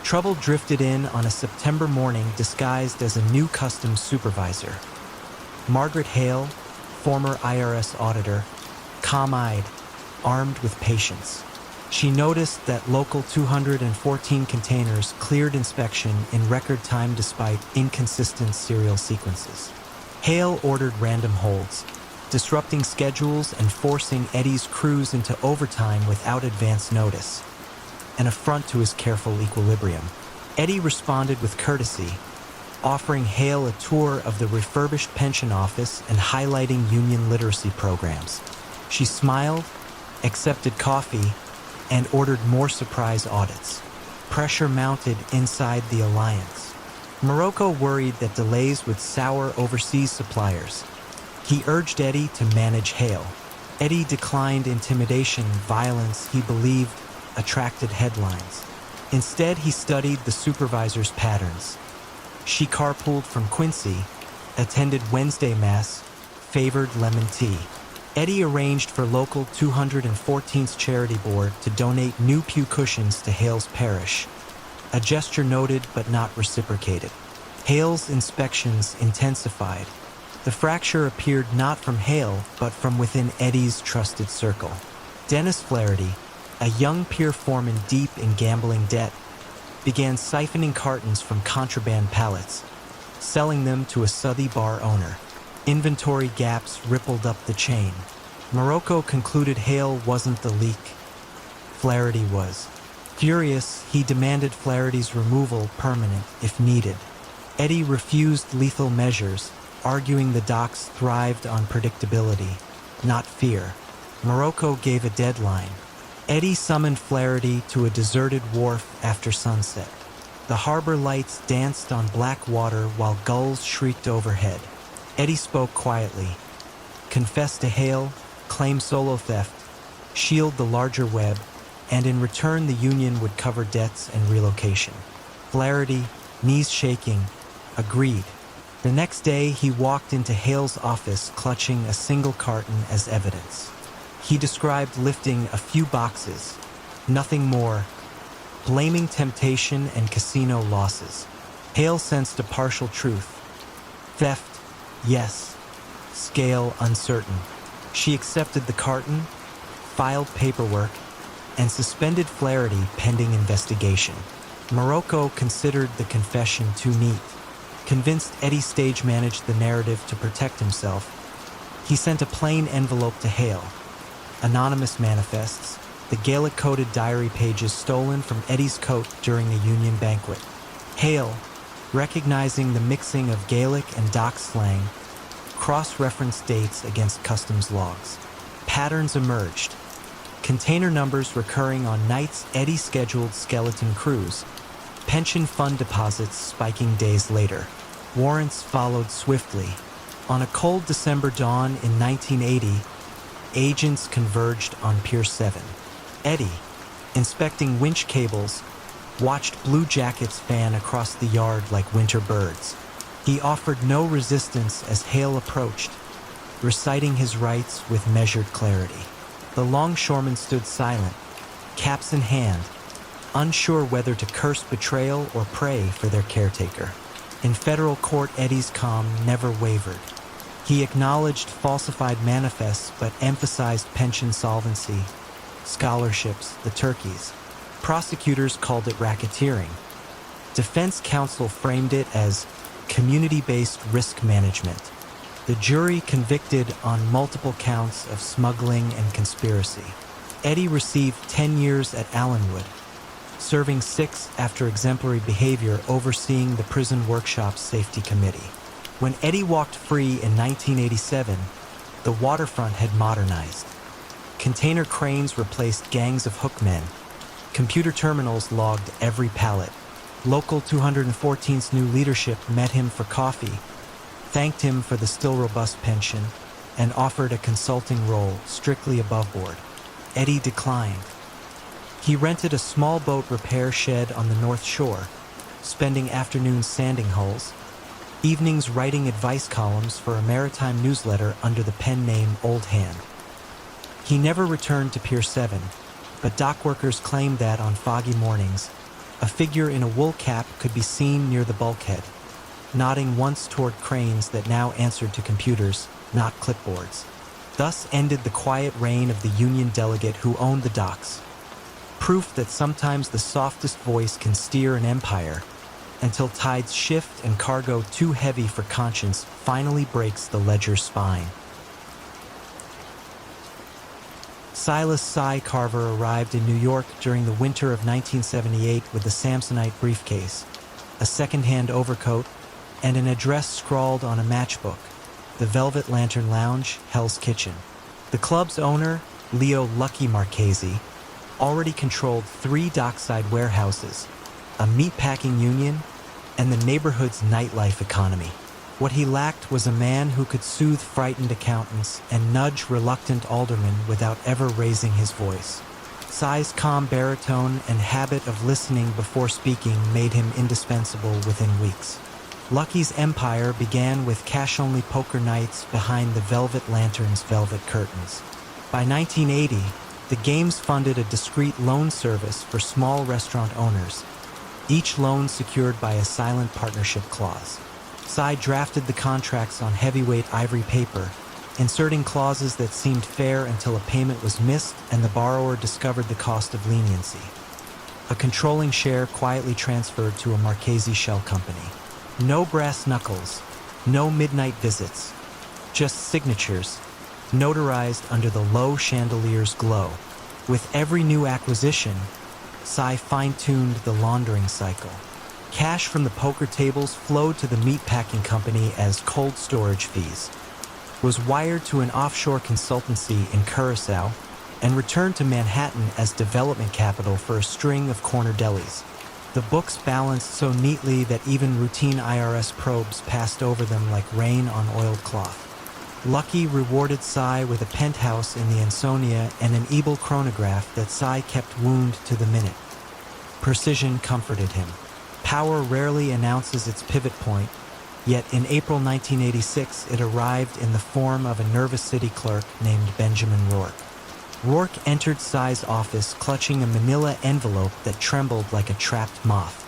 Trouble drifted in on a September morning disguised as a new customs supervisor. Margaret Hale, former IRS auditor, calm-eyed, armed with patience. She noticed that Local 214 containers cleared inspection in record time despite inconsistent serial sequences. Hale ordered random holds, disrupting schedules and forcing Eddie's crews into overtime without advance notice, an affront to his careful equilibrium. Eddie responded with courtesy, offering Hale a tour of the refurbished pension office and highlighting union literacy programs. She smiled, accepted coffee, and ordered more surprise audits. Pressure mounted inside the alliance. Morocco worried that delays would sour overseas suppliers. He urged Eddie to manage Hale. Eddie declined intimidation, violence he believed attracted headlines. Instead, he studied the supervisor's patterns. She carpooled from Quincy, attended Wednesday Mass, favored lemon tea. Eddie arranged for local 214th Charity Board to donate new pew cushions to Hale's parish, a gesture noted but not reciprocated. Hale's inspections intensified. The fracture appeared not from Hale, but from within Eddie's trusted circle. Dennis Flaherty, a young peer foreman deep in gambling debt, began siphoning cartons from contraband pallets, selling them to a Southie bar owner. Inventory gaps rippled up the chain. Morocco concluded Hale wasn't the leak. Flaherty was. Furious, he demanded Flaherty's removal permanent if needed. Eddie refused lethal measures, arguing the docks thrived on predictability, not fear. Morocco gave a deadline. Eddie summoned Flaherty to a deserted wharf after sunset. The harbor lights danced on black water while gulls shrieked overhead. Eddie spoke quietly. Confess to Hale, claim solo theft, shield the larger web, and in return the union would cover debts and relocation. Flaherty, knees shaking, agreed. The next day, he walked into Hale's office clutching a single carton as evidence. He described lifting a few boxes, nothing more, blaming temptation and casino losses. Hale sensed a partial truth. Theft, yes. Scale uncertain. She accepted the carton, filed paperwork, and suspended Flaherty pending investigation. Morocco considered the confession too neat. Convinced Eddie stage managed the narrative to protect himself, he sent a plain envelope to Hale. Anonymous manifests, the Gaelic-coded diary pages stolen from Eddie's coat during a union banquet. Hale, recognizing the mixing of Gaelic and dock slang, cross-referenced dates against customs logs. Patterns emerged. Container numbers recurring on nights Eddie scheduled skeleton crews. Pension fund deposits spiking days later. Warrants followed swiftly. On a cold December dawn in 1980, agents converged on Pier 7. Eddie, inspecting winch cables, watched blue jackets fan across the yard like winter birds. He offered no resistance as Hale approached, reciting his rights with measured clarity. The longshoremen stood silent, caps in hand, unsure whether to curse betrayal or pray for their caretaker. In federal court, Eddie's calm never wavered. He acknowledged falsified manifests but emphasized pension solvency, scholarships, the turkeys. Prosecutors called it racketeering. Defense counsel framed it as community-based risk management. The jury convicted on multiple counts of smuggling and conspiracy. Eddie received 10 years at Allenwood, serving 6 after exemplary behavior overseeing the prison workshop's safety committee. When Eddie walked free in 1987, the waterfront had modernized. Container cranes replaced gangs of hookmen. Computer terminals logged every pallet. Local 214's new leadership met him for coffee, thanked him for the still robust pension, and offered a consulting role strictly above board. Eddie declined. He rented a small boat repair shed on the North Shore, spending afternoons sanding hulls, evenings writing advice columns for a maritime newsletter under the pen name Old Hand. He never returned to Pier 7, but dock workers claimed that on foggy mornings, a figure in a wool cap could be seen near the bulkhead, nodding once toward cranes that now answered to computers, not clipboards. Thus ended the quiet reign of the union delegate who owned the docks. Proof that sometimes the softest voice can steer an empire, until tides shift and cargo too heavy for conscience finally breaks the ledger's spine. Silas Cy Carver arrived in New York during the winter of 1978 with a Samsonite briefcase, a second-hand overcoat, and an address scrawled on a matchbook, the Velvet Lantern Lounge, Hell's Kitchen. The club's owner, Leo Lucky Marchese, already controlled 3 dockside warehouses, a meatpacking union, and the neighborhood's nightlife economy. What he lacked was a man who could soothe frightened accountants and nudge reluctant aldermen without ever raising his voice. Sy's calm baritone and habit of listening before speaking made him indispensable within weeks. Lucky's empire began with cash-only poker nights behind the Velvet Lantern's velvet curtains. By 1980, the games funded a discreet loan service for small restaurant owners, each loan secured by a silent partnership clause. Sy drafted the contracts on heavyweight ivory paper, inserting clauses that seemed fair until a payment was missed and the borrower discovered the cost of leniency. A controlling share quietly transferred to a Marchese shell company. No brass knuckles, no midnight visits, just signatures, notarized under the low chandelier's glow. With every new acquisition, Sy fine-tuned the laundering cycle. Cash from the poker tables flowed to the meatpacking company as cold storage fees, was wired to an offshore consultancy in Curacao, and returned to Manhattan as development capital for a string of corner delis. The books balanced so neatly that even routine IRS probes passed over them like rain on oiled cloth. Lucky rewarded Sy with a penthouse in the Ansonia and an Ebel chronograph that Sy kept wound to the minute. Precision comforted him. Power rarely announces its pivot point, yet in April 1986 it arrived in the form of a nervous city clerk named Benjamin Rourke. Rourke entered Sy's office clutching a manila envelope that trembled like a trapped moth.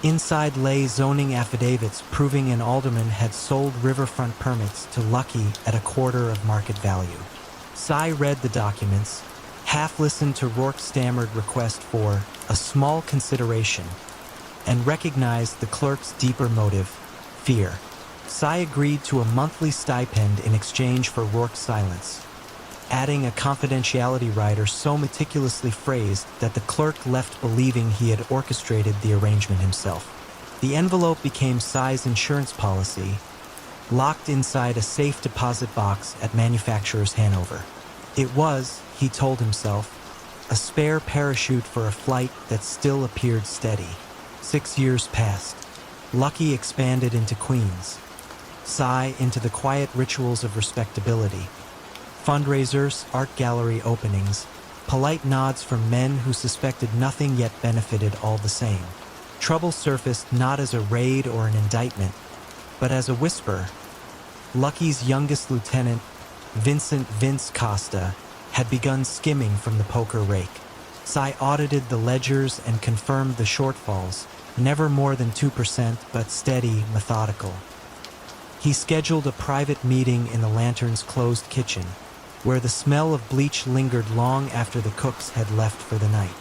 Inside lay zoning affidavits proving an alderman had sold riverfront permits to Lucky at a quarter of market value. Sy read the documents, half listened to Rourke's stammered request for a small consideration, and recognized the clerk's deeper motive, fear. Sy agreed to a monthly stipend in exchange for Rourke's silence, adding a confidentiality rider so meticulously phrased that the clerk left believing he had orchestrated the arrangement himself. The envelope became Sy's insurance policy, locked inside a safe deposit box at Manufacturers Hanover. It was, he told himself, a spare parachute for a flight that still appeared steady. 6 years passed. Lucky expanded into Queens. Sy into the quiet rituals of respectability. Fundraisers, art gallery openings, polite nods from men who suspected nothing yet benefited all the same. Trouble surfaced not as a raid or an indictment, but as a whisper. Lucky's youngest lieutenant, Vincent Vince Costa, had begun skimming from the poker rake. Sy audited the ledgers and confirmed the shortfalls, never more than 2%, but steady, methodical. He scheduled a private meeting in the Lantern's closed kitchen, where the smell of bleach lingered long after the cooks had left for the night.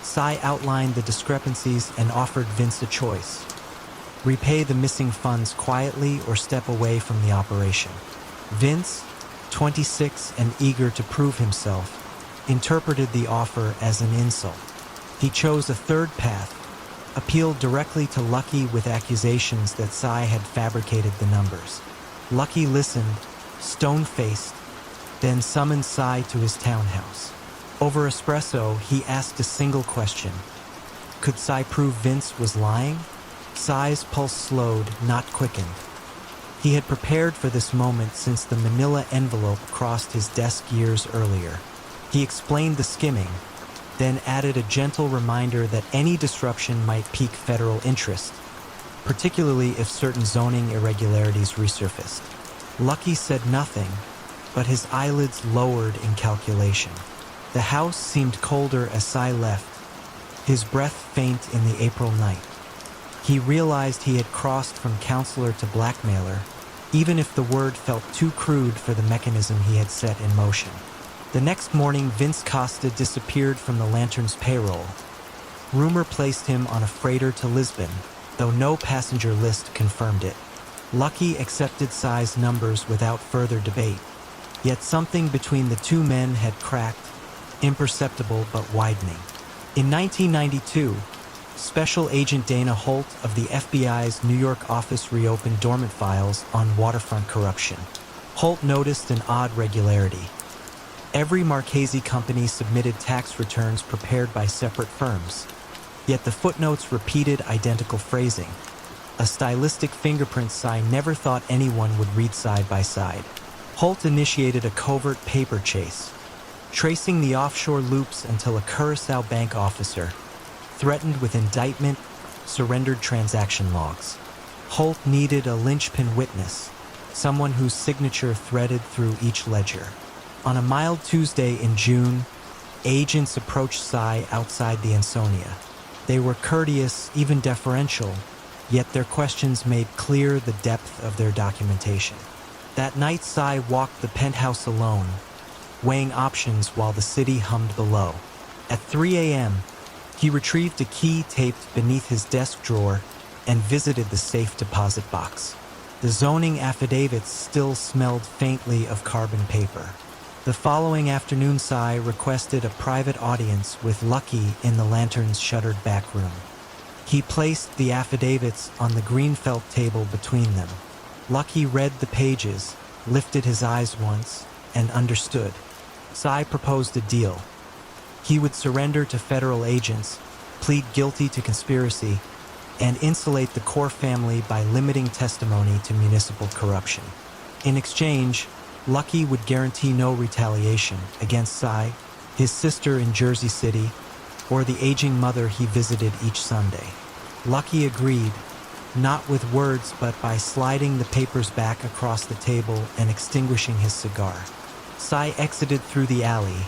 Sy outlined the discrepancies and offered Vince a choice: repay the missing funds quietly or step away from the operation. Vince, 26 and eager to prove himself, interpreted the offer as an insult. He chose a third path, appealed directly to Lucky with accusations that Sy had fabricated the numbers. Lucky listened, stone-faced, then summoned Sy to his townhouse. Over espresso, he asked a single question. Could Sy prove Vince was lying? Sy's pulse slowed, not quickened. He had prepared for this moment since the manila envelope crossed his desk years earlier. He explained the skimming, then added a gentle reminder that any disruption might pique federal interest, particularly if certain zoning irregularities resurfaced. Lucky said nothing, but his eyelids lowered in calculation. The house seemed colder as Sy left, his breath faint in the April night. He realized he had crossed from counselor to blackmailer, even if the word felt too crude for the mechanism he had set in motion. The next morning, Vince Costa disappeared from the Lantern's payroll. Rumor placed him on a freighter to Lisbon, though no passenger list confirmed it. Lucky accepted Sy's numbers without further debate. Yet something between the two men had cracked, imperceptible but widening. In 1992, Special Agent Dana Holt of the FBI's New York office reopened dormant files on waterfront corruption. Holt noticed an odd regularity. Every Marchese company submitted tax returns prepared by separate firms, yet the footnotes repeated identical phrasing. a stylistic fingerprint Sy never thought anyone would read side by side. Holt initiated a covert paper chase, tracing the offshore loops until a Curaçao bank officer, threatened with indictment, surrendered transaction logs. Holt needed a linchpin witness, someone whose signature threaded through each ledger. On a mild Tuesday in June, agents approached Sy outside the Ansonia. They were courteous, even deferential, yet their questions made clear the depth of their documentation. That night, Sy walked the penthouse alone, weighing options while the city hummed below. At 3 a.m., he retrieved a key taped beneath his desk drawer and visited the safe deposit box. The zoning affidavits still smelled faintly of carbon paper. The following afternoon, Sy requested a private audience with Lucky in the Lantern's shuttered back room. He placed the affidavits on the green felt table between them. Lucky read the pages, lifted his eyes once, and understood. Sy proposed a deal. He would surrender to federal agents, plead guilty to conspiracy, and insulate the core family by limiting testimony to municipal corruption. In exchange, Lucky would guarantee no retaliation against Sy, his sister in Jersey City, or the aging mother he visited each Sunday. Lucky agreed, not with words but by sliding the papers back across the table and extinguishing his cigar. Sy exited through the alley,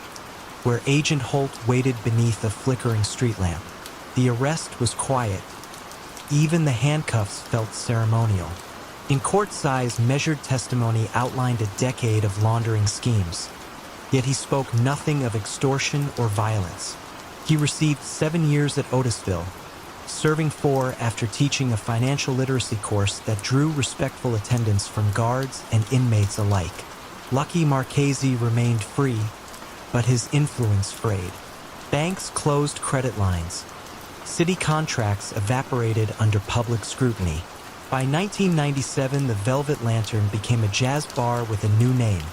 where Agent Holt waited beneath a flickering street lamp. The arrest was quiet. Even the handcuffs felt ceremonial. In court, Sy's measured testimony outlined a decade of laundering schemes, yet he spoke nothing of extortion or violence. He received 7 years at Otisville, serving 4 after teaching a financial literacy course that drew respectful attendance from guards and inmates alike. Lucky Marchese remained free, but his influence frayed. Banks closed credit lines. City contracts evaporated under public scrutiny. By 1997, the Velvet Lantern became a jazz bar with a new name.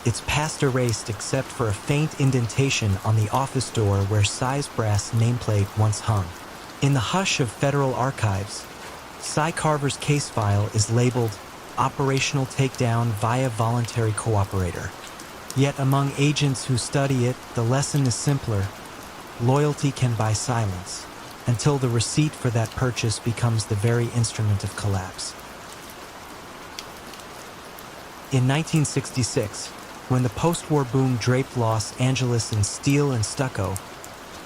Its past erased except for a faint indentation on the office door where Sy's brass nameplate once hung. In the hush of federal archives, Sy Carver's case file is labeled Operational Takedown via Voluntary Cooperator. Yet among agents who study it, the lesson is simpler. Loyalty can buy silence, until the receipt for that purchase becomes the very instrument of collapse. In 1966, when the post-war boom draped Los Angeles in steel and stucco,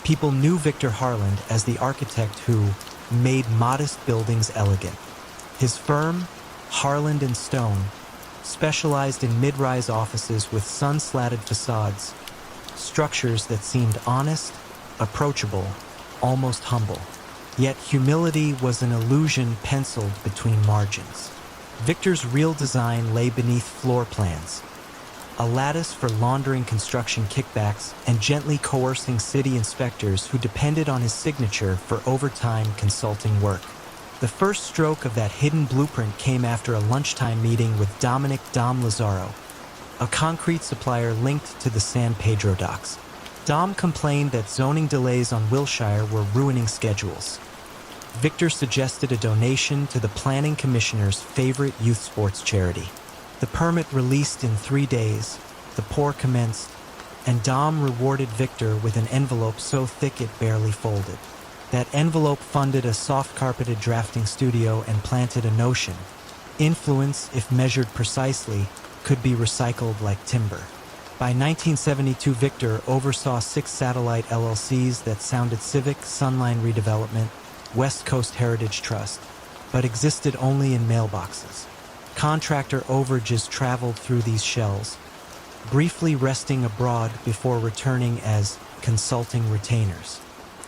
people knew Victor Harland as the architect who made modest buildings elegant. His firm, Harland & Stone, specialized in mid-rise offices with sun-slatted facades, structures that seemed honest, approachable, almost humble. Yet humility was an illusion penciled between margins. Victor's real design lay beneath floor plans, a lattice for laundering construction kickbacks and gently coercing city inspectors who depended on his signature for overtime consulting work. The first stroke of that hidden blueprint came after a lunchtime meeting with Dominic "Dom" Lazaro, a concrete supplier linked to the San Pedro docks. Dom complained that zoning delays on Wilshire were ruining schedules. Victor suggested a donation to the planning commissioner's favorite youth sports charity. The permit released in 3 days, the pour commenced, and Dom rewarded Victor with an envelope so thick it barely folded. That envelope funded a soft-carpeted drafting studio and planted a notion. Influence, if measured precisely, could be recycled like timber. By 1972, Victor oversaw 6 satellite LLCs that sounded civic, Sunline Redevelopment, West Coast Heritage Trust, but existed only in mailboxes. Contractor overages traveled through these shells, briefly resting abroad before returning as consulting retainers.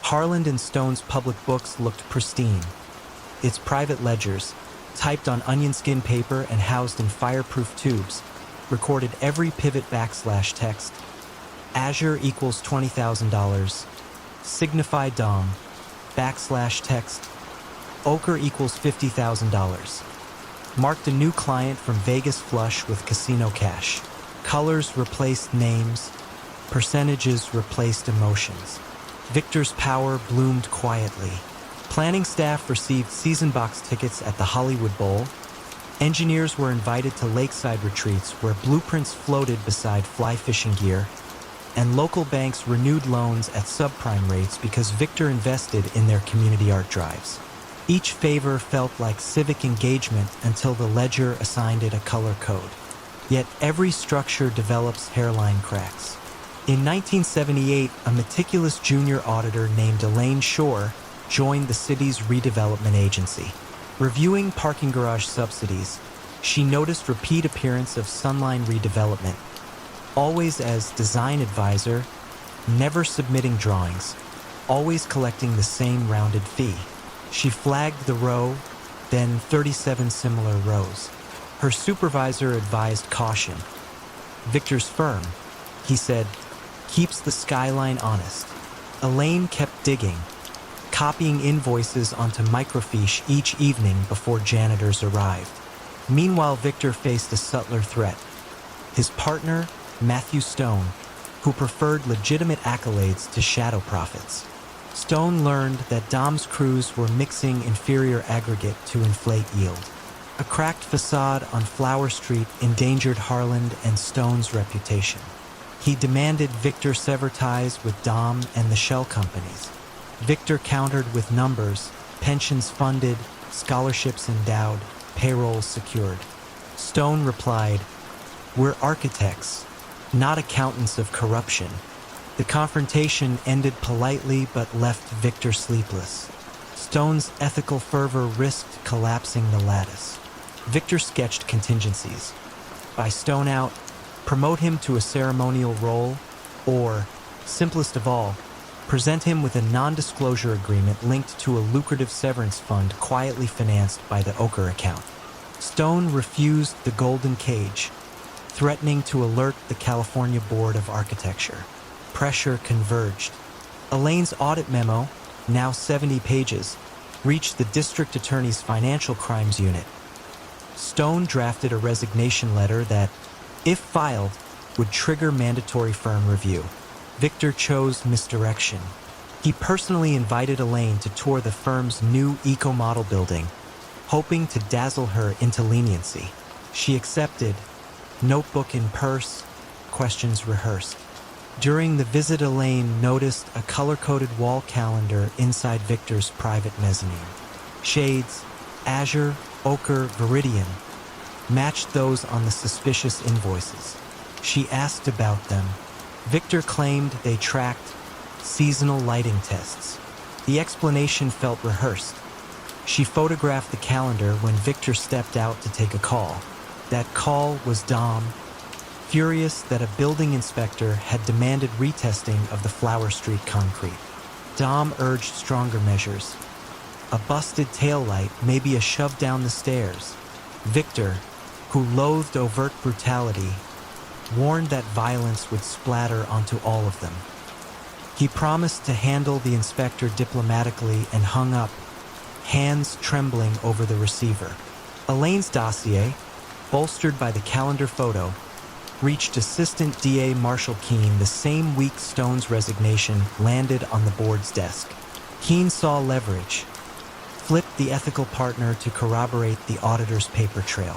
Harland & Stone's public books looked pristine. Its private ledgers, typed on onion skin paper and housed in fireproof tubes, recorded every pivot / text. Azure equals $20,000. Signify Dom, / text. Ochre equals $50,000. Marked a new client from Vegas flush with casino cash. Colors replaced names. Percentages replaced emotions. Victor's power bloomed quietly. Planning staff received season box tickets at the Hollywood Bowl. Engineers were invited to lakeside retreats where blueprints floated beside fly fishing gear, and local banks renewed loans at subprime rates because Victor invested in their community art drives. Each favor felt like civic engagement until the ledger assigned it a color code. Yet every structure develops hairline cracks. In 1978, a meticulous junior auditor named Elaine Shore joined the city's redevelopment agency. Reviewing parking garage subsidies, she noticed repeat appearance of Sunline redevelopment, always as design advisor, never submitting drawings, always collecting the same rounded fee. She flagged the row, then 37 similar rows. Her supervisor advised caution. Victor's firm, he said, keeps the skyline honest. Elaine kept digging, copying invoices onto microfiche each evening before janitors arrived. Meanwhile, Victor faced a subtler threat. His partner, Matthew Stone, who preferred legitimate accolades to shadow profits. Stone learned that Dom's crews were mixing inferior aggregate to inflate yield. A cracked facade on Flower Street endangered Harland and Stone's reputation. He demanded Victor sever ties with Dom and the shell companies. Victor countered with numbers, pensions funded, scholarships endowed, payrolls secured. Stone replied, "We're architects, not accountants of corruption." The confrontation ended politely but left Victor sleepless. Stone's ethical fervor risked collapsing the lattice. Victor sketched contingencies. Buy Stone out, promote him to a ceremonial role, or, simplest of all, present him with a non-disclosure agreement linked to a lucrative severance fund quietly financed by the Ochre account. Stone refused the golden cage, threatening to alert the California Board of Architecture. Pressure converged. Elaine's audit memo, now 70 pages, reached the district attorney's financial crimes unit. Stone drafted a resignation letter that, if filed, would trigger mandatory firm review. Victor chose misdirection. He personally invited Elaine to tour the firm's new eco-model building, hoping to dazzle her into leniency. She accepted, notebook in purse, questions rehearsed. During the visit, Elaine noticed a color-coded wall calendar inside Victor's private mezzanine. Shades, azure, ochre, viridian, matched those on the suspicious invoices. She asked about them. Victor claimed they tracked seasonal lighting tests. The explanation felt rehearsed. She photographed the calendar when Victor stepped out to take a call. That call was Dom, furious that a building inspector had demanded retesting of the Flower Street concrete. Dom urged stronger measures. A busted taillight, maybe a shove down the stairs. Victor, who loathed overt brutality, warned that violence would splatter onto all of them. He promised to handle the inspector diplomatically and hung up, hands trembling over the receiver. Elaine's dossier, bolstered by the calendar photo, reached Assistant DA Marshall Keene the same week Stone's resignation landed on the board's desk. Keene saw leverage, flipped the ethical partner to corroborate the auditor's paper trail.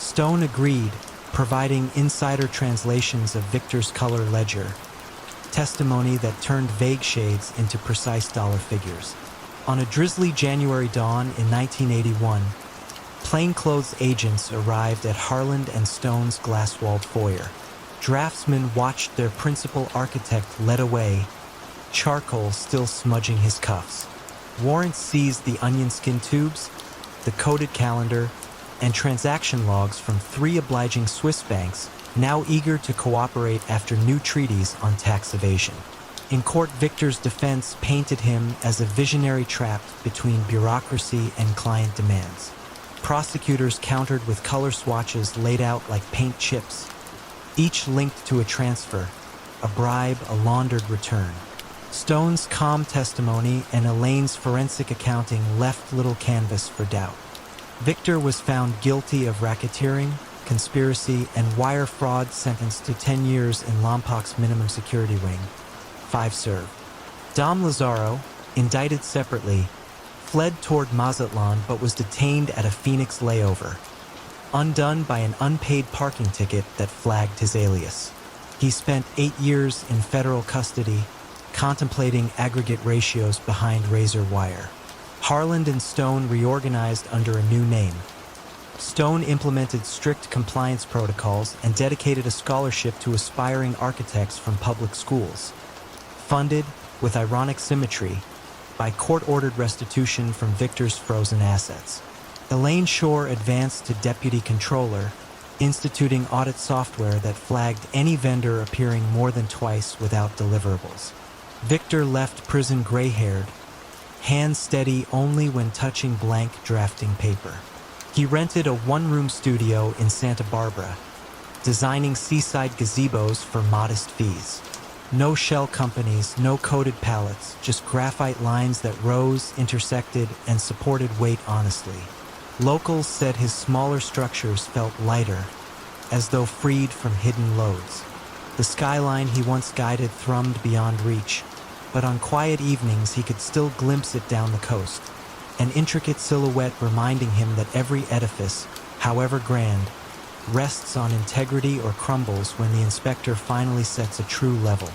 Stone agreed, providing insider translations of Victor's color ledger, testimony that turned vague shades into precise dollar figures. On a drizzly January dawn in 1981, plainclothes agents arrived at Harland and Stone's glass-walled foyer. Draftsmen watched their principal architect led away, charcoal still smudging his cuffs. Warrants seized the onion skin tubes, the coded calendar, and transaction logs from 3 obliging Swiss banks, now eager to cooperate after new treaties on tax evasion. In court, Victor's defense painted him as a visionary trapped between bureaucracy and client demands. Prosecutors countered with color swatches laid out like paint chips, each linked to a transfer, a bribe, a laundered return. Stone's calm testimony and Elaine's forensic accounting left little canvas for doubt. Victor was found guilty of racketeering, conspiracy, and wire fraud, sentenced to 10 years in Lompoc's minimum security wing. 5 served. Dom Lazzaro, indicted separately, fled toward Mazatlan but was detained at a Phoenix layover, undone by an unpaid parking ticket that flagged his alias. He spent 8 years in federal custody, contemplating aggregate ratios behind razor wire. Harland and Stone reorganized under a new name. Stone implemented strict compliance protocols and dedicated a scholarship to aspiring architects from public schools, funded, with ironic symmetry, by court-ordered restitution from Victor's frozen assets. Elaine Shore advanced to deputy controller, instituting audit software that flagged any vendor appearing more than twice without deliverables. Victor left prison gray-haired, hands steady only when touching blank drafting paper. He rented a one-room studio in Santa Barbara, designing seaside gazebos for modest fees. No shell companies, no coated pallets, just graphite lines that rose, intersected, and supported weight honestly. Locals said his smaller structures felt lighter, as though freed from hidden loads. The skyline he once guided thrummed beyond reach, but on quiet evenings he could still glimpse it down the coast, an intricate silhouette reminding him that every edifice, however grand, rests on integrity or crumbles when the inspector finally sets a true level.